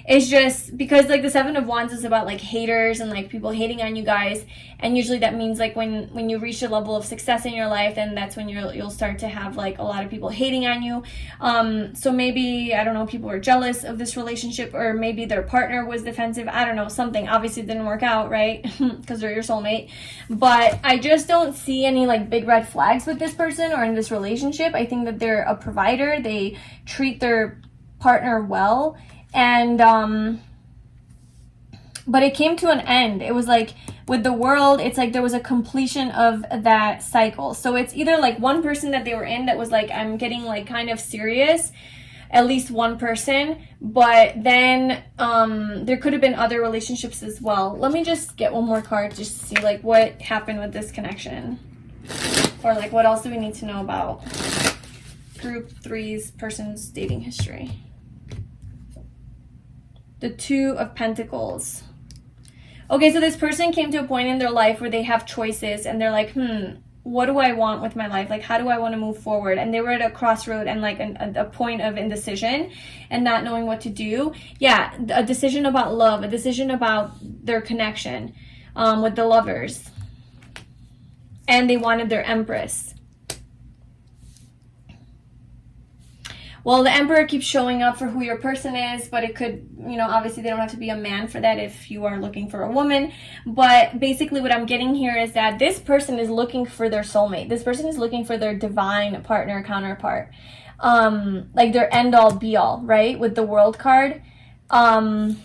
It's just because like the 7 of Wands is about like haters and like people hating on you guys, and usually that means like when you reach a level of success in your life, then that's when you'll start to have like a lot of people hating on you. So maybe, I don't know, people were jealous of this relationship, or maybe their partner was defensive. I don't know, something obviously didn't work out, right? Because they're your soulmate. But I just don't see any like big red flags with this person or in this relationship. I think that they're a provider. They treat their partner well. And but it came to an end. It was like with the World, it's like there was a completion of that cycle. So it's either like one person that they were in that was like, I'm getting like kind of serious, at least one person, but then there could have been other relationships as well. Let me just get one more card just to see like what happened with this connection, or like what else do we need to know about group 3's person's dating history. The 2 of Pentacles. Okay, so this person came to a point in their life where they have choices, and they're like, what do I want with my life? Like, how do I want to move forward? And they were at a crossroad and like a point of indecision and not knowing what to do. Yeah, a decision about love, a decision about their connection with the Lovers. And they wanted their Empress. well, the Emperor keeps showing up for who your person is, but it could, you know, obviously they don't have to be a man for that if you are looking for a woman. But basically what I'm getting here is that this person is looking for their soulmate. This person is looking for their divine partner, counterpart. Like their end-all be-all, right? With the World card. That's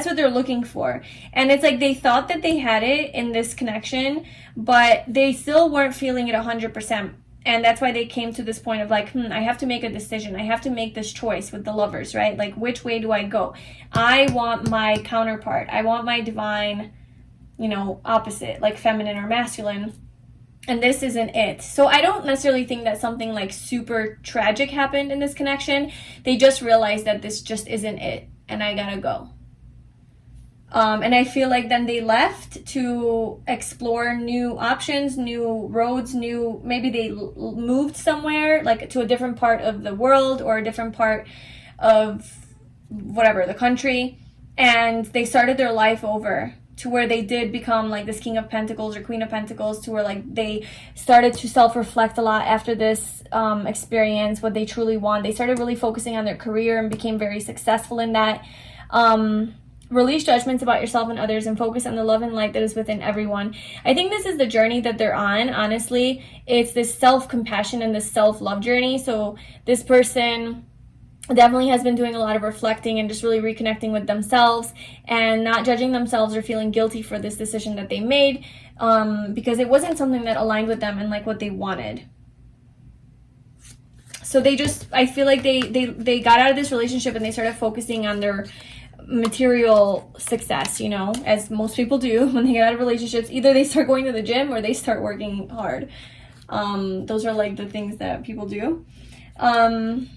what they're looking for. And it's like they thought that they had it in this connection, but they still weren't feeling it 100%. And that's why they came to this point of like, I have to make a decision. I have to make this choice with the Lovers, right? Like, which way do I go? I want my counterpart. I want my divine, you know, opposite, like feminine or masculine. And this isn't it. So I don't necessarily think that something like super tragic happened in this connection. They just realized that this just isn't it. And I gotta go. And I feel like then they left to explore new options, new roads, maybe they moved somewhere, like to a different part of the world or a different part of whatever, the country. And they started their life over to where they did become like this King of Pentacles or Queen of Pentacles, to where like they started to self-reflect a lot after this experience, what they truly want. They started really focusing on their career and became very successful in that. Release judgments about yourself and others and focus on the love and light that is within everyone. I think this is the journey that they're on, honestly. It's this self-compassion and this self-love journey. So this person definitely has been doing a lot of reflecting and just really reconnecting with themselves and not judging themselves or feeling guilty for this decision that they made, because it wasn't something that aligned with them and like what they wanted. So they just, I feel like they got out of this relationship and they started focusing on their material success, you know, as most people do when they get out of relationships. Either they start going to the gym or they start working hard. Those are like the things that people do. And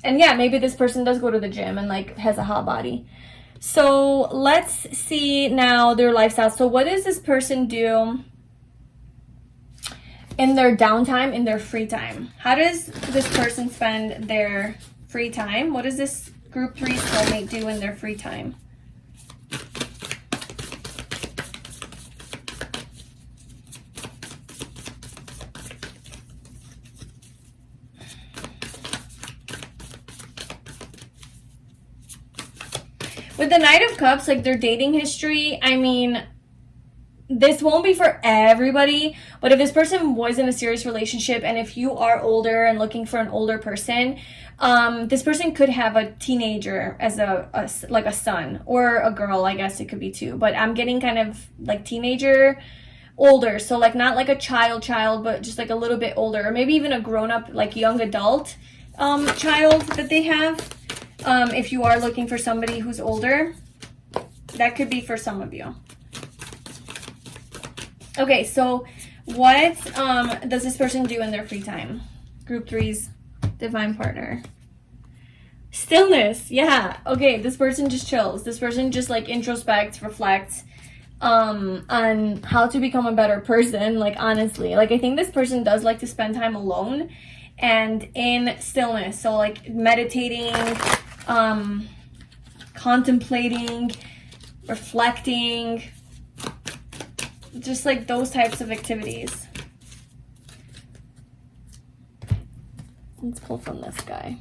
yeah, maybe this person does go to the gym and like has a hot body. So let's see now their lifestyle. So what does this person do in their downtime, in their free time? How does this person spend their free time? What does this Group 3 soulmate do in their free time? With the Knight of Cups, like their dating history, I mean, this won't be for everybody, but if this person was in a serious relationship and if you are older and looking for an older person, this person could have a teenager as like a son, or a girl, I guess it could be too, but I'm getting kind of like teenager, older, so like not like a child, but just like a little bit older, or maybe even a grown-up, like young adult child that they have. If you are looking for somebody who's older, that could be for some of you. Okay, so what does this person do in their free time? Group 3's divine partner. Stillness. Yeah. Okay, this person just chills. This person just like introspects, reflects on how to become a better person. Like, honestly, like I think this person does like to spend time alone and in stillness. So like meditating, contemplating, reflecting, just like those types of activities. Let's pull from this guy.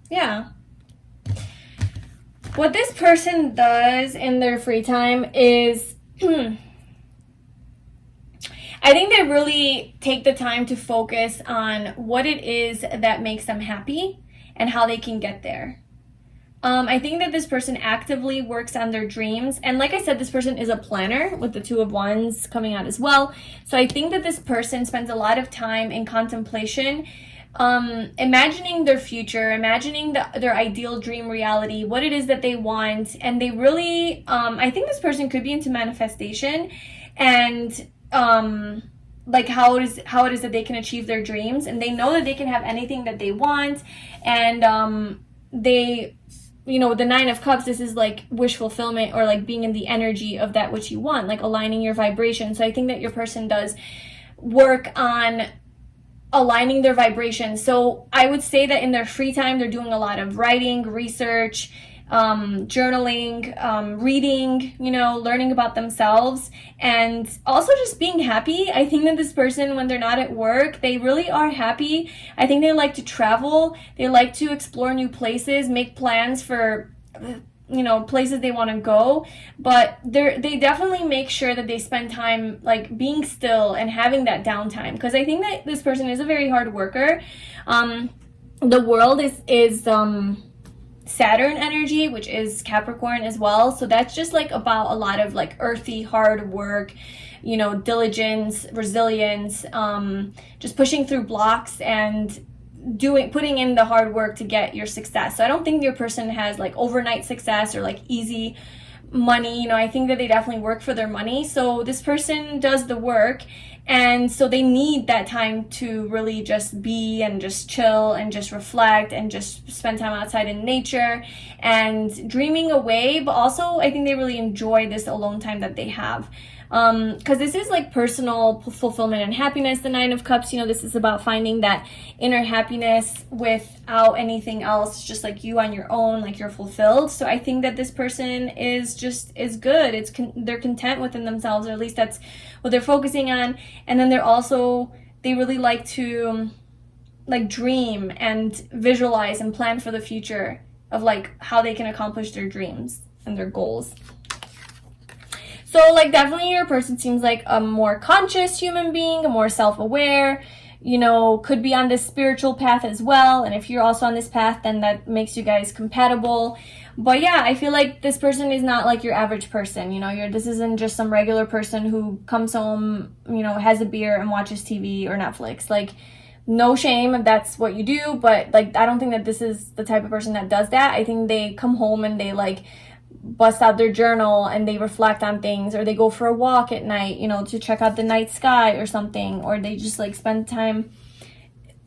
Yeah. What this person does in their free time is I think they really take the time to focus on what it is that makes them happy and how they can get there. I think that this person actively works on their dreams. And like I said, this person is a planner with the Two of Wands coming out as well. So I think that this person spends a lot of time in contemplation, imagining their future, imagining their ideal dream reality, what it is that they want. And they really, I think this person could be into manifestation and like how it is that they can achieve their dreams. And they know that they can have anything that they want. And they... You know, with the Nine of Cups, this is like wish fulfillment, or like being in the energy of that which you want, like aligning your vibration. So I think that your person does work on aligning their vibration. So I would say that in their free time, they're doing a lot of writing, research, journaling, reading, you know, learning about themselves, and also just being happy. I think that this person, when they're not at work, they really are happy. I think they like to travel. They like to explore new places, make plans for, you know, places they want to go, but they definitely make sure that they spend time like being still and having that downtime, because I think that this person is a very hard worker. The world is Saturn energy, which is Capricorn as well, so that's just like about a lot of like earthy hard work, you know, diligence, resilience, just pushing through blocks and putting in the hard work to get your success. So I don't think your person has like overnight success or like easy money. You know, I think that they definitely work for their money. So this person does the work, and so they need that time to really just be and just chill and just reflect and just spend time outside in nature and dreaming away. But also I think they really enjoy this alone time that they have, because this is like personal fulfillment and happiness. The Nine of Cups, you know, this is about finding that inner happiness without anything else, just like you on your own, like you're fulfilled. So I think that this person is good. They're content within themselves, or at least that's what they're focusing on. And then they really like to like dream and visualize and plan for the future of like how they can accomplish their dreams and their goals. So like definitely your person seems like a more conscious human being, a more self-aware, you know, could be on this spiritual path as well. And if you're also on this path, then that makes you guys compatible. But yeah, I feel like this person is not like your average person. You know, this isn't just some regular person who comes home, you know, has a beer and watches TV or Netflix. Like, no shame if that's what you do, but like I don't think that this is the type of person that does that. I think they come home and they like bust out their journal and they reflect on things, or they go for a walk at night, you know, to check out the night sky or something, or they just like spend time,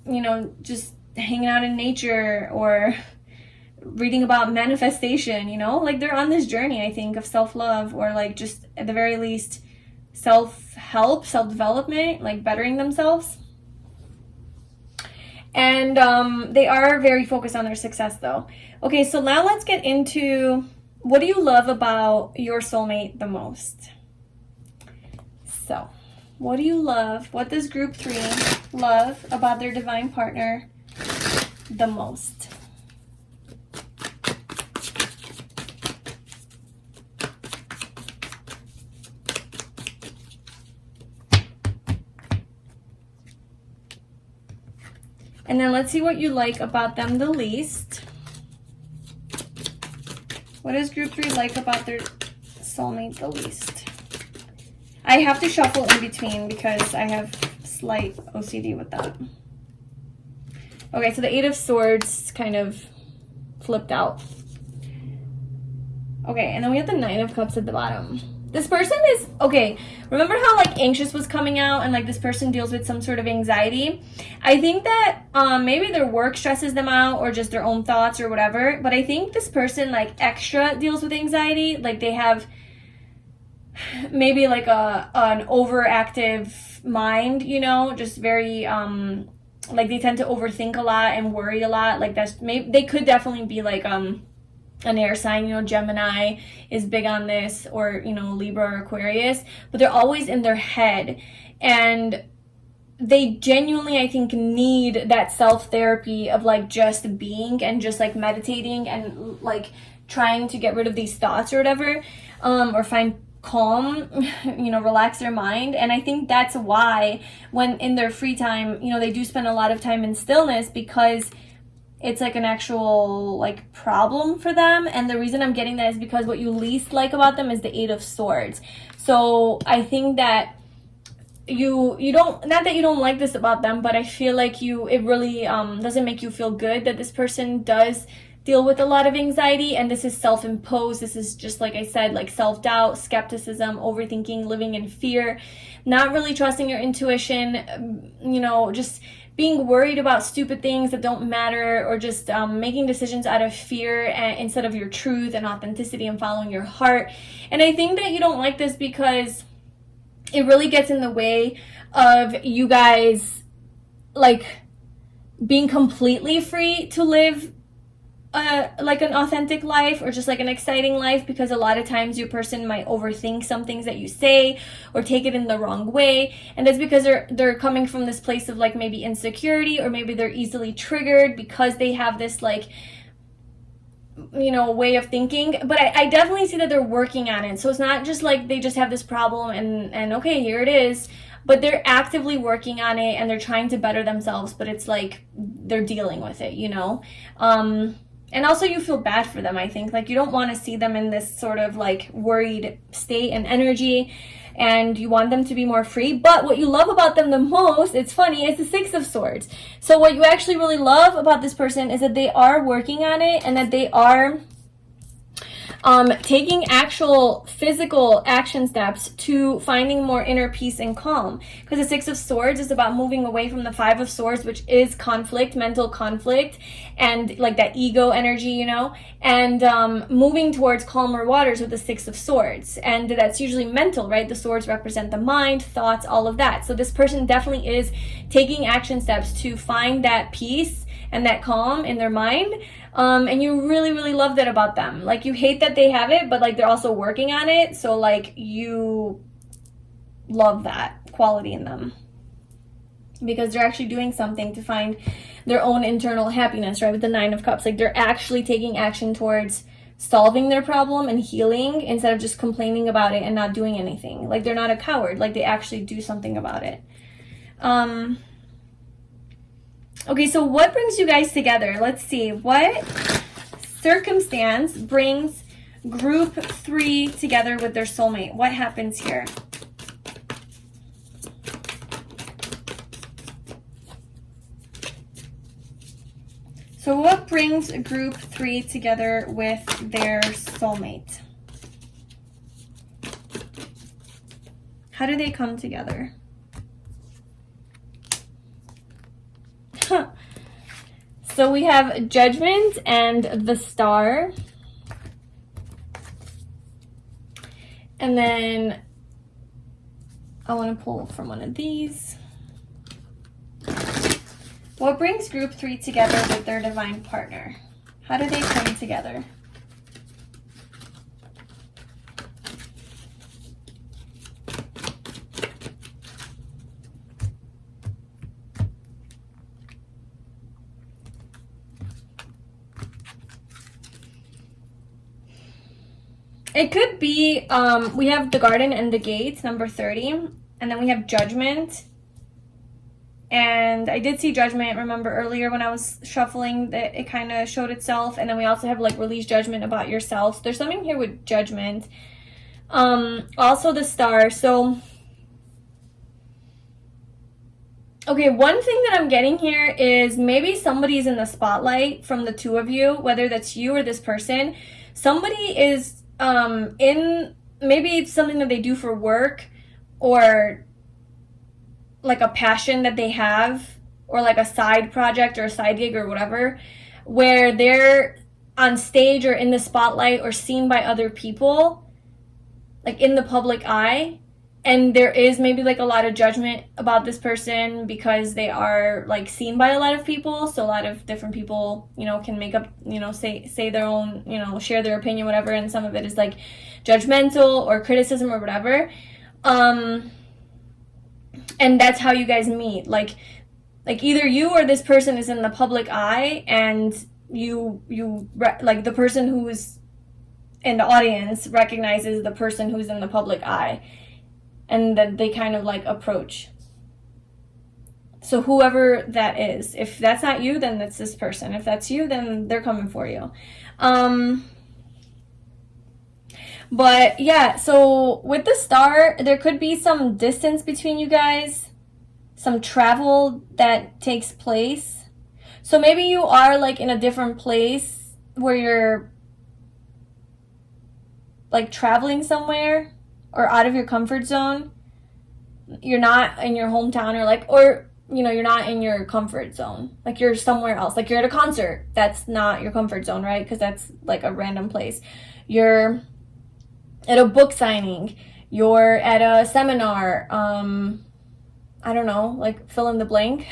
you know, just hanging out in nature or reading about manifestation, you know, like they're on this journey, I think, of self-love, or like just at the very least self-help, self-development, like bettering themselves. And they are very focused on their success though. Okay, so now let's get into, what do you love about your soulmate the most? So, what do you love? What does group 3 love about their divine partner the most? And then let's see what you like about them the least. What does group 3 like about their soulmate the least? I have to shuffle in between because I have slight OCD with that. Okay, so the 8 of Swords kind of flipped out. Okay, and then we have the 9 of Cups at the bottom. This person is, okay, remember how like anxious was coming out and like this person deals with some sort of anxiety? I think that maybe their work stresses them out, or just their own thoughts or whatever, but I think this person like extra deals with anxiety. Like they have maybe like an overactive mind, you know, just very like they tend to overthink a lot and worry a lot. Like that's maybe they could definitely be like an air sign, you know, Gemini is big on this, or, you know, Libra or Aquarius, but they're always in their head, and they genuinely, I think, need that self-therapy of like just being and just like meditating and like trying to get rid of these thoughts or whatever, or find calm, you know, relax their mind. And I think that's why when in their free time, you know, they do spend a lot of time in stillness, because it's like an actual like problem for them. And the reason I'm getting that is because what you least like about them is the 8 of Swords. So I think that you don't, not that you don't like this about them, but I feel like it really doesn't make you feel good that this person does deal with a lot of anxiety, and this is self-imposed. This is just, like I said, like self-doubt, skepticism, overthinking, living in fear, not really trusting your intuition, you know, just being worried about stupid things that don't matter, or just making decisions out of fear instead of your truth and authenticity and following your heart. And I think that you don't like this because it really gets in the way of you guys like being completely free to live like an authentic life or just like an exciting life, because a lot of times your person might overthink some things that you say or take it in the wrong way, and that's because they're coming from this place of like maybe insecurity, or maybe they're easily triggered because they have this like, you know, way of thinking. But I definitely see that they're working on it. So it's not just like they just have this problem and okay, here it is, but they're actively working on it and they're trying to better themselves, but it's like they're dealing with it, you know. And also you feel bad for them, I think. Like you don't want to see them in this sort of like worried state and energy, and you want them to be more free. But what you love about them the most, it's funny, is the Six of Swords. So what you actually really love about this person is that they are working on it, and that they are taking actual physical action steps to finding more inner peace and calm. Because the Six of Swords is about moving away from the Five of Swords, which is conflict, mental conflict, and like that ego energy, you know, and moving towards calmer waters with the Six of Swords. And that's usually mental, right? The swords represent the mind, thoughts, all of that. So this person definitely is taking action steps to find that peace and that calm in their mind. And you really, really love that about them. Like you hate that they have it, but like they're also working on it. So like you love that quality in them, because they're actually doing something to find their own internal happiness, right? With the Nine of Cups, like they're actually taking action towards solving their problem and healing, instead of just complaining about it and not doing anything. Like they're not a coward, like they actually do something about it. Okay, so what brings you guys together? Let's see. What circumstance brings group 3 together with their soulmate? What happens here? So what brings group 3 together with their soulmate? How do they come together? So we have Judgment and the Star. And then I want to pull from one of these. What brings group 3 together with their divine partner? How do they come together? It could be, we have the Garden and the Gates, number 30, and then we have Judgment. And I did see Judgment, remember earlier when I was shuffling that it kind of showed itself. And then we also have like Release Judgment about yourself. So there's something here with Judgment. Also the Star. So, okay, one thing that I'm getting here is maybe somebody's in the spotlight from the two of you, whether that's you or this person. Somebody is in, maybe it's something that they do for work, or like a passion that they have, or like a side project or a side gig or whatever, where they're on stage or in the spotlight or seen by other people, like in the public eye. And there is maybe like a lot of judgment about this person because they are like seen by a lot of people. So a lot of different people, you know, can make up, you know, say their own, you know, share their opinion, whatever. And some of it is like judgmental or criticism or whatever. And that's how you guys meet. Like either you or this person is in the public eye, and you like the person who's in the audience recognizes the person who's in the public eye. And then they kind of like approach. So whoever that is, if that's not you, then that's this person. If that's you, then they're coming for you. But yeah, so with the Star, there could be some distance between you guys, some travel that takes place. So maybe you are like in a different place where you're like traveling somewhere, or out of your comfort zone. You're not in your hometown, or you know, you're not in your comfort zone. Like you're somewhere else. Like you're at a concert. That's not your comfort zone, right? Because that's like a random place. You're at a book signing. You're at a seminar. I don't know, like fill in the blank,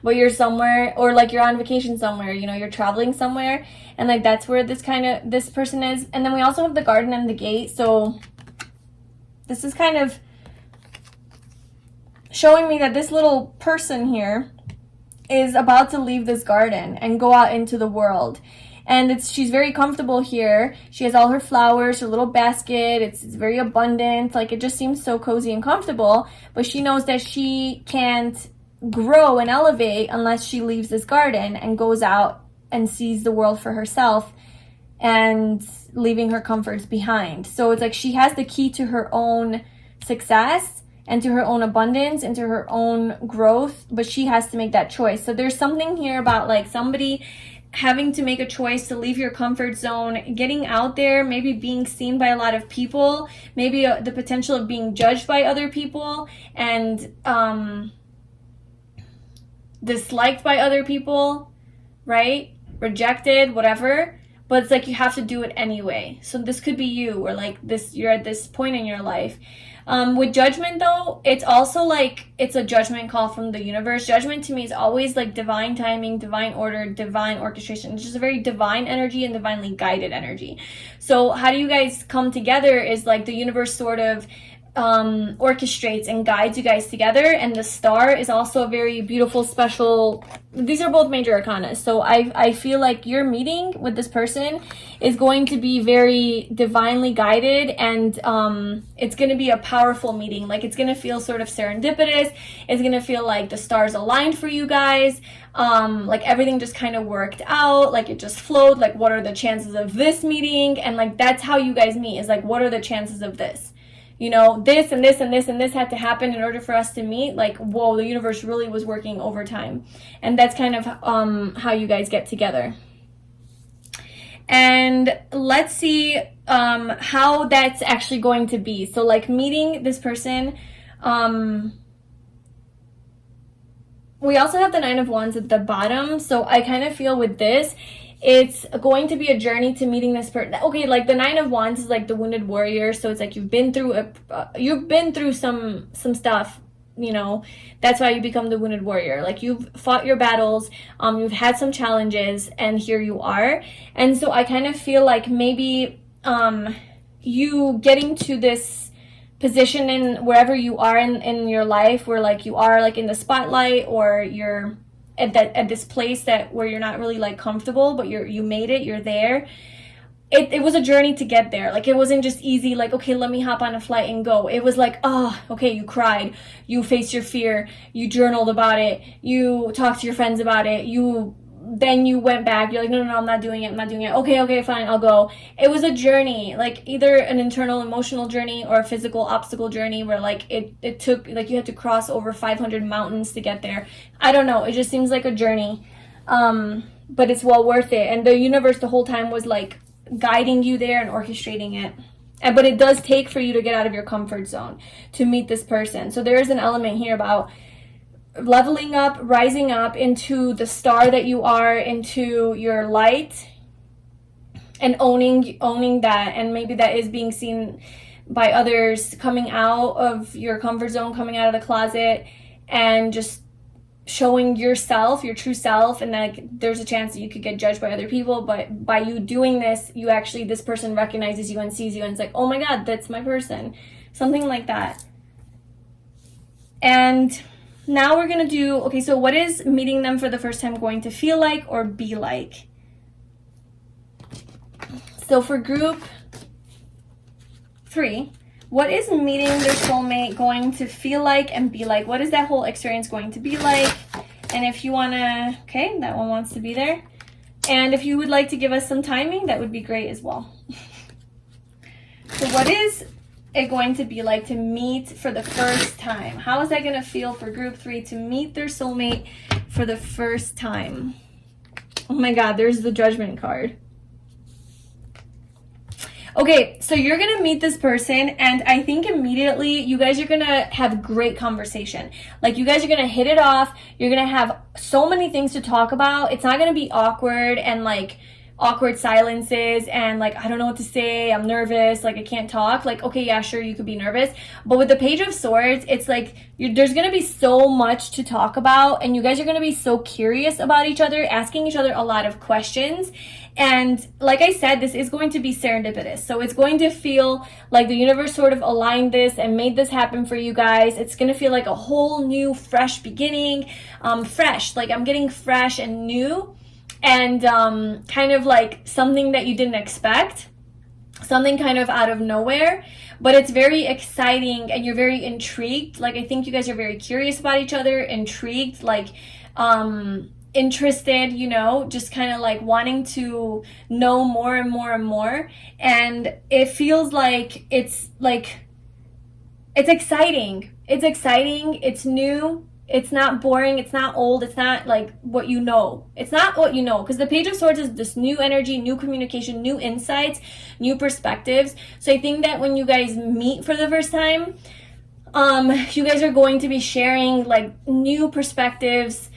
but you're somewhere, or like you're on vacation somewhere, you know, you're traveling somewhere, and like that's where this person is. And then we also have the garden and the gate. So this is kind of showing me that this little person here is about to leave this garden and go out into the world. And she's very comfortable here. She has all her flowers, her little basket. It's very abundant. Like, it just seems so cozy and comfortable. But she knows that she can't grow and elevate unless she leaves this garden and goes out and sees the world for herself and leaving her comforts behind. So it's like she has the key to her own success and to her own abundance and to her own growth, but she has to make that choice. So there's something here about like somebody having to make a choice to leave your comfort zone, getting out there, maybe being seen by a lot of people, maybe the potential of being judged by other people and disliked by other people, right? Rejected, whatever. But it's like you have to do it anyway. So this could be you, or like this, you're at this point in your life. With judgment though, it's also like it's a judgment call from the universe. Judgment to me is always like divine timing, divine order, divine orchestration. It's just a very divine energy and divinely guided energy. So how do you guys come together is like the universe sort of orchestrates and guides you guys together. And the star is also a very beautiful, special, these are both major arcana. So I feel like your meeting with this person is going to be very divinely guided, and it's going to be a powerful meeting. Like, it's going to feel sort of serendipitous. It's going to feel like the stars aligned for you guys. Like everything just kind of worked out, like it just flowed. Like, what are the chances of this meeting? And like that's how you guys meet, is like, what are the chances of this? You know, this and this and this and this had to happen in order for us to meet. Like, whoa, the universe really was working overtime. And that's kind of how you guys get together. And let's see how that's actually going to be. So like meeting this person, we also have the Nine of Wands at the bottom. So I kind of feel with this, it's going to be a journey to meeting this person. Okay, like the Nine of Wands is like the wounded warrior. So it's like you've been through some stuff, you know. That's why you become the wounded warrior. Like, you've fought your battles, you've had some challenges, and here you are. And so I kind of feel like maybe you getting to this position in wherever you are in your life, where like you are like in the spotlight, or you're at this place where you're not really like comfortable, but you made it, you're there. It was a journey to get there. Like, it wasn't just easy, like, okay, let me hop on a flight and go. It was like, oh, okay, you cried, you faced your fear, you journaled about it, you talked to your friends about it, then you went back, you're like, no, I'm not doing it, okay, fine, I'll go. It was a journey, like either an internal emotional journey or a physical obstacle journey, where like it took, like, you had to cross over 500 mountains to get there. I don't know, it just seems like a journey, but it's well worth it. And the universe the whole time was like guiding you there and orchestrating it. But it does take for you to get out of your comfort zone to meet this person. So there is an element here about leveling up, rising up into the star that you are, into your light, and owning that. And maybe that is being seen by others, coming out of your comfort zone, coming out of the closet, and just showing yourself, your true self. And like, there's a chance that you could get judged by other people, but by you doing this, this person recognizes you and sees you, and it's like, oh my God, that's my person, something like that. And now we're gonna do, okay, so what is meeting them for the first time going to feel like or be like? So for group 3, what is meeting their soulmate going to feel like and be like? What is that whole experience going to be like? And if you wanna, okay, that one wants to be there. And if you would like to give us some timing, that would be great as well. So what is it going to be like to meet for the first time? How is that going to feel for group 3 to meet their soulmate for the first time? Oh my God, there's the Judgment card. Okay, so you're going to meet this person, and I think immediately you guys are going to have great conversation. Like, you guys are going to hit it off. You're going to have so many things to talk about. It's not going to be awkward and like awkward silences and like, I don't know what to say, I'm nervous, like I can't talk, like, okay, yeah, sure, you could be nervous. But with the Page of Swords, it's like there's gonna be so much to talk about, and you guys are gonna be so curious about each other, asking each other a lot of questions. And like I said, this is going to be serendipitous. So it's going to feel like the universe sort of aligned this and made this happen for you guys. It's going to feel like a whole new, fresh beginning. Fresh, like I'm getting fresh and new, and kind of like something that you didn't expect. Something kind of out of nowhere, but it's very exciting and you're very intrigued. Like, I think you guys are very curious about each other, intrigued, like, interested, you know, just kind of like wanting to know more and more and more. And it feels like it's exciting. It's exciting. It's new. It's not boring. It's not old. It's not like what you know. It's not what you know, because the Page of Swords is this new energy, new communication, new insights, new perspectives. So I think that when you guys meet for the first time, you guys are going to be sharing like new perspectives,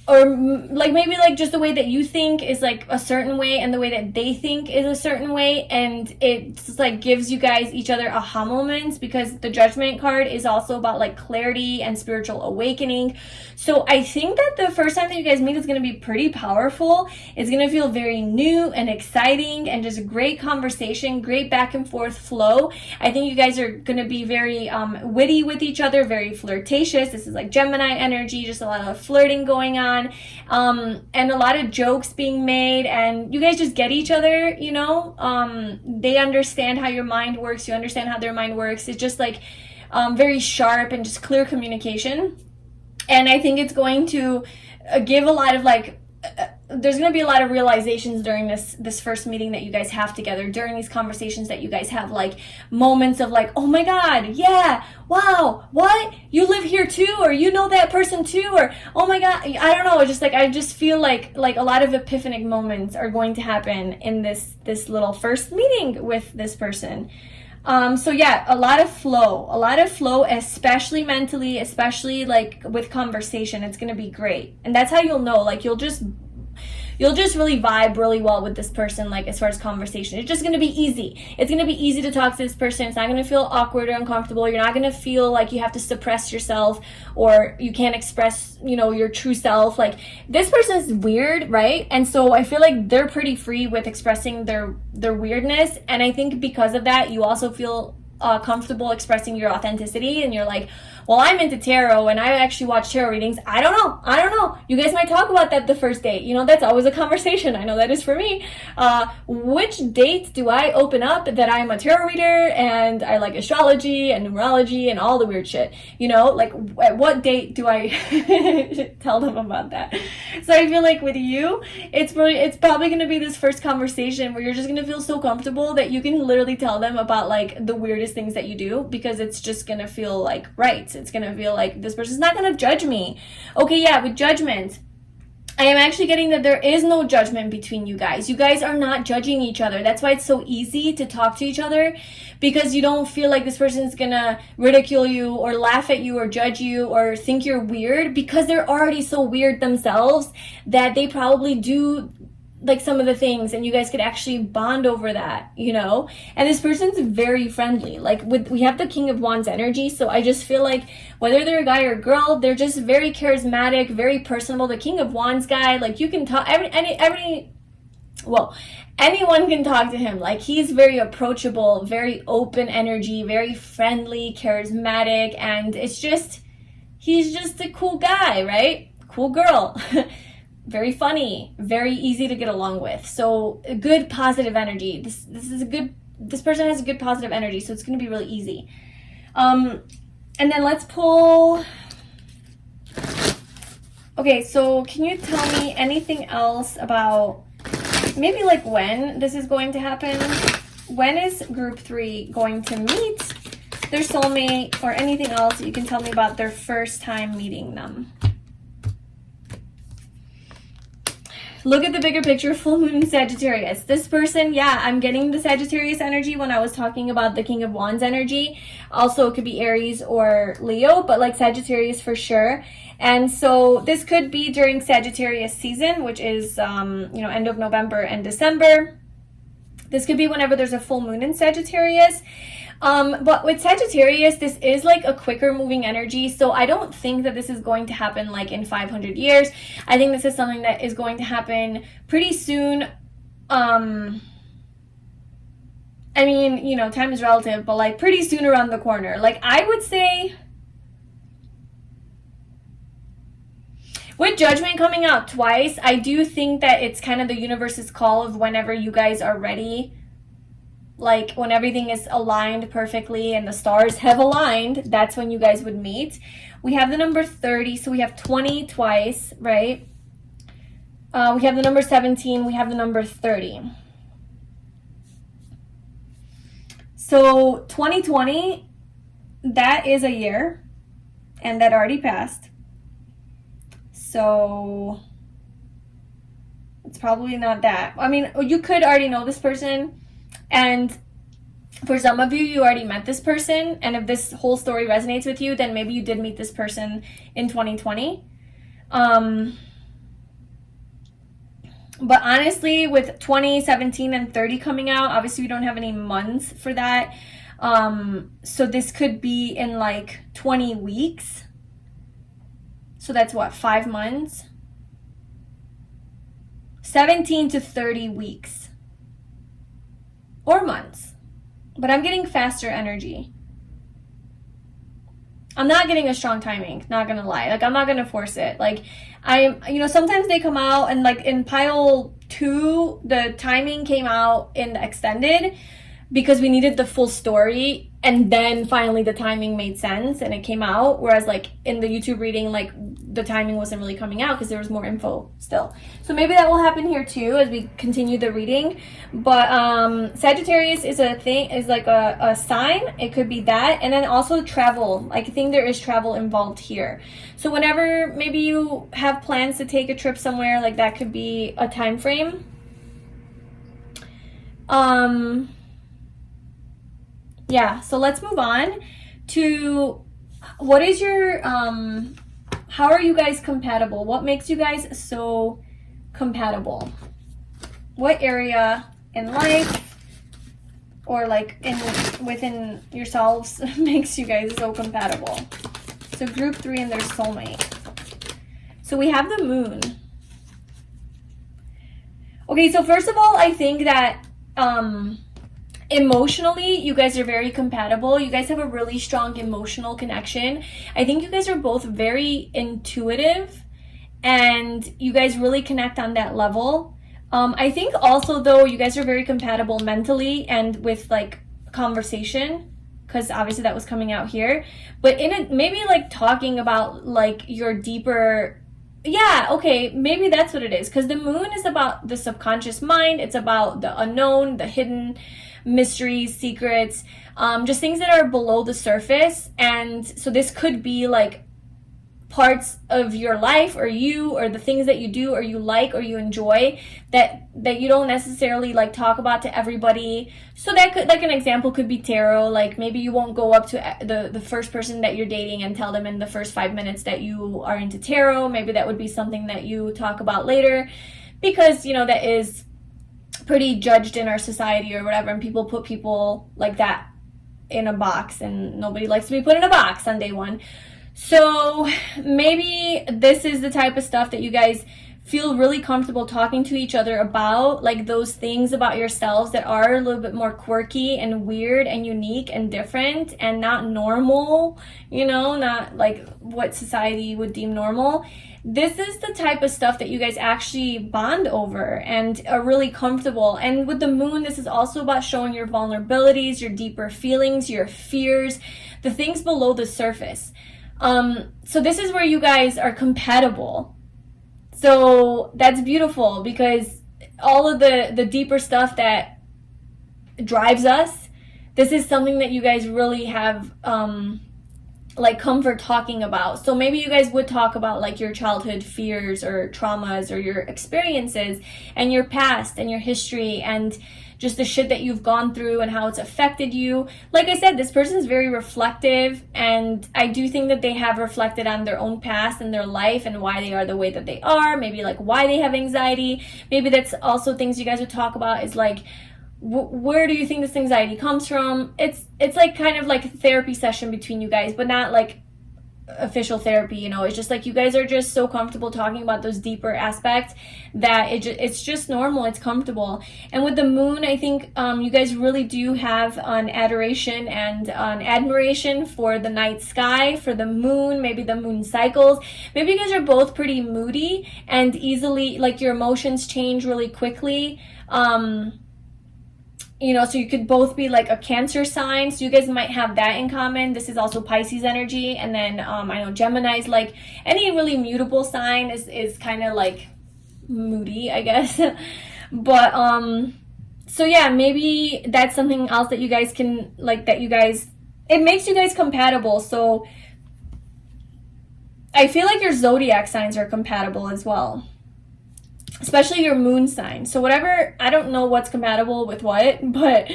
or like maybe like just the way that you think is like a certain way and the way that they think is a certain way, and it's like gives you guys each other aha moments, because the Judgment card is also about like clarity and spiritual awakening. So I think that the first time that you guys meet is going to be pretty powerful. It's going to feel very new and exciting and just great conversation, great back and forth flow. I think you guys are going to be very witty with each other, very flirtatious. This is like Gemini energy, just a lot of flirting going on. And a lot of jokes being made, and you guys just get each other, you know. They understand how your mind works, you understand how their mind works. It's just like very sharp and just clear communication. And I think it's going to give a lot of like there's going to be a lot of realizations during this first meeting that you guys have together, during these conversations that you guys have, like moments of like, oh my god, yeah, wow, what, you live here too, or you know that person too, or oh my god, I don't know, just like I just feel like a lot of epiphanic moments are going to happen in this little first meeting with this person. So yeah, a lot of flow, especially mentally, especially like with conversation. It's going to be great. And that's how you'll know, like you'll just really vibe really well with this person, like as far as conversation. It's just going to be easy. It's going to be easy to talk to this person. It's not going to feel awkward or uncomfortable. You're not going to feel like you have to suppress yourself or you can't express, you know, your true self. Like, this person is weird, right? And so I feel like they're pretty free with expressing their weirdness. And I think because of that, you also feel comfortable expressing your authenticity, and you're like, well, I'm into tarot and I actually watch tarot readings. I don't know. You guys might talk about that the first date. You know, that's always a conversation. I know that is for me. Which date do I open up that I'm a tarot reader and I like astrology and numerology and all the weird shit? You know, like at what date do I tell them about that? So I feel like with you, it's probably going to be this first conversation where you're just going to feel so comfortable that you can literally tell them about like the weirdest things that you do, because it's just going to feel like right. It's going to feel like this person's not going to judge me. Okay, yeah, with Judgment, I am actually getting that there is no judgment between you guys. You guys are not judging each other. That's why it's so easy to talk to each other, because you don't feel like this person's going to ridicule you or laugh at you or judge you or think you're weird, because they're already so weird themselves that they probably do like some of the things, and you guys could actually bond over that, you know. And this person's very friendly. Like, we have the King of Wands energy, so I just feel like whether they're a guy or a girl, they're just very charismatic, very personable. The King of Wands guy, like, you can talk anyone can talk to him. Like, he's very approachable, very open energy, very friendly, charismatic, and he's just a cool guy, right? Cool girl. Very funny, very easy to get along with. So good positive energy. This person has a good positive energy, so it's going to be really easy. And then let's pull. Okay, so can you tell me anything else about maybe like when this is going to happen? When is group 3 going to meet their soulmate, or anything else that you can tell me about their first time meeting them? look at the bigger picture. Full moon in Sagittarius. This person, yeah, I'm getting the Sagittarius energy when I was talking about the King of Wands energy. Also, it could be Aries or Leo, but like Sagittarius for sure. And so this could be during Sagittarius season, which is, end of November and December. This could be whenever there's a full moon in Sagittarius. But with Sagittarius, this is like a quicker moving energy. So I don't think that this is going to happen like in 500 years. I think this is something that is going to happen pretty soon. I mean, time is relative, but like pretty soon around the corner. Like I would say, with Judgment coming out twice, I do think that it's kind of the universe's call of whenever you guys are ready. Like when everything is aligned perfectly and the stars have aligned, that's when you guys would meet. We have the number 30, so we have 20 twice, right? We have the number 17, we have the number 30. So 2020, that is a year, and that already passed. So it's probably not that. I mean, you could already know this person. And for some of you, you already met this person. And if this whole story resonates with you, then maybe you did meet this person in 2020. But honestly, with 20, 17, and 30 coming out, obviously we don't have any months for that. So this could be in like 20 weeks. So that's what, 5 months? 17 to 30 weeks. Or months. But I'm getting faster energy. I'm not getting a strong timing, not gonna lie. Like, I'm not gonna force it. Like, sometimes they come out, and like in pile 2, the timing came out in the extended because we needed the full story, and then finally the timing made sense and it came out. Whereas like in the YouTube reading, like the timing wasn't really coming out because there was more info still. So maybe that will happen here too as we continue the reading. But Sagittarius is like a sign. It could be that. And then also travel. I think there is travel involved here. So whenever maybe you have plans to take a trip somewhere, like that could be a time frame. Yeah, so let's move on to what is your, how are you guys compatible? What makes you guys so compatible? What area in life or like within yourselves makes you guys so compatible? So group 3 and their soulmate. So we have the moon. Okay, so first of all, I think that, emotionally, you guys are very compatible. You guys have a really strong emotional connection. I think you guys are both very intuitive and you guys really connect on that level. I think also though, you guys are very compatible mentally and with like conversation, because obviously that was coming out here. But in it, maybe like talking about like your deeper, yeah, okay, maybe that's what it is. Because the moon is about the subconscious mind. It's about the unknown, the hidden mysteries, secrets, just things that are below the surface. And so this could be like parts of your life or you or the things that you do or you like or you enjoy that you don't necessarily like talk about to everybody. So that could, like an example could be tarot. Like maybe you won't go up to the first person that you're dating and tell them in the first 5 minutes that you are into tarot. Maybe that would be something that you talk about later because, that is pretty judged in our society or whatever, and people put people like that in a box, and nobody likes to be put in a box on day one. So maybe this is the type of stuff that you guys feel really comfortable talking to each other about, like those things about yourselves that are a little bit more quirky and weird and unique and different and not normal, not like what society would deem normal. This is the type of stuff that you guys actually bond over and are really comfortable. And with the moon, this is also about showing your vulnerabilities, your deeper feelings, your fears, the things below the surface. So this is where you guys are compatible. So that's beautiful because all of the deeper stuff that drives us, this is something that you guys really have like comfort talking about. So maybe you guys would talk about like your childhood fears or traumas or your experiences and your past and your history and just the shit that you've gone through and how it's affected you. Like I said, this person is very reflective, and I do think that they have reflected on their own past and their life and why they are the way that they are, maybe like why they have anxiety. Maybe that's also things you guys would talk about, is like, where do you think this anxiety comes from? It's like kind of like a therapy session between you guys, but not like official therapy, you know. It's just like you guys are just so comfortable talking about those deeper aspects that it's just normal, it's comfortable. And with the moon, I think you guys really do have an adoration and an admiration for the night sky, for the moon, maybe the moon cycles. Maybe you guys are both pretty moody and easily, like, your emotions change really quickly. You know, so you could both be like a Cancer sign, so you guys might have that in common. This is also Pisces energy. And then I know Gemini is like, any really mutable sign is kind of like moody, I guess. But so yeah, maybe that's something else that you guys can, like, that you guys, it makes you guys compatible. So I feel like your zodiac signs are compatible as well, especially your moon sign. So whatever, I don't know what's compatible with what, but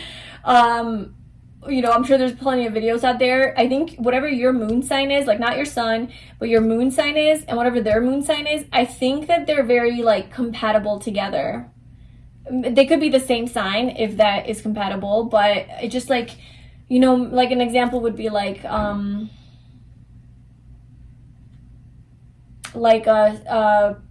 you know, I'm sure there's plenty of videos out there. I think whatever your moon sign is, like not your sun, but your moon sign is, and whatever their moon sign is, I think that they're very like compatible together. They could be the same sign if that is compatible, but it just, like, you know, like an example would be like a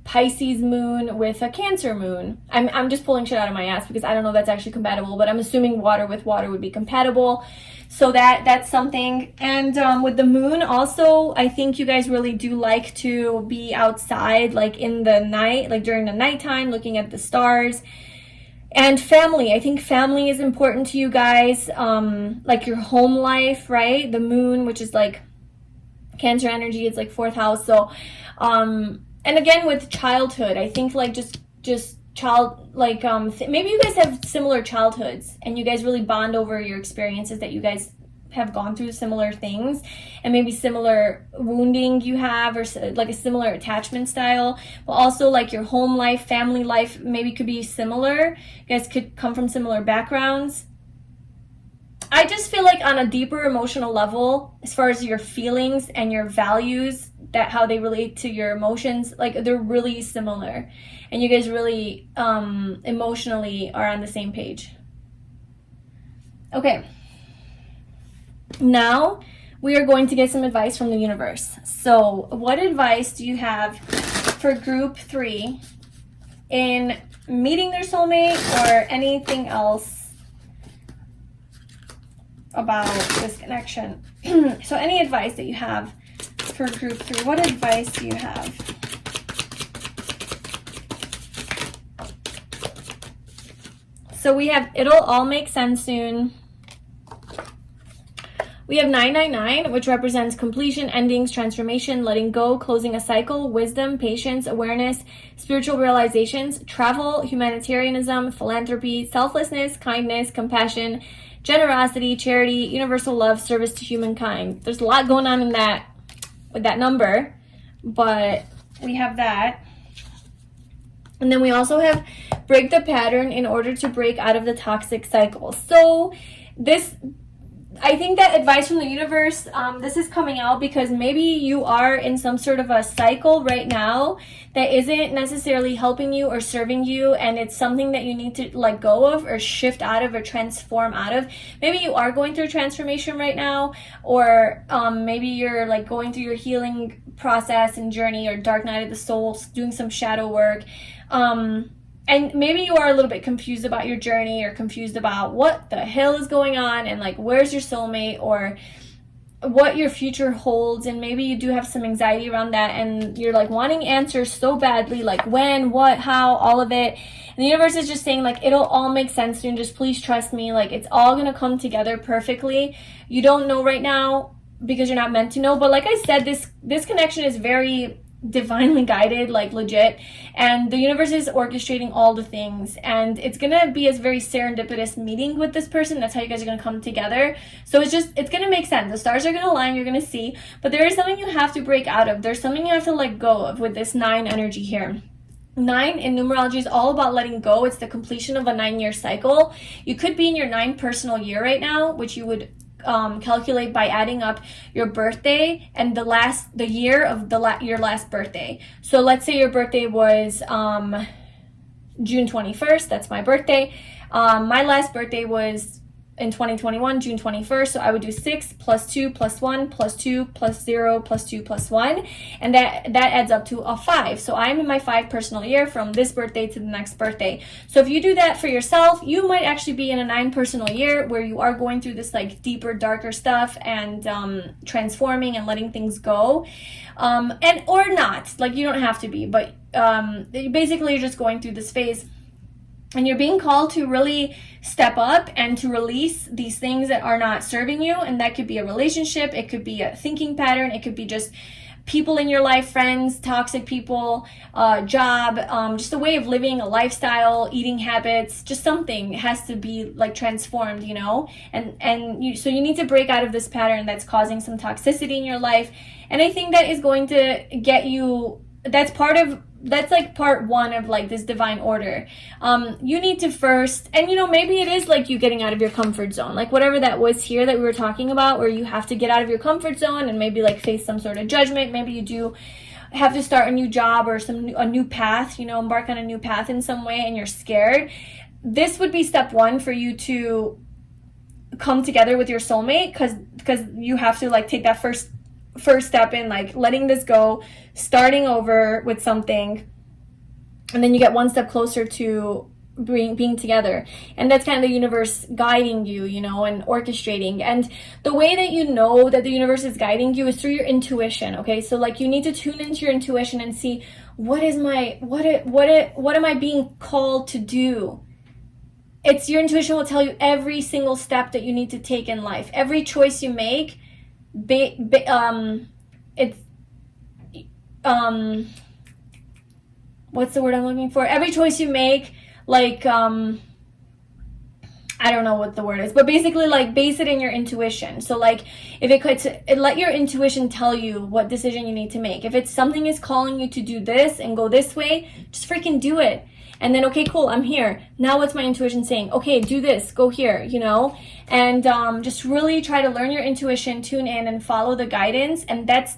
Pisces moon with a Cancer moon. I'm just pulling shit out of my ass because I don't know if that's actually compatible, but I'm assuming water with water would be compatible. So that's something. And with the moon also, I think you guys really do like to be outside, like in the night, like during the nighttime, looking at the stars. And family, I think family is important to you guys, like your home life, right? The moon, which is like Cancer energy, it's like 4th house. So and again with childhood, I think like just child, like maybe you guys have similar childhoods and you guys really bond over your experiences, that you guys have gone through similar things, and maybe similar wounding you have, or like a similar attachment style. But also like your home life, family life maybe could be similar. You guys could come from similar backgrounds. I just feel like on a deeper emotional level, as far as your feelings and your values, that how they relate to your emotions, like they're really similar, and you guys really emotionally are on the same page. Okay, now we are going to get some advice from the universe. So what advice do you have for group 3 in meeting their soulmate or anything else about this connection? So any advice that you have for group 3, what advice do you have? So we have, it'll all make sense soon. We have 999, which represents completion, endings, transformation, letting go, closing a cycle, wisdom, patience, awareness, spiritual realizations, travel, humanitarianism, philanthropy, selflessness, kindness, compassion, generosity, charity, universal love, service to humankind. There's a lot going on in that with that number, but we have that. And then we also have break the pattern in order to break out of the toxic cycle. So this, I think that advice from the universe, this is coming out because maybe you are in some sort of a cycle right now that isn't necessarily helping you or serving you, and it's something that you need to let go of or shift out of or transform out of. Maybe you are going through transformation right now, or maybe you're like going through your healing process and journey, or dark night of the soul, doing some shadow work. And maybe you are a little bit confused about your journey, or confused about what the hell is going on, and like where's your soulmate, or what your future holds. And maybe you do have some anxiety around that, and you're like wanting answers so badly, like when, what, how, all of it. And the universe is just saying like, it'll all make sense soon. Just please trust me. Like it's all going to come together perfectly. You don't know right now because you're not meant to know. But like I said, this connection is very divinely guided, like legit, and the universe is orchestrating all the things, and it's gonna be a very serendipitous meeting with this person. That's how you guys are gonna come together. So it's gonna make sense. The stars are gonna align, you're gonna see, but there is something you have to break out of. There's something you have to let go of with this 9 energy here. 9 in numerology is all about letting go. It's the completion of a 9-year cycle. You could be in your 9th personal year right now, which you would calculate by adding up your birthday and the year of your last birthday. So let's say your birthday was June 21st. That's my birthday. My last birthday was in 2021, June 21st. So I would do 6 plus 2 plus 1 plus 2 plus 0 plus 2 plus 1. And that adds up to a 5. So I'm in my 5 personal year from this birthday to the next birthday. So if you do that for yourself, you might actually be in a 9 personal year where you are going through this like deeper, darker stuff and transforming and letting things go. And or not, like you don't have to be, but basically you're just going through this phase. And you're being called to really step up and to release these things that are not serving you. And that could be a relationship. It could be a thinking pattern. It could be just people in your life, friends, toxic people, job, just a way of living, a lifestyle, eating habits, just something has to be like transformed, you know? So you need to break out of this pattern that's causing some toxicity in your life. And I think that is going to get you, that's like part 1 of like this divine order. You need to first, and you know, maybe it is like you getting out of your comfort zone, like whatever that was here that we were talking about, where you have to get out of your comfort zone and maybe like face some sort of judgment. Maybe you do have to start a new job or a new path, you know, embark on a new path in some way, and you're scared. This would be step 1 for you to come together with your soulmate, because you have to like take that first step in like letting this go, starting over with something, and then you get 1 step closer to being together. And that's kind of the universe guiding you, you know, and orchestrating. And the way that you know that the universe is guiding you is through your intuition. Okay, so like you need to tune into your intuition and see what am I being called to do. It's your intuition will tell you every single step that you need to take in life. Every choice you make, what's the word I'm looking for? Every choice you make, like, I don't know what the word is, but basically like base it in your intuition. So like if let your intuition tell you what decision you need to make. If it's something is calling you to do this and go this way, just freaking do it. And then, okay, cool, I'm here. Now what's my intuition saying? Okay, do this, go here, you know? And just really try to learn your intuition, tune in, and follow the guidance. And that's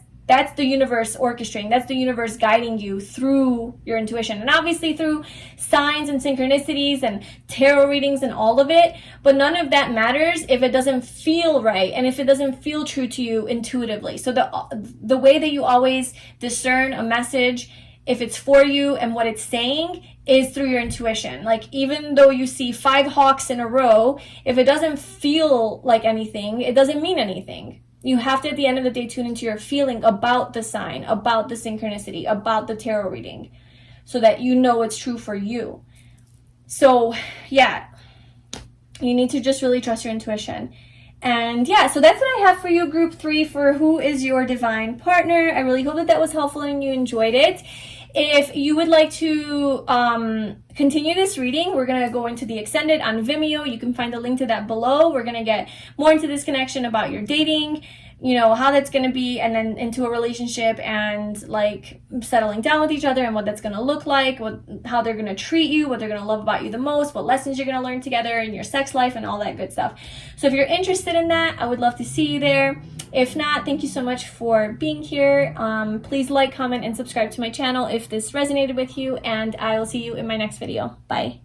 the universe orchestrating. That's the universe guiding you through your intuition. And obviously through signs and synchronicities and tarot readings and all of it. But none of that matters if it doesn't feel right and if it doesn't feel true to you intuitively. So the way that you always discern a message, if it's for you and what it's saying, is through your intuition. Like even though you see 5 hawks in a row, if it doesn't feel like anything, it doesn't mean anything. You have to, at the end of the day, tune into your feeling about the sign, about the synchronicity, about the tarot reading, so that you know it's true for you. So yeah, you need to just really trust your intuition. And yeah, so that's what I have for you, group 3, for who is your divine partner. I really hope that was helpful and you enjoyed it. If you would like to continue this reading, we're going to go into the extended on Vimeo. You can find the link to that below. We're going to get more into this connection about your dating, you know, how that's going to be, and then into a relationship and like settling down with each other and what that's going to look like, how they're going to treat you, what they're going to love about you the most, what lessons you're going to learn together in your sex life and all that good stuff. So if you're interested in that, I would love to see you there. If not, thank you so much for being here. Please like, comment, and subscribe to my channel if this resonated with you, and I will see you in my next video. Bye.